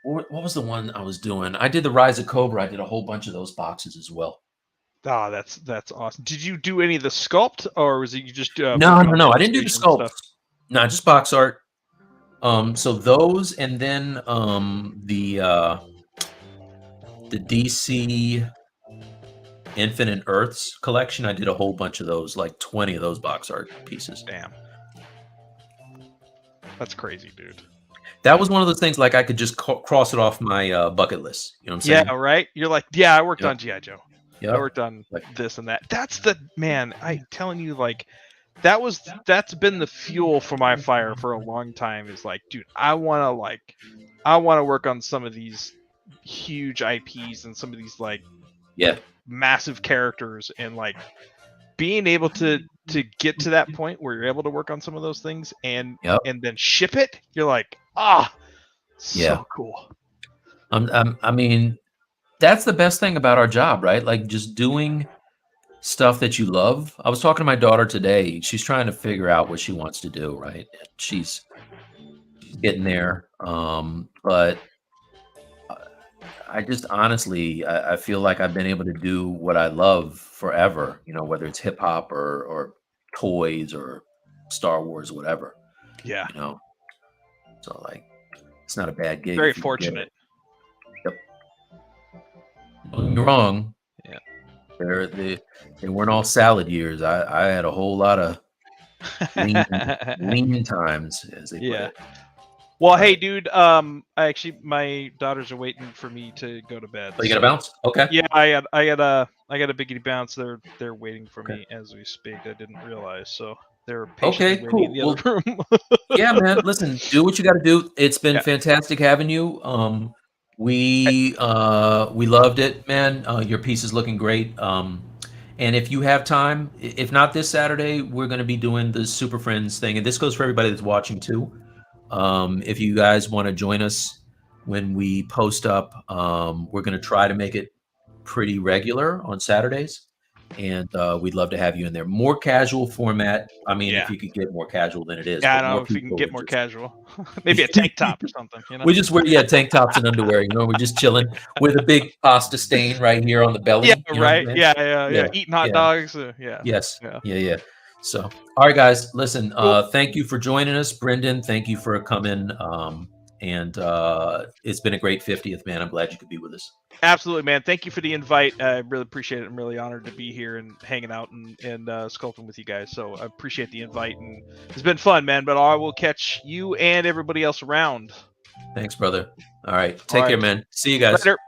What was the one I was doing? I did the Rise of Cobra. I did a whole bunch of those boxes as well. Oh, that's awesome. Did you do any of the sculpt, or was it you just no? I didn't do the sculpt. No, just box art. So those, and then the DC Infinite Earths collection. I did a whole bunch of those, like 20 of those box art pieces. Damn, that's crazy, dude. That was one of those things like I could just cross it off my bucket list. You know what I'm saying? Yeah, right. You're like, yeah, I worked on G.I. Joe. Yep. I worked on this and that. That's the man. I'm telling you, like, that's been the fuel for my fire for a long time. Is like, dude, I want to work on some of these huge IPs and some of these like Yeah. massive characters, and like being able to get to that point where you're able to work on some of those things and Yep. and then ship it. You're like, so Yeah. cool. I mean, that's the best thing about our job, right? Like just doing stuff that you love. I was talking to my daughter today. She's trying to figure out what she wants to do, right? She's getting there. But I just honestly, I feel like I've been able to do what I love forever, you know, whether it's hip hop or toys or Star Wars, whatever, Yeah. you know. So like, it's not a bad gig. Very if you can get fortunate. it. Yep. Don't get me wrong. Yeah. They weren't all salad years. I had a whole lot of lean times, as they put it. Well, hey, dude. My daughters are waiting for me to go to bed. Oh, you gotta bounce? Okay. Yeah, I got a biggity bounce. They're waiting for me as we speak. I didn't realize, so they're patiently waiting in the other room. Yeah, man. Listen, do what you got to do. It's been fantastic having you. We loved it, man. Your piece is looking great. And if you have time, if not this Saturday, we're going to be doing the Super Friends thing, and this goes for everybody that's watching too. If you guys want to join us when we post up, we're going to try to make it pretty regular on Saturdays, and we'd love to have you in there. More casual format. I mean, if you could get more casual than it is. Yeah, I don't know if we can get more casual. Maybe a tank top or something. You know? We just wear tank tops and underwear. You know, we're just chilling with a big pasta stain right here on the belly. Yeah, you know right. what I mean? Yeah. Eating hot dogs. Yeah. Yes. Yeah. So, all right, guys. Listen. Thank you for joining us, Brendon. Thank you for coming. And it's been a great 50th, man. I'm glad you could be with us. Absolutely, man. Thank you for the invite. I really appreciate it. I'm really honored to be here and hanging out and sculpting with you guys. So I appreciate the invite, and it's been fun, man. But I will catch you and everybody else around. Thanks, brother. All right. Take care, man. See you guys. Later.